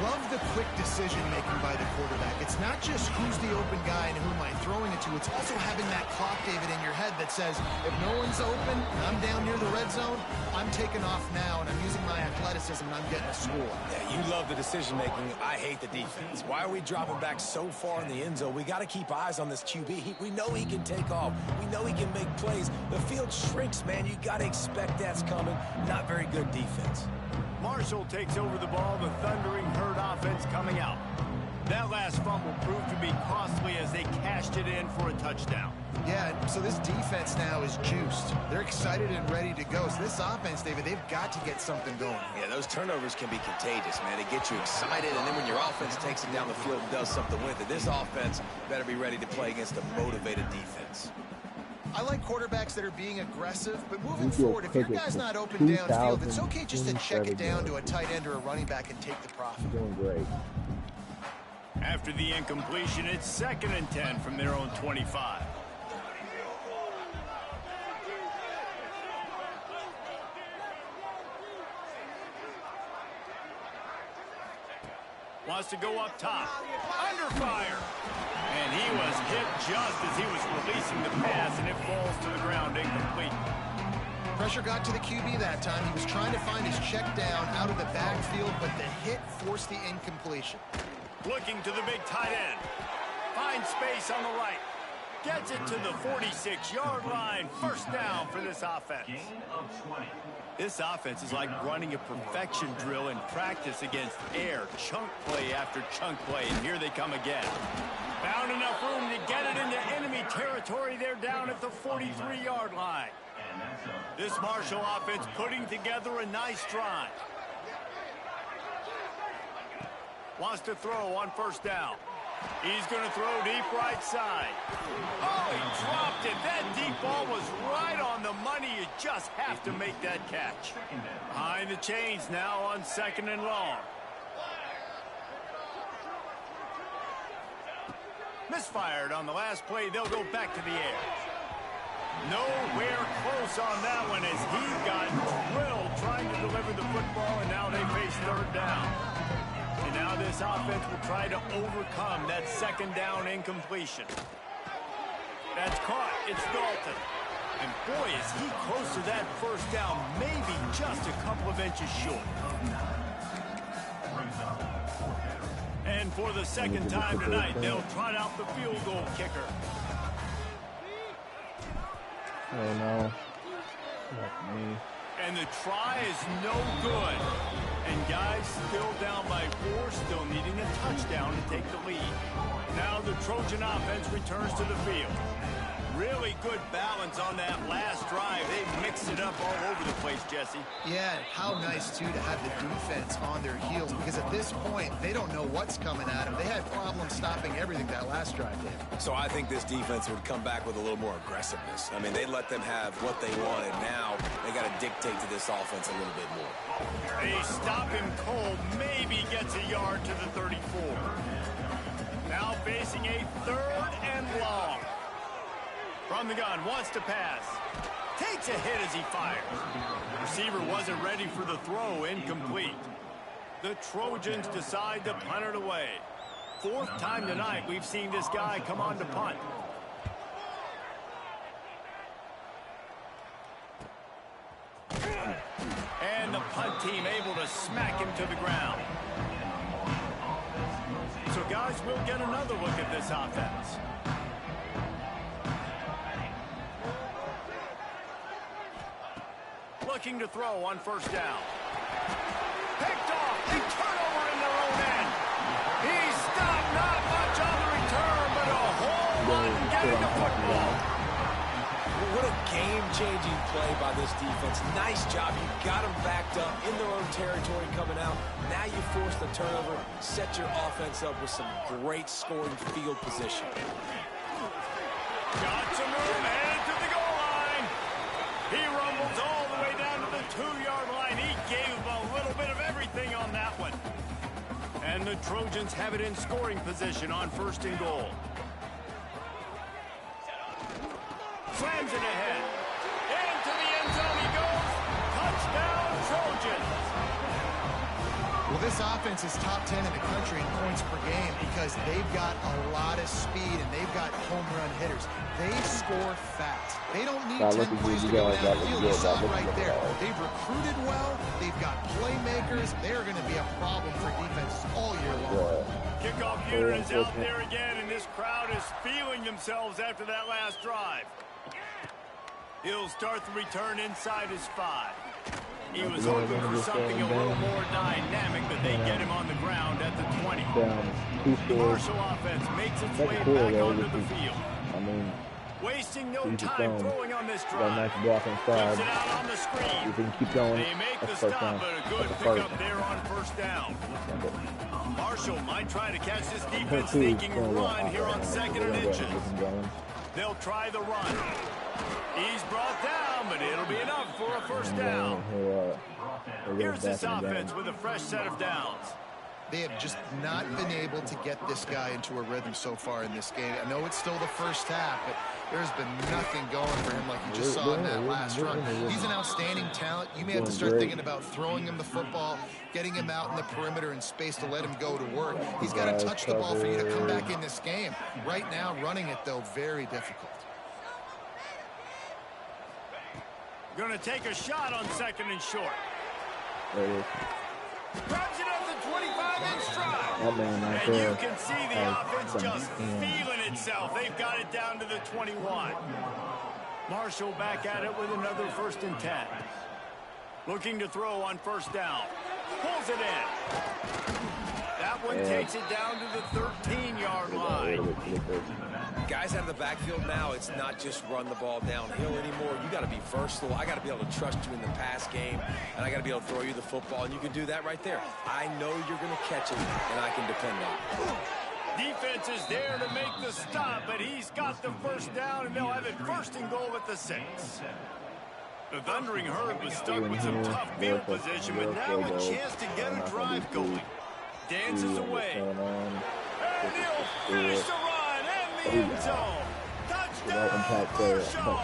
Love the quick decision-making by the quarterback. It's not just who's the open guy and who am I throwing it to. It's also having that clock, David, in your head that says, if no one's open and I'm down near the red zone, I'm taking off now, and I'm using my athleticism, and I'm getting a score. Yeah, you love the decision-making. I hate the defense. Why are we dropping back so far in the end zone? We got to keep eyes on this QB. We know he can take off. We know he can make plays. The field shrinks, man. You got to expect that's coming. Not very good defense. Marshall takes over the ball, the Thundering Herd offense coming out. That last fumble proved to be costly as they cashed it in for a touchdown. Yeah, so this defense now is juiced. They're excited and ready to go. So this offense, David, they've got to get something going. Yeah, those turnovers can be contagious, man. They get you excited, and then when your offense takes it down the field and does something with it, this offense better be ready to play against a motivated defense. I like quarterbacks that are being aggressive, but moving forward, if your guy's not open downfield, it's okay just to check it down to a tight end or a running back and take the profit. Doing great. After the incompletion, it's 2nd and 10 from their own 25. Wants to go up top. Under fire. And he was hit just as he was releasing the pass, and it falls to the ground incomplete. Pressure got to the QB that time. He was trying to find his check down out of the backfield, but the hit forced the incompletion. Looking to the big tight end. Finds space on the right. Gets it to the 46-yard line. 1st down for this offense. Gain of 20. This offense is like running a perfection drill in practice against air. Chunk play after chunk play, and here they come again. Found enough room to get it into enemy territory. They're down at the 43-yard line. This Marshall offense putting together a nice drive. Wants to throw on 1st down. He's going to throw deep right side. Oh, he dropped it. That deep ball was right on the money. You just have to make that catch. Behind the chains now on 2nd and long. Misfired on the last play. They'll go back to the air. Nowhere close on that one as he got drilled trying to deliver the football, and now they face 3rd down. And now this offense will try to overcome that 2nd down incompletion. That's caught. It's Dalton. And boy, is he close to that 1st down, maybe just a couple of inches short. And for the 2nd time tonight, they'll trot out the field goal kicker. Oh, no. Not me. And the try is no good. And guys still down by 4, still needing a touchdown to take the lead. Now the Trojan offense returns to the field. Really good balance on that last drive. They mixed it up all over the place, Jesse. Yeah, how nice, too, to have the defense on their heels, because at this point, they don't know what's coming at them. They had problems stopping everything that last drive did. So I think this defense would come back with a little more aggressiveness. I mean, they let them have what they wanted. Now they got to dictate to this offense a little bit more. They stop him cold, maybe gets a yard to the 34. Now facing a 3rd and long. From the gun, wants to pass. Takes a hit as he fires. Receiver wasn't ready for the throw, incomplete. The Trojans decide to punt it away. 4th time tonight we've seen this guy come on to punt. And the punt team able to smack him to the ground. So guys, we'll get another look at this offense. Looking to throw on 1st down. Picked off. They turnover in their own end. He stopped. Not much on the return, but a whole lot in getting the football. Well, What a game-changing play by this defense. Nice job. You got them backed up in their own territory coming out. Now you force the turnover, set your offense up with some great scoring field position. Got some room, headed to the goal line. He rumbles all the way down to the 2-yard line. He gave him a little bit of everything on that one. And the Trojans have it in scoring position on 1st and goal. Slams it ahead. Into the end zone he goes. Touchdown, Trojans. Well, this offense is top 10 in the country in points per game because they've got a lot of speed and they've got home run hitters. They score fast. They don't need 10 plays to go down the field. You saw it right there. They've recruited well. They've got playmakers. They're going to be a problem for defenses all year long. Kickoff unit is out there again, and this crowd is feeling themselves after that last drive. He'll start the return inside his 5. He was hoping for something a little more dynamic, but they get him on the ground at the 20. The Marshall offense makes its way back onto the field. Wasting no time throwing on this drive. Keeps it out on the screen. They make the stop, but a good pickup there on 1st down. Marshall might try to catch this defense thinking run here on 2nd and inches. They'll try the run. He's brought down, but it'll be enough for a 1st down. Here's this offense with a fresh set of downs. They have just not been able to get this guy into a rhythm so far in this game. I know it's still the first half, but there's been nothing going for him like you just saw in that last run. He's an outstanding talent. You may have to start thinking about throwing him the football, getting him out in the perimeter in space to let him go to work. He's got to touch the ball for you to come back in this game. Right now, running it, though, very difficult. Going to take a shot on 2nd and short. Grabs it at the 25-inch stride. And you can see the offense just feeling itself. They've got it down to the 21. Marshall back at it with another 1st and 10. Looking to throw on 1st down. Pulls it in. That one takes it down to the 13-yard line. Guys out of the backfield now, it's not just run the ball downhill anymore. You got to be versatile. I got to be able to trust you in the pass game, and I got to be able to throw you the football, and you can do that right there. I know you're going to catch it, and I can depend on it. Defense is there to make the stop, but he's got the 1st down, and they'll have it 1st and goal at the 6. The Thundering Herd was stuck with some tough field position, but now a chance to get a drive going. Dances away. And he'll finish the run and the end zone. Touchdown, Marshall!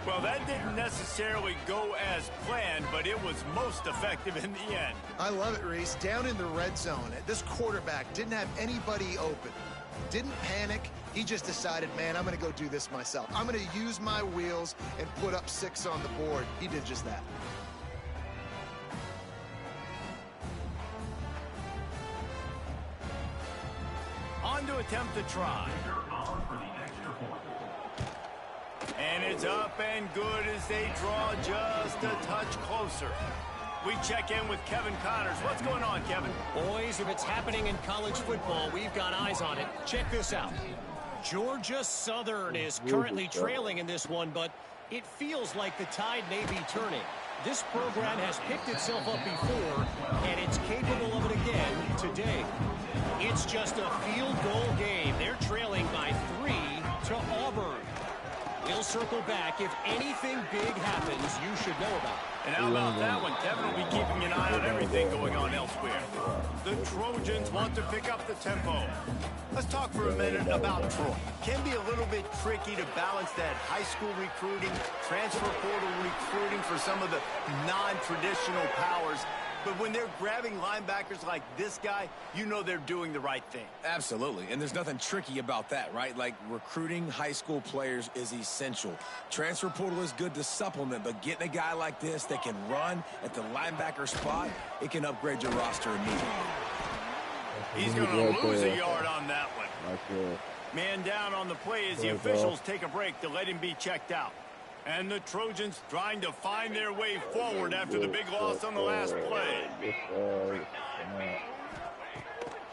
Well, that didn't necessarily go as planned, but it was most effective in the end. I love it, Reese. Down in the red zone, this quarterback didn't have anybody open. Didn't panic. He just decided, man, I'm going to go do this myself. I'm going to use my wheels and put up 6 on the board. He did just that. On to attempt the try. And it's up and good as they draw just a touch closer. We check in with Kevin Connors. What's going on, Kevin? Boys, if it's happening in college football, we've got eyes on it. Check this out. Georgia Southern is currently trailing in this one, but it feels like the tide may be turning. This program has picked itself up before, and it's capable of it again today. It's just a field goal game. They're trailing by 3 to Auburn. We'll circle back. If anything big happens, you should know about it. And how about that one? Kevin will be keeping an eye on everything going on elsewhere. The Trojans want to pick up the tempo. Let's talk for a minute about Troy. Can be a little bit tricky to balance that high school recruiting, transfer portal recruiting for some of the non-traditional powers. But when they're grabbing linebackers like this guy, you know they're doing the right thing. Absolutely, and there's nothing tricky about that, right? Like, recruiting high school players is essential. Transfer portal is good to supplement, but getting a guy like this that can run at the linebacker spot, it can upgrade your roster immediately. He's going to lose a yard on that one. Man down on the play as the officials take a break to let him be checked out. And the Trojans trying to find their way forward after the big loss on the last play.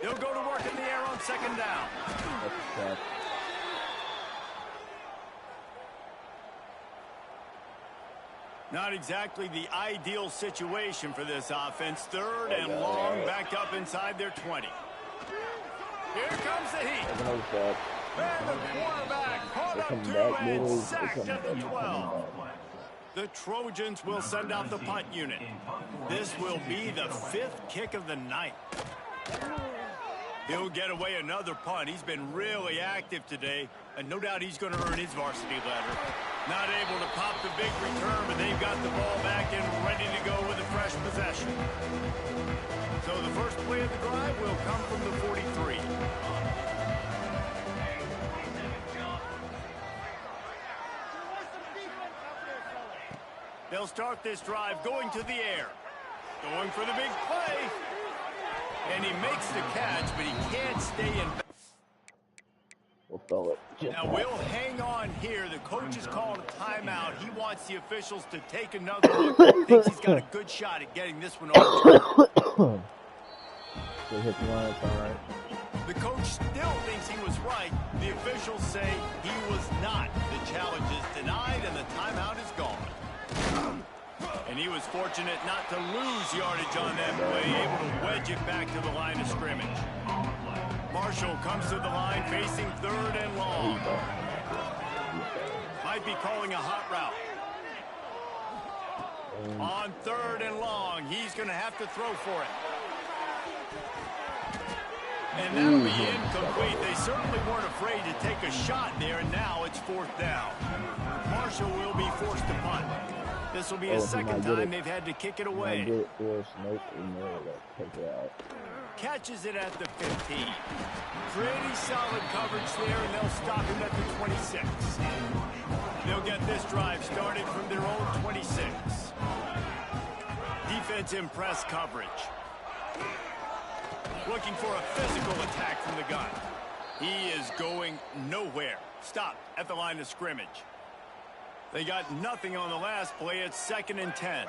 They'll go to work in the air on 2nd down. Not exactly the ideal situation for this offense. Third and long, backed up inside their 20. Here comes the heat. And the quarterback caught up to and sacked at the 12. The Trojans will send out the punt unit. This will be the 5th kick of the night. He'll get away another punt. He's been really active today, and no doubt he's going to earn his varsity letter. Not able to pop the big return, but they've got the ball back and ready to go with a fresh possession. So the first play of the drive will come from the 43. They'll start this drive going to the air. Going for the big play. And he makes the catch, but he can't stay in. We'll throw it. Now we'll hang on here. The coach has called a timeout. He wants the officials to take another look. Thinks he's got a good shot at getting this one over. They hit the line, it's all right. The coach still thinks he was right. The officials say he was not. The challenge is denied, and the timeout is gone. And he was fortunate not to lose yardage on that play, able to wedge it back to the line of scrimmage. Marshall comes to the line facing third and long. Might be calling a hot route. On third and long, he's going to have to throw for it. And that'll be incomplete. They certainly weren't afraid to take a shot there, and now it's 4th down. Marshall will be forced to punt. This will be his second time they've had to kick it away. Catches it at the 15. Pretty solid coverage there, and they'll stop him at the 26. They'll get this drive started from their own 26. Defense in press coverage. Looking for a physical attack from the gun. He is going nowhere. Stop at the line of scrimmage. They got nothing on the last play. It's 2nd and 10.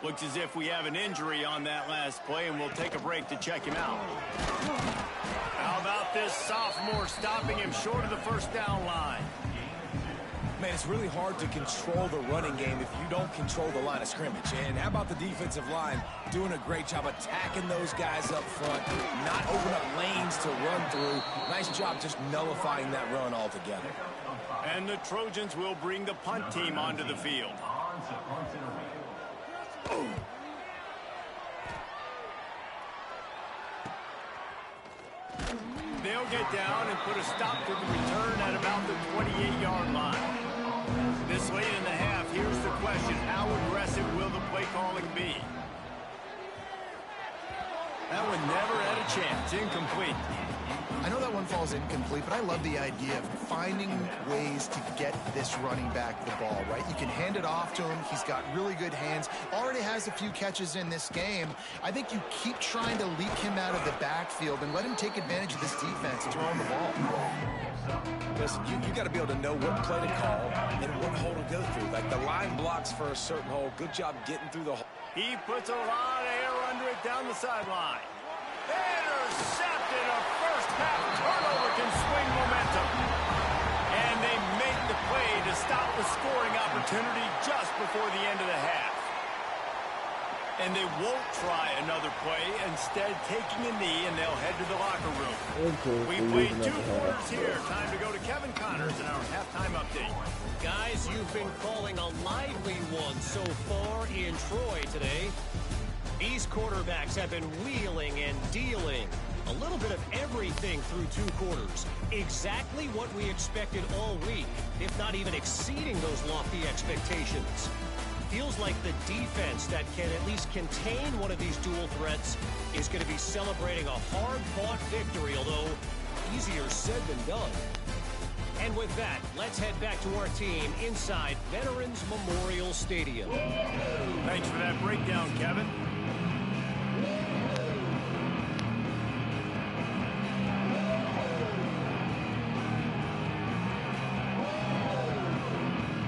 Looks as if we have an injury on that last play, and we'll take a break to check him out. How about this sophomore stopping him short of the first down line? Man, it's really hard to control the running game if you don't control the line of scrimmage. And how about the defensive line doing a great job attacking those guys up front, not open up lanes to run through. Nice job just nullifying that run altogether. And the Trojans will bring the punt team onto the field. They'll get down and put a stop to the return at about the 28-yard line. This late in the half, here's the question. How aggressive will the play calling be? That one never had a chance. Incomplete. I know that one falls incomplete, but I love the idea of finding ways to get this running back the ball, right? You can hand it off to him. He's got really good hands. Already has a few catches in this game. I think you keep trying to leak him out of the backfield and let him take advantage of this defense throwing the ball. Listen, you got to be able to know what play to call and what hole to go through. Like the line blocks for a certain hole. Good job getting through the hole. He puts a lot of air under it down the sideline. Intercepted. A first-half turnover can swing momentum. And they make the play to stop the scoring opportunity just before the end of the half. And they won't try another play, instead taking a knee, and they'll head to the locker room. We played 2 quarters here. Time to go to Kevin Connors in our halftime update. Guys, you've been calling a lively one so far in Troy today. These quarterbacks have been wheeling and dealing. A little bit of everything through 2 quarters. Exactly what we expected all week, if not even exceeding those lofty expectations. Feels like the defense that can at least contain one of these dual threats is going to be celebrating a hard-fought victory, although easier said than done. And with that, let's head back to our team inside Veterans Memorial Stadium. Thanks for that breakdown, Kevin.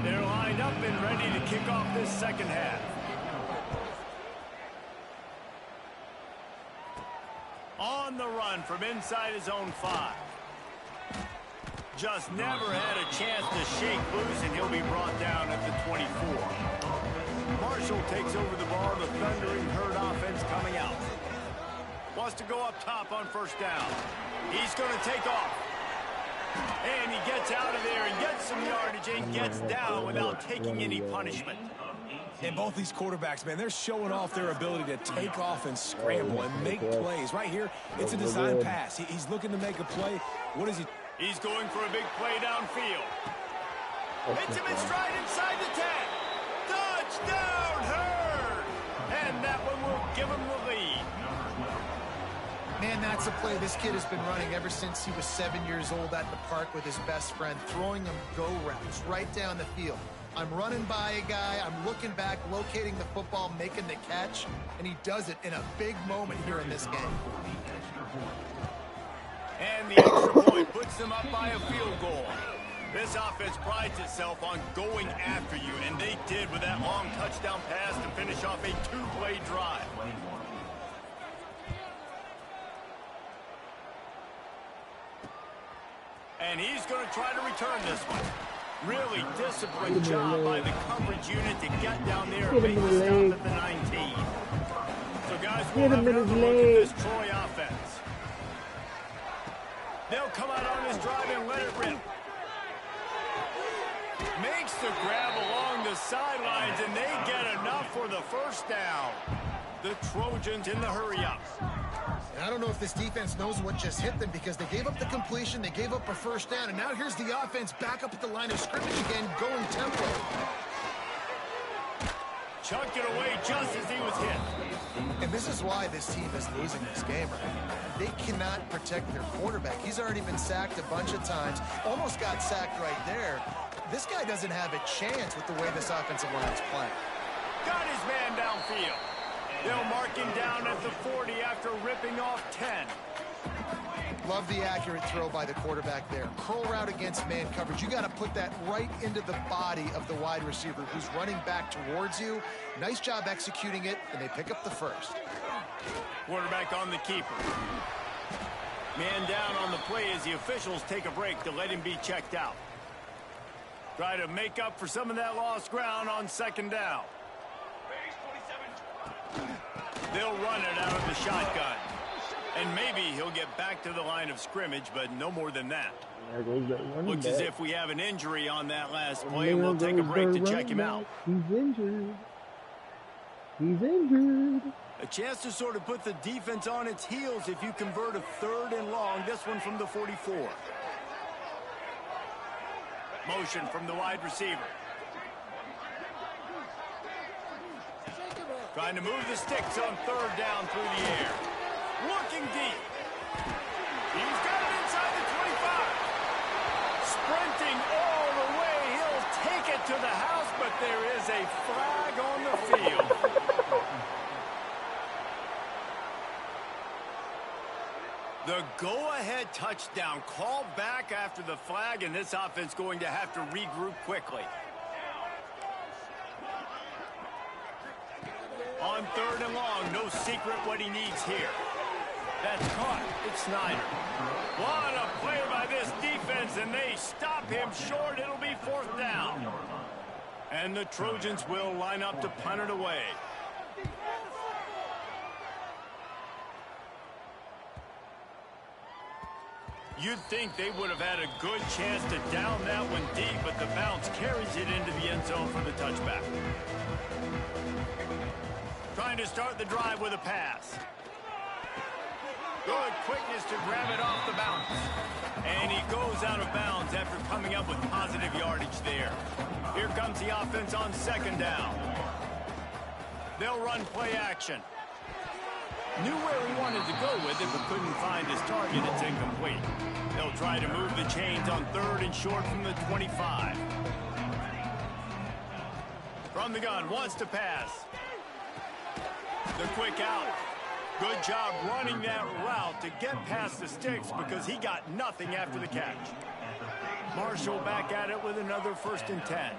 They're lined up and ready to kick off this second half. On the run from inside his own 5. Just never had a chance to shake loose, and he'll be brought down at the 24. Marshall takes over the ball. The Thundering Herd offense coming out. Wants to go up top on first down. He's going to take off. And he gets out of there and gets some yardage and gets down without taking any punishment. And both these quarterbacks, man, they're showing off their ability to take off and scramble and make plays. Right here, it's a design pass. He's looking to make a play. What is he? He's going for a big play downfield. Hits him in stride inside the 10. Touchdown, Herd! And that one will give him the lead. Man, that's a play this kid has been running ever since he was 7 years old at the park with his best friend, throwing him go routes right down the field. I'm running by a guy, I'm looking back, locating the football, making the catch, and he does it in a big moment here in this game. And the extra point puts them up by a field goal. This offense prides itself on going after you, and they did with that long touchdown pass to finish off a two-play drive. And he's going to try to return this one. Really disciplined job by the coverage unit to get down there and make the stop at the 19. So guys, we'll have another look at this Troy offense. They'll come out on this drive and let it rip. Makes the grab along the sidelines, and they get enough for the first down. The Trojans in the hurry-up. And I don't know if this defense knows what just hit them because they gave up the completion, they gave up a first down, and now here's the offense back up at the line of scrimmage again, going tempo. Chucked it away just as he was hit. And this is why this team is losing this game, right? They cannot protect their quarterback. He's already been sacked a bunch of times, almost got sacked right there. This guy doesn't have a chance with the way this offensive line is playing. Got his man downfield. They'll mark him down at the 40 after ripping off 10. Love the accurate throw by the quarterback there. Curl route against man coverage. You got to put that right into the body of the wide receiver who's running back towards you. Nice job executing it, and they pick up the first. Quarterback on the keeper. Man down on the play as the officials take a break to let him be checked out. Try to make up for some of that lost ground on second down. They'll run it out of the shotgun. And maybe he'll get back to the line of scrimmage, but no more than that. Looks as if we have an injury on that last play, and we'll take a break to check him out. He's injured. He's injured. A chance to sort of put the defense on its heels if you convert a 3rd and long, this one from the 44. Motion from the wide receiver. Trying to move the sticks on 3rd down through the air. Looking deep. He's got it inside the 25. Sprinting all the way. He'll take it to the house, but there is a flag on the field. The go-ahead touchdown called back after the flag, and this offense going to have to regroup quickly. On 3rd and long, no secret what he needs here. That's caught. It's Snyder. What a play by this defense, and they stop him short. It'll be 4th down. And the Trojans will line up to punt it away. You'd think they would have had a good chance to down that one deep, but the bounce carries it into the end zone for the touchback. Trying to start the drive with a pass. Good quickness to grab it off the bounce. And he goes out of bounds after coming up with positive yardage there. Here comes the offense on 2nd down. They'll run play action. Knew where he wanted to go with it, but couldn't find his target. It's incomplete. They'll try to move the chains on 3rd and short from the 25. From the gun, wants to pass. The quick out. Good job running that route to get past the sticks because he got nothing after the catch. Marshall back at it with another 1st and 10.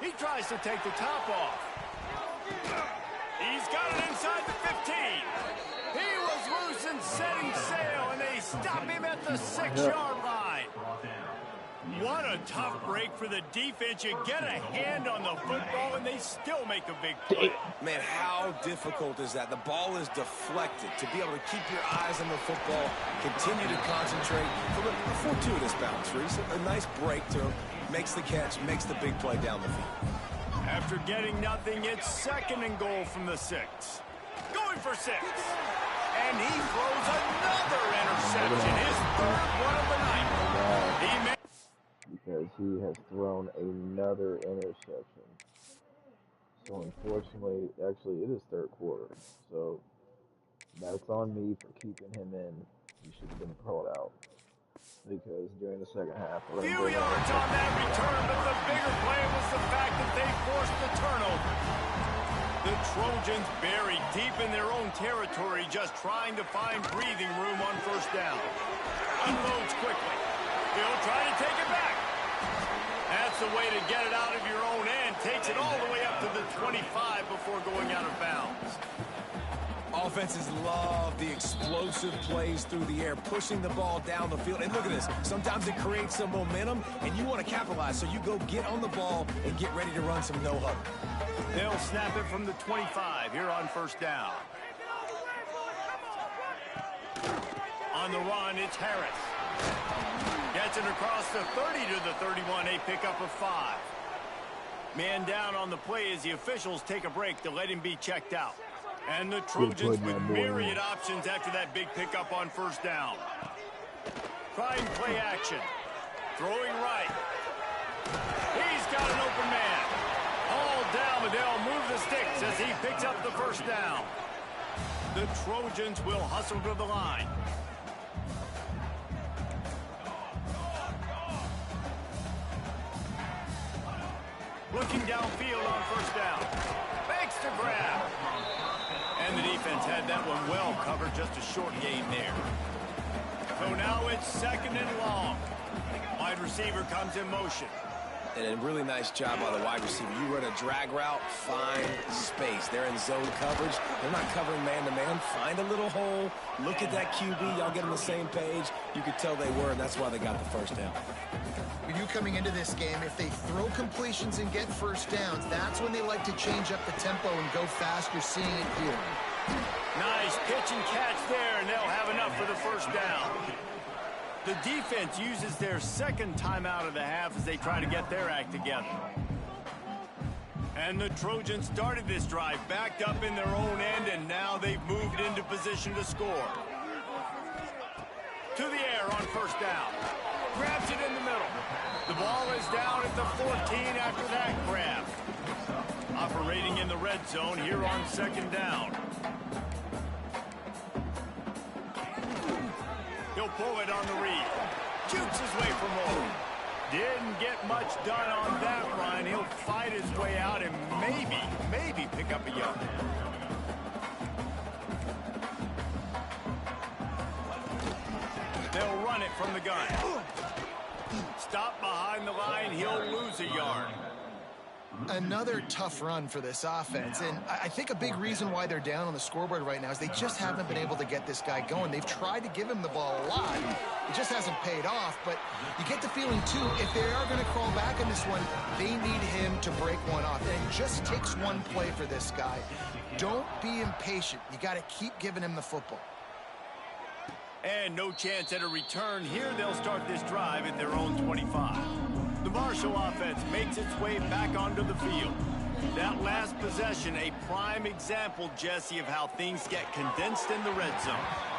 He tries to take the top off. He's got it inside the 15. He was loose and setting sail, and they stop him at the 6-yard line. What a tough break for the defense. You get a hand on the football, and they still make a big play. Man, how difficult is that? The ball is deflected. To be able to keep your eyes on the football, continue to concentrate. For a fortuitous bounce, Reese. A nice break to him. Makes the catch, makes the big play down the field. After getting nothing, it's 2nd and goal from the 6. Going for 6. And he throws another interception. His 3rd one of the night. Because he has thrown another interception. So unfortunately, actually it is 3rd quarter. So that's on me for keeping him in. He should have been pulled out. Because during the 2nd half, few yards on that return, but the bigger play was the fact that they forced the turnover. The Trojans buried deep in their own territory, just trying to find breathing room on 1st down. Unloads quickly. He'll try to take it back. That's the way to get it out of your own end. Takes it all the way up to the 25 before going out of bounds. Offenses love the explosive plays through the air, pushing the ball down the field. And look at this. Sometimes it creates some momentum, and you want to capitalize. So you go get on the ball and get ready to run some no-huddle. They'll snap it from the 25 here on 1st down. On the run, it's Harris. Gets it across the 30 to the 31, a pickup of 5. Man down on the play as the officials take a break to let him be checked out. And the Trojans with myriad options after that big pickup on 1st down. Trying play action. Throwing right. He's got an open man. All down, but they'll move the sticks as he picks up the 1st down. The Trojans will hustle to the line. Looking downfield on 1st down. Makes the grab. And the defense had that one well covered, just a short gain there. So now it's 2nd and long. Wide receiver comes in motion. And a really nice job by the wide receiver. You run a drag route, find space. They're in zone coverage. They're not covering man-to-man. Find a little hole. Look at that QB. Y'all get on the same page. You could tell they were, and that's why they got the 1st down. For you coming into this game, if they throw completions and get 1st downs, that's when they like to change up the tempo and go fast. You're seeing it here. Nice pitch and catch there, and they'll have enough for the 1st down. The defense uses their 2nd timeout of the half as they try to get their act together. And the Trojans started this drive backed up in their own end, and now they've moved into position to score. To the air on 1st down. Grabs it in the middle. The ball is down at the 14 after that grab. Operating in the red zone here on 2nd down. He'll pull it on the read. Shoots his way for more. Didn't get much done on that run. He'll fight his way out and maybe pick up a yard. They'll run it from the gun. Stop behind the line. He'll lose a yard. Another tough run for this offense, and I think a big reason why they're down on the scoreboard right now is they just haven't been able to get this guy going. They've tried to give him the ball a lot. It just hasn't paid off, but you get the feeling, too, if they are going to crawl back in this one, they need him to break one off. And it just takes one play for this guy. Don't be impatient. You got to keep giving him the football. And no chance at a return. Here they'll start this drive at their own 25. The Marshall offense makes its way back onto the field. That last possession, a prime example, Jesse, of how things get condensed in the red zone.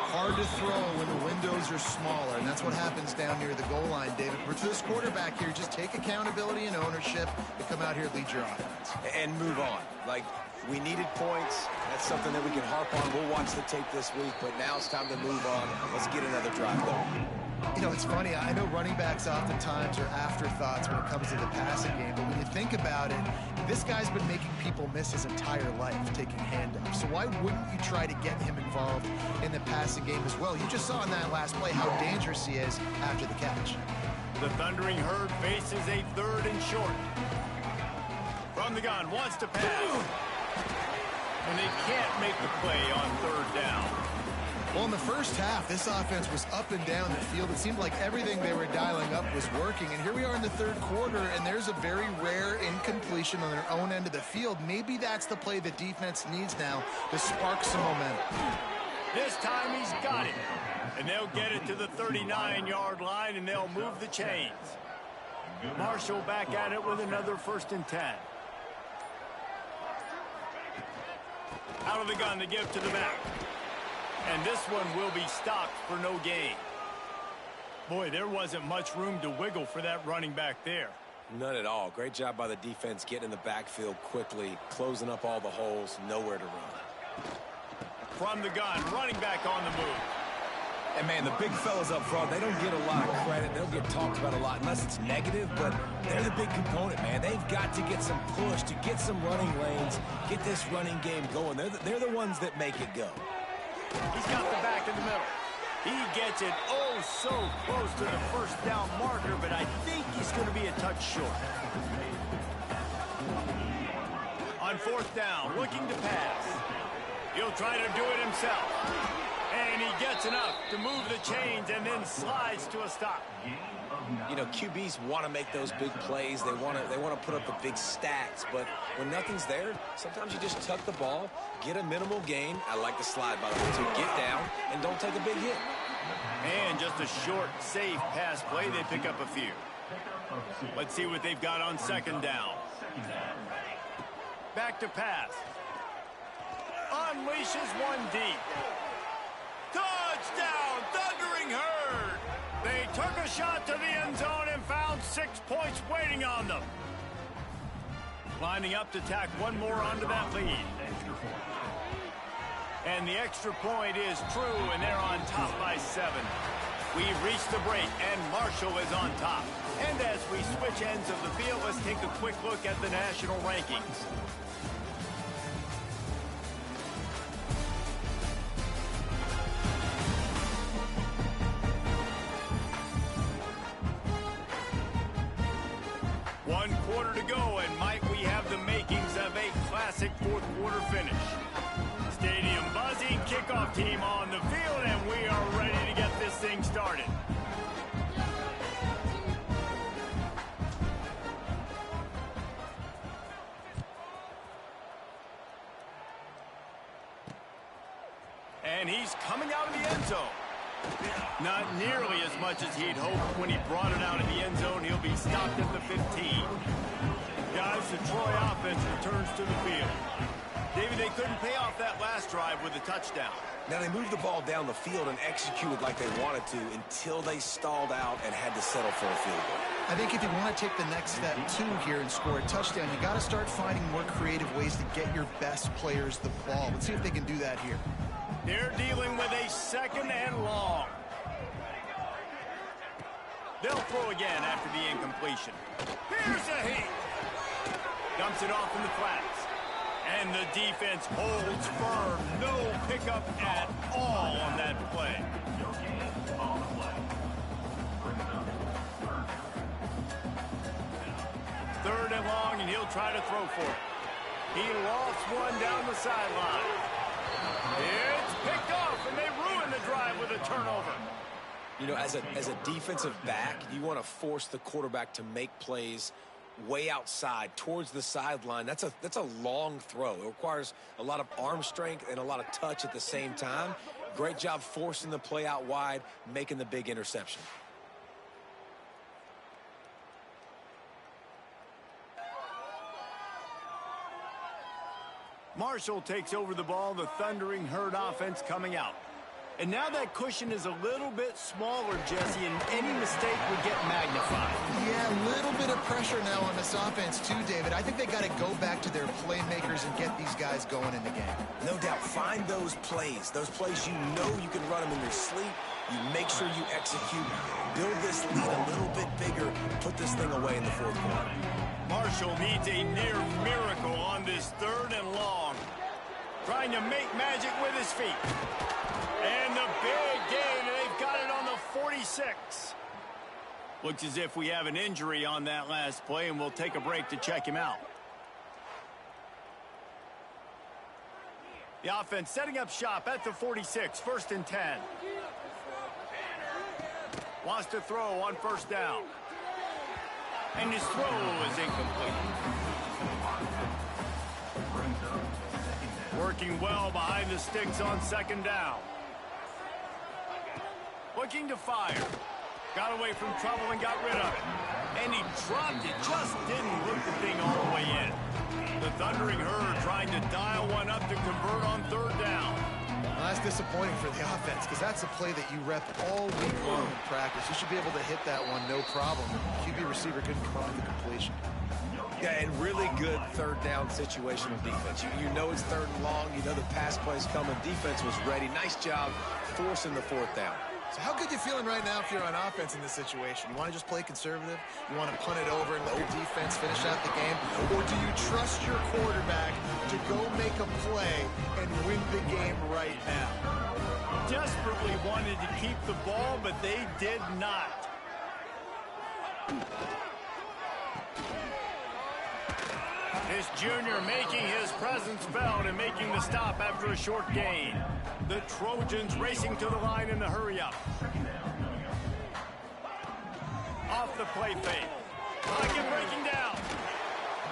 Hard to throw when the windows are smaller, and that's what happens down near the goal line, David. For this quarterback here, just take accountability and ownership and come out here and lead your offense. And move on. Like, we needed points. That's something that we can harp on. We'll watch the tape this week, but now it's time to move on. Let's get another drive going. You know, it's funny. I know running backs oftentimes are afterthoughts when it comes to the passing game, but when you think about it, this guy's been making people miss his entire life taking handoffs. So why wouldn't you try to get him involved in the passing game as well? You just saw in that last play how dangerous he is after the catch. The Thundering Herd faces a 3rd and short. From the gun, wants to pass. And they can't make the play on 3rd down. Well, in the first half, this offense was up and down the field. It seemed like everything they were dialing up was working. And here we are in the third quarter, and there's a very rare incompletion on their own end of the field. Maybe that's the play the defense needs now to spark some momentum. This time he's got it. And they'll get it to the 39-yard line, and they'll move the chains. Marshall back at it with another 1st and 10. Out of the gun to give to the back. And this one will be stopped for no gain. Boy, there wasn't much room to wiggle for that running back there. None at all. Great job by the defense getting in the backfield quickly, closing up all the holes, nowhere to run. From the gun, running back on the move. And, man, the big fellas up front, they don't get a lot of credit. They'll get talked about a lot unless it's negative, but they're the big component, man. They've got to get some push, to get some running lanes, get this running game going. They're the ones that make it go. He's got the back in the middle. He gets it oh so close to the 1st down marker, but I think he's going to be a touch short. On 4th down, looking to pass. He'll try to do it himself. And he gets enough to move the chains and then slides to a stop. You know, QBs want to make those big plays. They want to put up the big stats. But when nothing's there, sometimes you just tuck the ball, get a minimal gain. I like the slide, by the way, to get down and don't take a big hit. And just a short, safe pass play. They pick up a few. Let's see what they've got on 2nd down. Back to pass. Unleashes one deep. Touchdown, Thundering Herd! They took a shot to the end zone and found 6 points waiting on them. Lining up to tack one more onto that lead. And the extra point is true, and they're on top by 7. We've reached the break, and Marshall is on top. And as we switch ends of the field, let's take a quick look at the national rankings. One quarter to go, and might we have the makings of a classic 4th quarter finish. Stadium buzzing, kickoff team on the field, and we are ready to get this thing started. And he's coming out of the end zone. Not nearly as much as he'd hoped when he brought it out of the end zone. He'll be stopped at the 15. Guys, the Troy offense returns to the field. David, they couldn't pay off that last drive with a touchdown. Now, they moved the ball down the field and executed like they wanted to until they stalled out and had to settle for a field goal. I think if you want to take the next step, too, here and score a touchdown, you got to start finding more creative ways to get your best players the ball. Let's see if they can do that here. They're dealing with a 2nd and long. They'll throw again after the incompletion. Here's a heat. Dumps it off in the flats. And the defense holds firm. No pickup at all on that play. 3rd and long, and he'll try to throw for it. He lofts one down the sideline. It's picked off, and they ruin the drive with a turnover. You know, as a defensive back, you want to force the quarterback to make plays way outside towards the sideline. That's a long throw. It requires a lot of arm strength and a lot of touch at the same time. Great job forcing the play out wide, making the big interception. Marshall takes over the ball, the Thundering Herd offense coming out. And now that cushion is a little bit smaller, Jesse, and any mistake would get magnified. Yeah, a little bit of pressure now on this offense too, David. I think they got to go back to their playmakers and get these guys going in the game. No doubt. Find those plays you know you can run them in your sleep. You make sure you execute. Build this lead a little bit bigger. Put this thing away in the 4th quarter. Marshall needs a near miracle on this 3rd and long. Trying to make magic with his feet. And the big gain, and they've got it on the 46. Looks as if we have an injury on that last play, and we'll take a break to check him out. The offense setting up shop at the 46, 1st and 10. Wants to throw on 1st down. And his throw is incomplete. Working well behind the sticks on 2nd down. Looking to fire. Got away from trouble and got rid of it. And he dropped it. Just didn't hook the thing all the way in. The Thundering Herd trying to dial one up to convert on 3rd down. Well, that's disappointing for the offense because that's a play that you rep all week long in practice. You should be able to hit that one no problem. The QB receiver couldn't come up with the completion. Yeah, and really good 3rd down situational defense. You know it's 3rd and long. You know the pass play's coming. Defense was ready. Nice job forcing the 4th down. So how good you feeling right now if you're on offense in this situation? You want to just play conservative? You want to punt it over and let your defense finish out the game? Or do you trust your quarterback to go make a play and win the game right now? Desperately wanted to keep the ball, but they did not. This junior making his presence felt and making the stop after a short gain. The Trojans racing to the line in the hurry-up. Off the play fake. Pocket breaking down.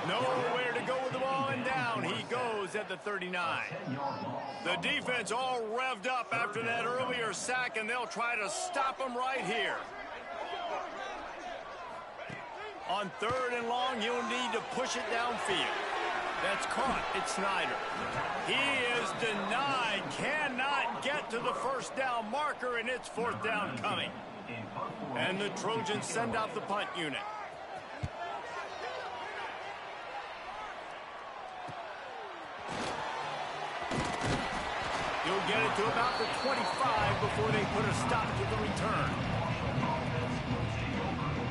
Nowhere to go with the ball, and down he goes at the 39. The defense all revved up after that earlier sack, and they'll try to stop him right here. On 3rd and long, you'll need to push it downfield. That's caught. It's Snyder. He is denied. Cannot get to the 1st down marker, and it's 4th down coming. And the Trojans send out the punt unit. You'll get it to about the 25 before they put a stop to the return.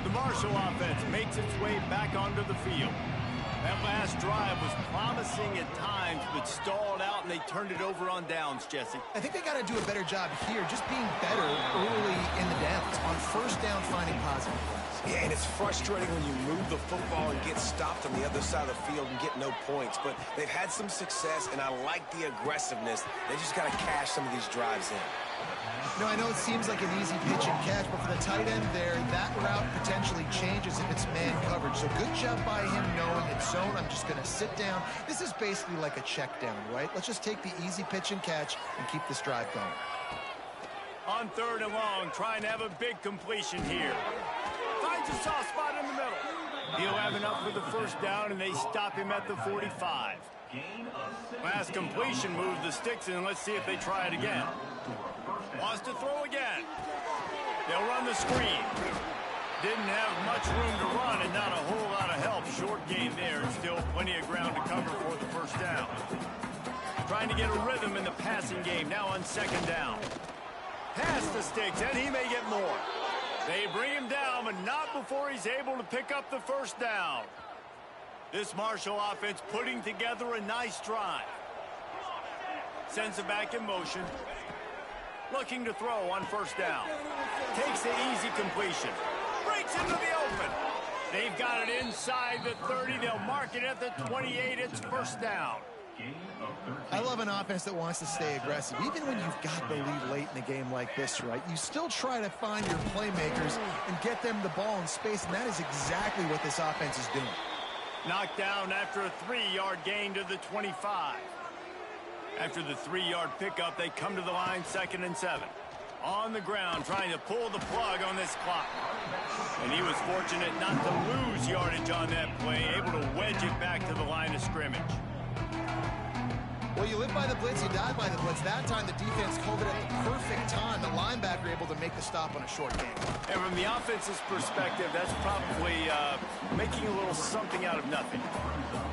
The Marshall offense makes its way back onto the field. That last drive was promising at times, but stalled out, and they turned it over on downs, Jesse. I think they got to do a better job here, just being better early in the downs. On 1st down, finding positive plays. Yeah, and it's frustrating when you move the football and get stopped on the other side of the field and get no points. But they've had some success, and I like the aggressiveness. They just got to cash some of these drives in. No, I know it seems like an easy pitch and catch, but for the tight end there, that route potentially changes if it's man coverage. So good job by him knowing it's zone. I'm just going to sit down. This is basically like a check down, right? Let's just take the easy pitch and catch and keep this drive going. On 3rd and long, trying to have a big completion here. Finds a soft spot in the middle. He'll have enough for the 1st down, and they stop him at the 45. Last completion moved the sticks in. Let's see if they try it again. Wants to throw again. They'll run the screen. Didn't have much room to run and not a whole lot of help. Short gain there and still plenty of ground to cover for the 1st down. Trying to get a rhythm in the passing game now on 2nd down. Past the sticks, and he may get more. They bring him down, but not before he's able to pick up the 1st down. This Marshall offense putting together a nice drive. Sends it back in motion. Looking to throw on 1st down. Takes the easy completion. Breaks into the open. They've got it inside the 30. They'll mark it at the 28. It's 1st down. I love an offense that wants to stay aggressive. Even when you've got the lead late in a game like this, right, you still try to find your playmakers and get them the ball in space, and that is exactly what this offense is doing. Knocked down after a 3-yard gain to the 25. After the 3-yard pickup, they come to the line 2nd and 7. On the ground, trying to pull the plug on this clock. And he was fortunate not to lose yardage on that play, able to wedge it back to the line of scrimmage. Well, you live by the blitz, you die by the blitz. That time, the defense called it at the perfect time. The linebacker able to make the stop on a short game. And from the offense's perspective, that's probably making a little something out of nothing.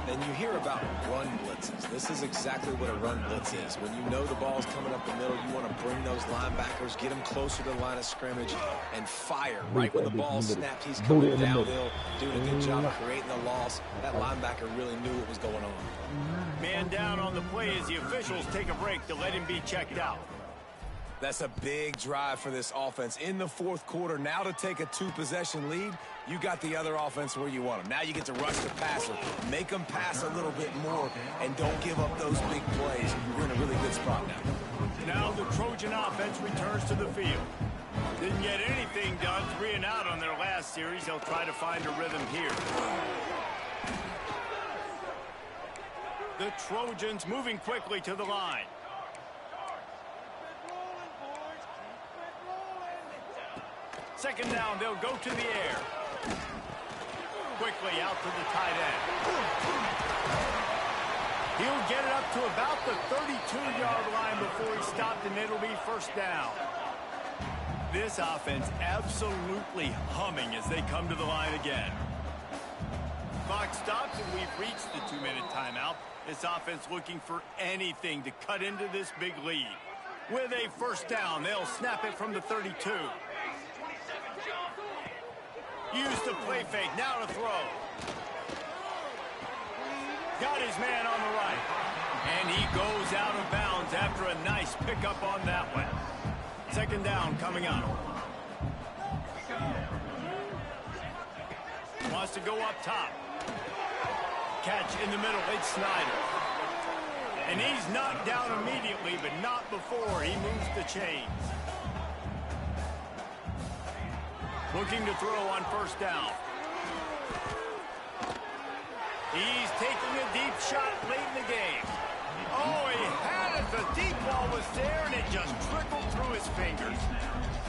And you hear about run blitzes. This is exactly what a run blitz is. When you know the ball's coming up the middle, you want to bring those linebackers, get them closer to the line of scrimmage, and fire. Right when the ball's snapped, he's coming downhill, doing a good job of creating the loss. That linebacker really knew what was going on. Man down on the play as the officials take a break to let him be checked out. That's a big drive for this offense in the fourth quarter. Now to take a 2-possession lead, you got the other offense where you want them. Now you get to rush the passer, make them pass a little bit more, and don't give up those big plays. You're in a really good spot now. Now the Trojan offense returns to the field. Didn't get anything done, 3 and out on their last series. They'll try to find a rhythm here. The Trojans moving quickly to the line. Second down, they'll go to the air. Quickly out to the tight end. He'll get it up to about the 32-yard line before he stopped, and it'll be first down. This offense absolutely humming as they come to the line again. Clock stops, and we've reached the 2-minute timeout. This offense looking for anything to cut into this big lead. With a first down, they'll snap it from the 32. Use the play fake, now to throw. Got his man on the right. And he goes out of bounds after a nice pickup on that one. Second down coming up. Wants to go up top. Catch in the middle, it's Snyder. And he's knocked down immediately, but not before he moves the chains. Looking to throw on first down. He's taking a deep shot late in the game. Oh, he had it. The deep ball was there, and it just trickled through his fingers.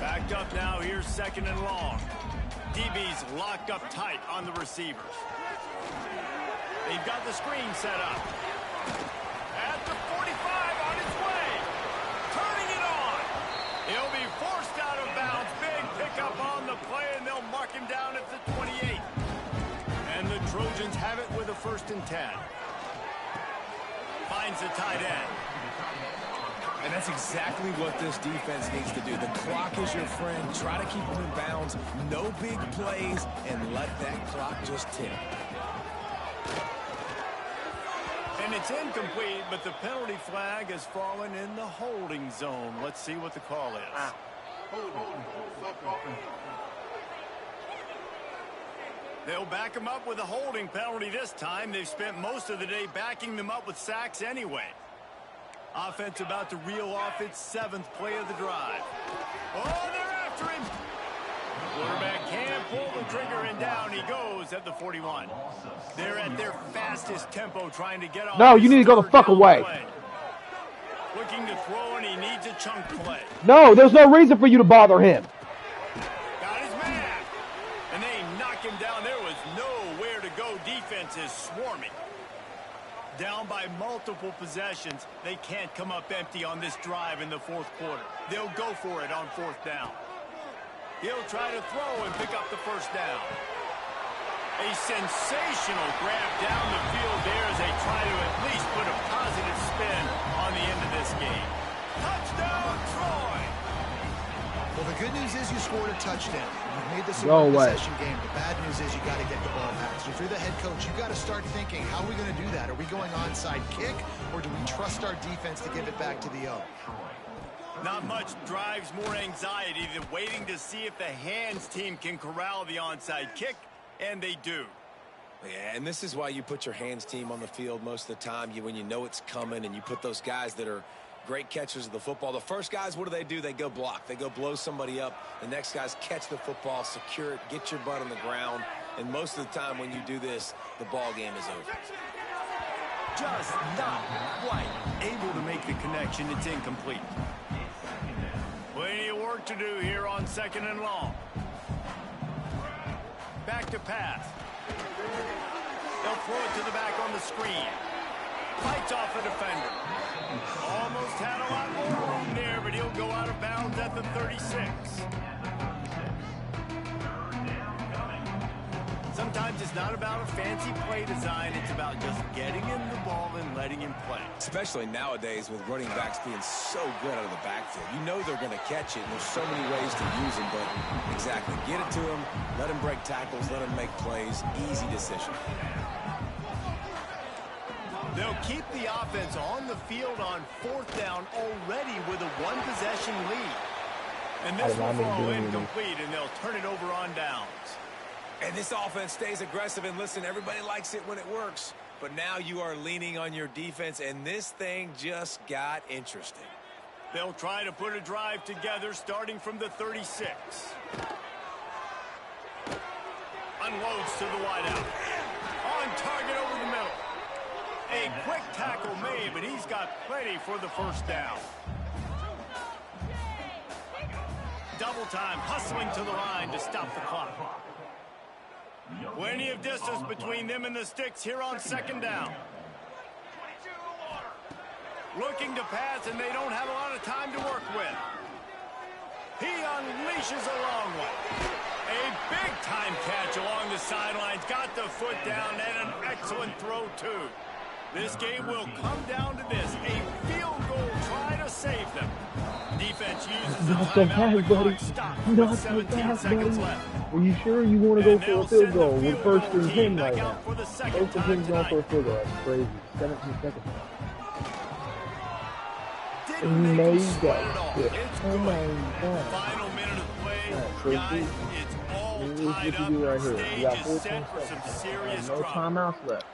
Backed up now. Here's second and long. DB's locked up tight on the receivers. They've got the screen set up. At the 45 on his way. Turning it on. He'll be forced out of bounds. Big pickup on the play, and they'll mark him down at the 28. And the Trojans have it with a 1st and 10. Finds the tight end. And that's exactly what this defense needs to do. The clock is your friend. Try to keep them in bounds. No big plays, and let that clock just tick. And it's incomplete, but the penalty flag has fallen in the holding zone. Let's see what the call is. They'll back them up with a holding penalty this time. They've spent most of the day backing them up with sacks anyway. Offense about to reel off its 7th play of the drive. Oh, they're after him. Quarterback can't pull the trigger, and down he goes at the 41. They're at their fastest tempo trying to get on. No, you need to go the fuck away. Play. Looking to throw, and he needs a chunk play. No, there's no reason for you to bother him. Got his man. And they knock him down. There was nowhere to go. Defense is swarming. Down by multiple possessions. They can't come up empty on this drive in the 4th quarter. They'll go for it on 4th down. He'll try to throw and pick up the first down. A sensational grab down the field there as they try to at least put a positive spin on the end of this game. Touchdown, Troy! Well, the good news is you scored a touchdown. You've made this a one-possession game. The bad news is you got to get the ball back. So if you're the head coach, you got to start thinking, how are we going to do that? Are we going onside kick, or do we trust our defense to give it back to the O? Not much drives more anxiety than waiting to see if the hands team can corral the onside kick, and they do. Yeah, and this is why you put your hands team on the field most of the time. When you know it's coming, and you put those guys that are great catchers of the football. The first guys, what do? They go block. They go blow somebody up. The next guys catch the football, secure it, get your butt on the ground. And most of the time when you do this, the ball game is over. Just not quite able to make the connection. It's incomplete. Plenty of work to do here on 2nd and long. Back to pass. They'll throw it to the back on the screen. Fights off a defender. Almost had a lot more room there, but he'll go out of bounds at the 36. Sometimes it's not about a fancy play design. It's about just getting him the ball and letting him play. Especially nowadays with running backs being so good out of the backfield. You know they're going to catch it, and there's so many ways to use them, but exactly. Get it to him, let him break tackles, let him make plays. Easy decision. They'll keep the offense on the field on 4th down already with a 1-possession lead. And this will fall incomplete, and they'll turn it over on downs. And this offense stays aggressive, and listen, everybody likes it when it works. But now you are leaning on your defense, and this thing just got interesting. They'll try to put a drive together starting from the 36. Unloads to the wideout. On target over the middle. A quick tackle made, but he's got plenty for the first down. Double time, hustling to the line to stop the clock. Plenty of distance between them and the sticks here on 2nd down. Looking to pass, and they don't have a lot of time to work with. He unleashes a long one. A big-time catch along the sidelines. Got the foot down, and an excellent throw, too. This game will come down to this. A field goal try to save them. Defense uses the timeout. The clock stops with 17 seconds left. Are you sure you want to go for a field goal? We're 1st and 10 right now. 1st and 10 going for a field goal. That's crazy. 17 seconds. He made that shit. Oh my God. Final minute of play, guys. It's all tied up. Right here. Stage You got is 14 set for some serious no timeouts left.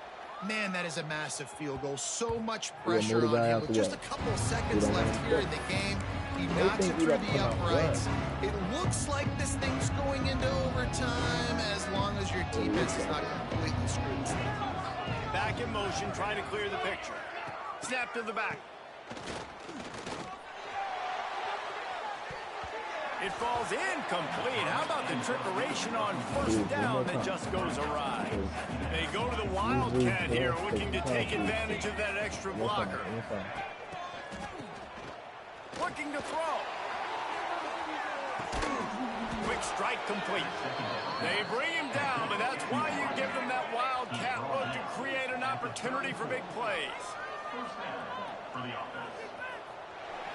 Man, that is a massive field goal. So much pressure on him. With just a couple seconds left here in the game, he knocks it through the uprights. It looks like this thing's going into overtime as long as your defense is not completely screwed. Back in motion, trying to clear the picture. Snap to the back. It falls incomplete. How about the trickeration on 1st down that just goes awry? They go to the Wildcat here, looking to take advantage of that extra blocker. Looking to throw. Quick strike complete. They bring him down, but that's why you give them that Wildcat look to create an opportunity for big plays.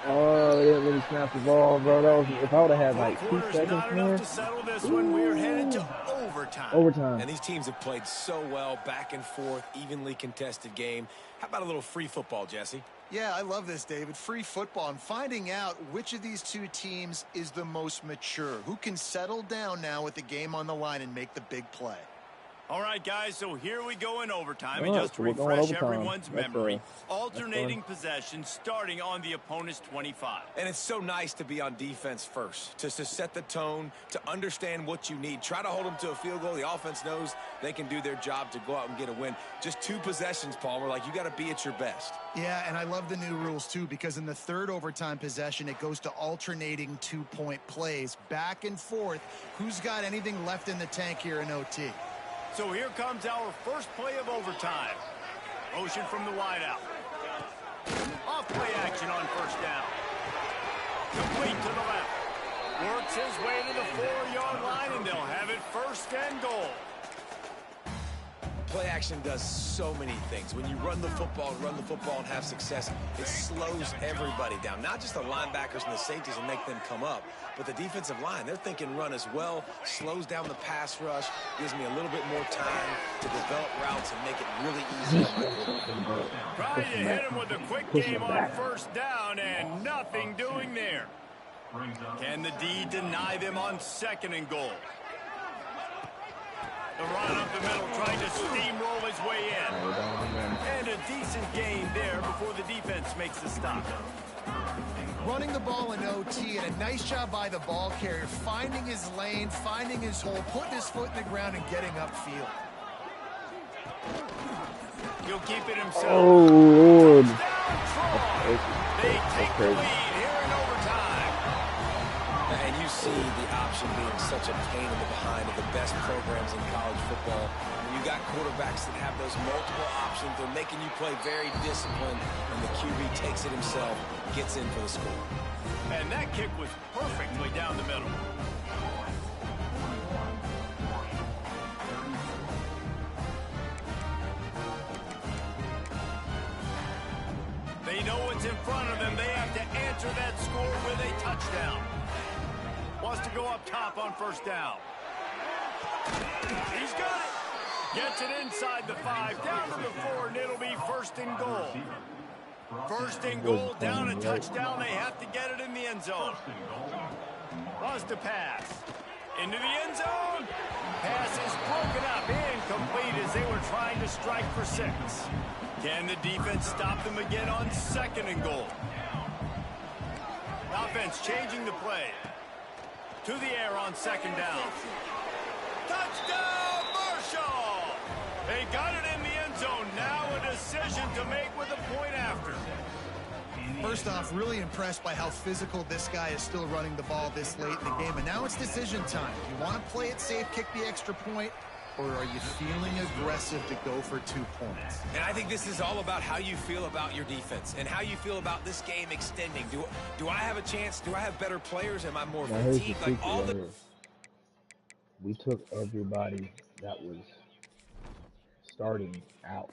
Oh, they didn't really snap the ball, bro. That was, if I would have had like 2 seconds not enough to settle this one. We're headed to overtime. And these teams have played so well, back and forth, evenly contested game. How about a little free football, Jesse? Yeah, I love this, David. Free football and finding out which of these two teams is the most mature, who can settle down now with the game on the line and make the big play. All right, guys, so here we go in overtime. And just to refresh everyone's memory, alternating possession starting on the opponent's 25. And it's so nice to be on defense first, to set the tone, to understand what you need. Try to hold them to a field goal. The offense knows they can do their job to go out and get a win. Just 2 possessions, Palmer. Like, you got to be at your best. Yeah, and I love the new rules, too, because in the 3rd overtime possession, it goes to alternating 2-point plays. Back and forth. Who's got anything left in the tank here in OT? So here comes our first play of overtime. Motion from the wideout. Off play action on 1st down. Complete to the left. Works his way to the 4-yard line, and they'll have it 1st and goal. Play action does so many things. When you run the football and have success, it slows everybody down. Not just the linebackers and the safeties and make them come up, but the defensive line. They're thinking run as well, slows down the pass rush, gives me a little bit more time to develop routes and make it really easy on my quarterback. Trying to hit him with a quick game on 1st down, and nothing doing there. Can the D deny them on 2nd and goal? The run up the middle, trying to steamroll his way in. And a decent gain there before the defense makes the stop. Running the ball in OT, and a nice job by the ball carrier, finding his lane, finding his hole, putting his foot in the ground, and getting upfield. He'll keep it himself. Oh, Lord. They take the lead here in overtime. And you see the option being such a pain in the behind of the best programs in college football. When you got quarterbacks that have those multiple options, they're making you play very disciplined, and the QB takes it himself, gets in for the score. And that kick was perfectly down the middle. They know what's in front of them. They have to answer that score with a touchdown. Wants to go up top on 1st down. He's got it. Gets it inside the 5, down to the 4, and it'll be first and goal. First and goal, down a touchdown. They have to get it in the end zone. Lost a pass. Into the end zone. Pass is broken up. Incomplete as they were trying to strike for 6. Can the defense stop them again on second and goal? Offense changing the play. To the air on second down. Touchdown, Marshall! They got it in the end zone. Now a decision to make with a point after. First off, really impressed by how physical this guy is still running the ball this late in the game. And now it's decision time. You want to play it safe, kick the extra point, or are you feeling aggressive to go for 2 points? And I think this is all about how you feel about your defense and how you feel about this game extending. Do I have a chance? Do I have better players? Am I more fatigued? Like all the... We took everybody that was starting out.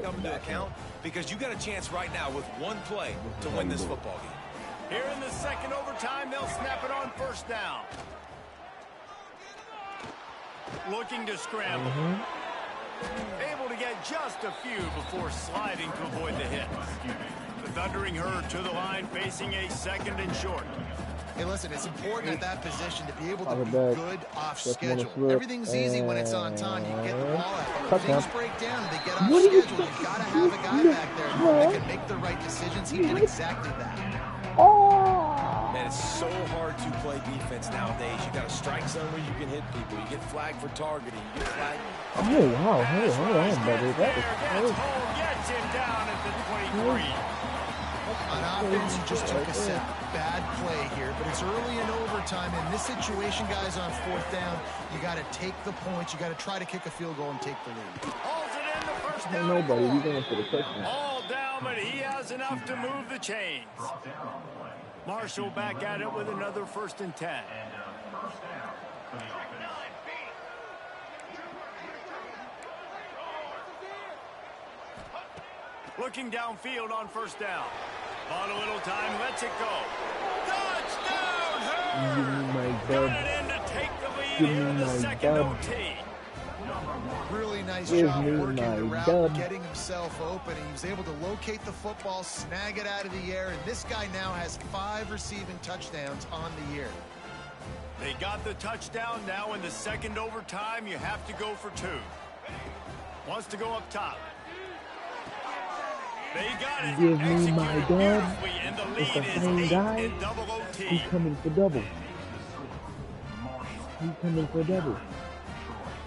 Come into account because you got a chance right now with one play to win this football game. Here in the second overtime, they'll snap it on first down. Looking to scramble. Able to get just a few before sliding to avoid the hit. The Thundering Herd to the line facing a second and short. Hey, listen, it's important at that position to be able to be good off schedule. Everything's easy when it's on time. You get the ball out. When things break down and they get off schedule, you've got to have a guy back there that can make the right decisions. He did exactly that. Man, it's so hard to play defense nowadays. You got a strike zone where you can hit people. You get flagged for targeting. You get flagged. Oh, wow. Hey, hold on, buddy. That is close. Gets him down at the 23. On offense, you just took a set. Bad play here, but it's early in overtime. In this situation, guys, on fourth down, you got to take the points. You got to try to kick a field goal and take the lead. Holds it in the first down. Nobody. He's going for the touchdown. All down, but he has enough to move the chains. Marshall back at it with another first and 10. Looking downfield on first down. On a little time, lets it go. Touchdown, Herd! Got it in to take the lead here in the second OT. Really nice job working the route, getting himself open. He was able to locate the football, snag it out of the air, and this guy now has 5 receiving touchdowns on the year. They got the touchdown. Now in the second overtime, you have to go for 2. Wants to go up top. They got it. Give me my dub. And the It's lead the is same 8 guy. in double OT. He's coming for double. He's coming for double.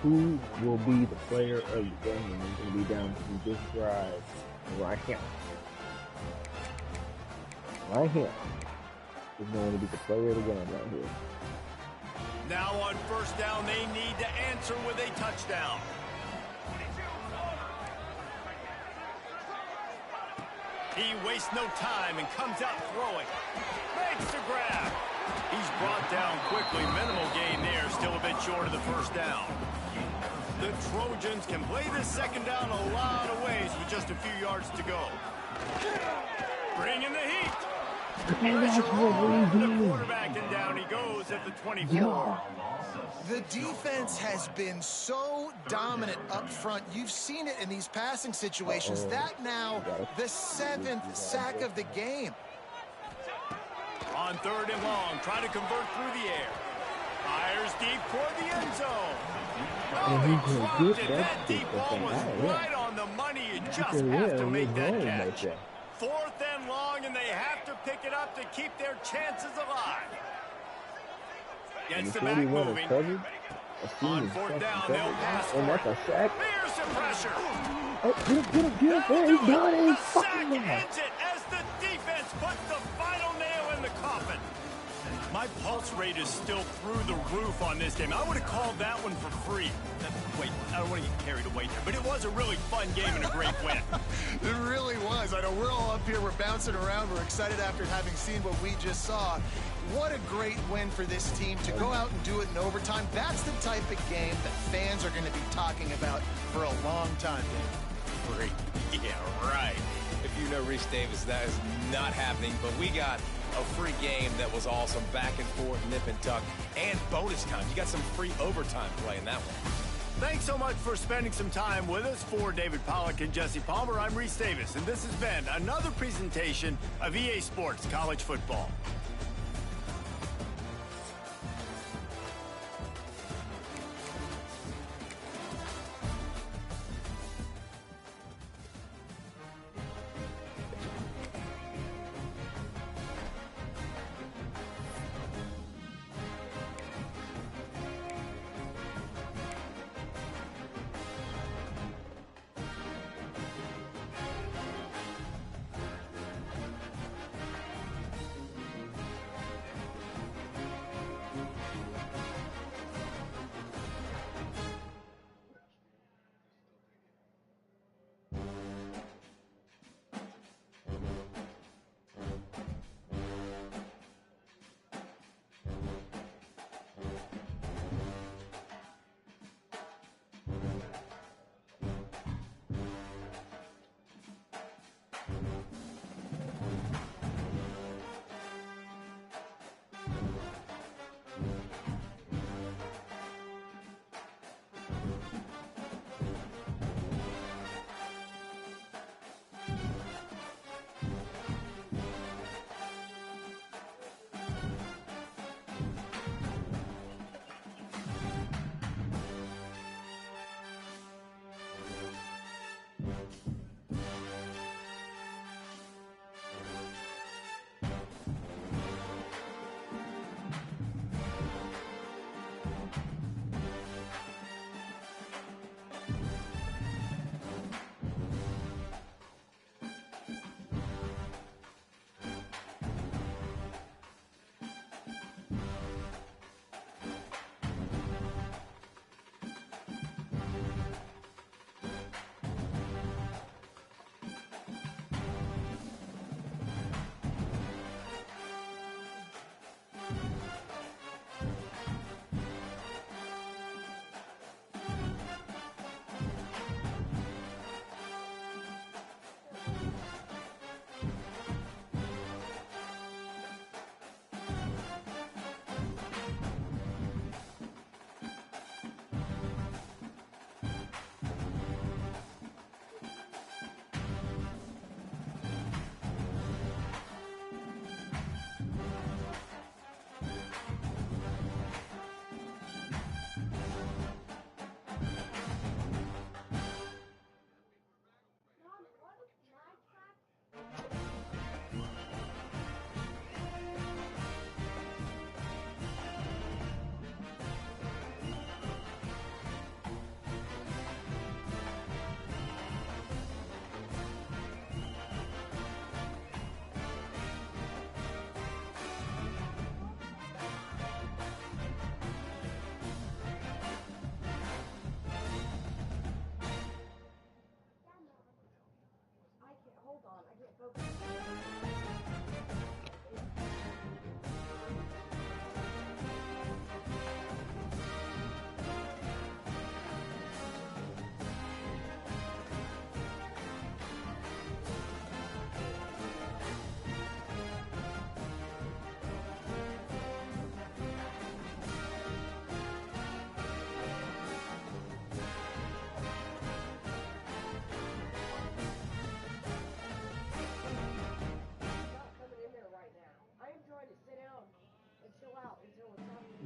Who will be the player of the game? It's going to be down to this drive right here. Right here is going to be the player of the game right here. Now on first down, they need to answer with a touchdown. He wastes no time and comes out throwing. Makes the grab. He's brought down quickly. Minimal gain there. Still a bit short of the first down. The Trojans can play this second down a lot of ways with just a few yards to go. Bringing the heat. Pressure on the quarterback, and down he goes at the 24. The defense has been so dominant up front. You've seen it in these passing situations. That now the 7th sack of the game. On third and long, trying to convert through the air. Fires deep toward the end zone. Oh, he dropped it. That deep ball was right on the money. You just have to make that catch. 4th and long, and they have to pick it up to keep their chances alive. Gets the back moving. On 4th down, they'll pass for it. Here's the pressure. Get up there. He's got it. He's fucking there. Ends it as the defense puts the final nail in the coffin. My pulse rate is still through the roof on this game. I would have called that one for free. Wait, I don't want to get carried away there, but it was a really fun game and a great win. It really was. I know we're all up here, we're bouncing around, we're excited after having seen what we just saw. What a great win for this team to go out and do it in overtime. That's the type of game that fans are going to be talking about for a long time. Great. Yeah, right. If you know Reese Davis, that is not happening, but we got a free game that was awesome, back and forth, nip and tuck, and bonus time. You got some free overtime play in that one. Thanks so much for spending some time with us. For David Pollack and Jesse Palmer, I'm Reese Davis, and this has been another presentation of EA Sports College Football.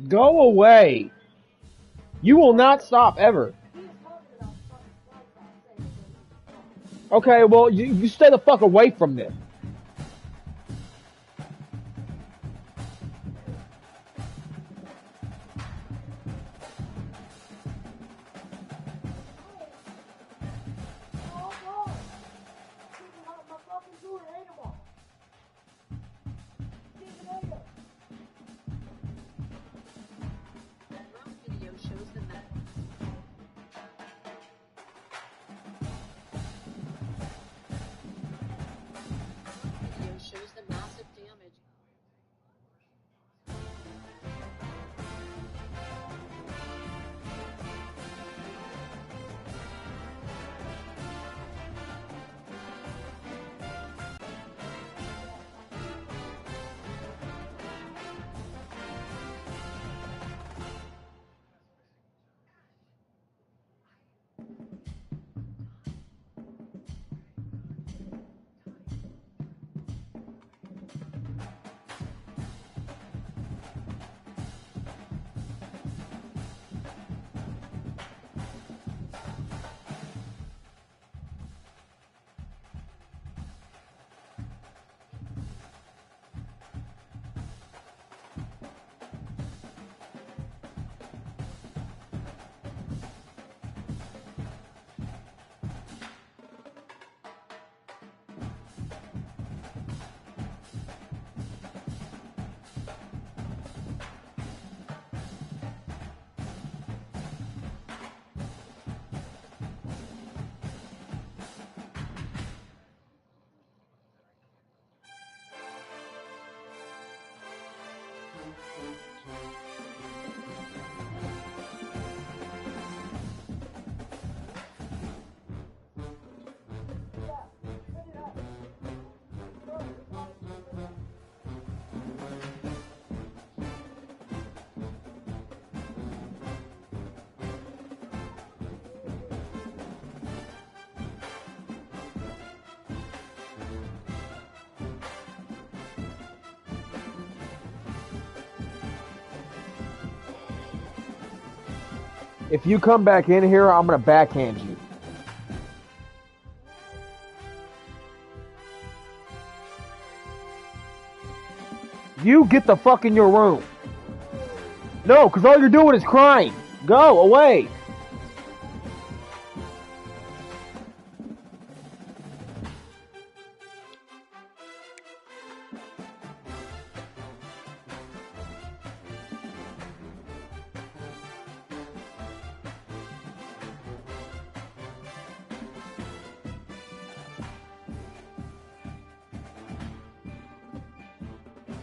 Go away. You will not stop ever. Okay, well, you stay the fuck away from this. If you come back in here, I'm gonna backhand you. You get the fuck in your room. No, because all you're doing is crying. Go away.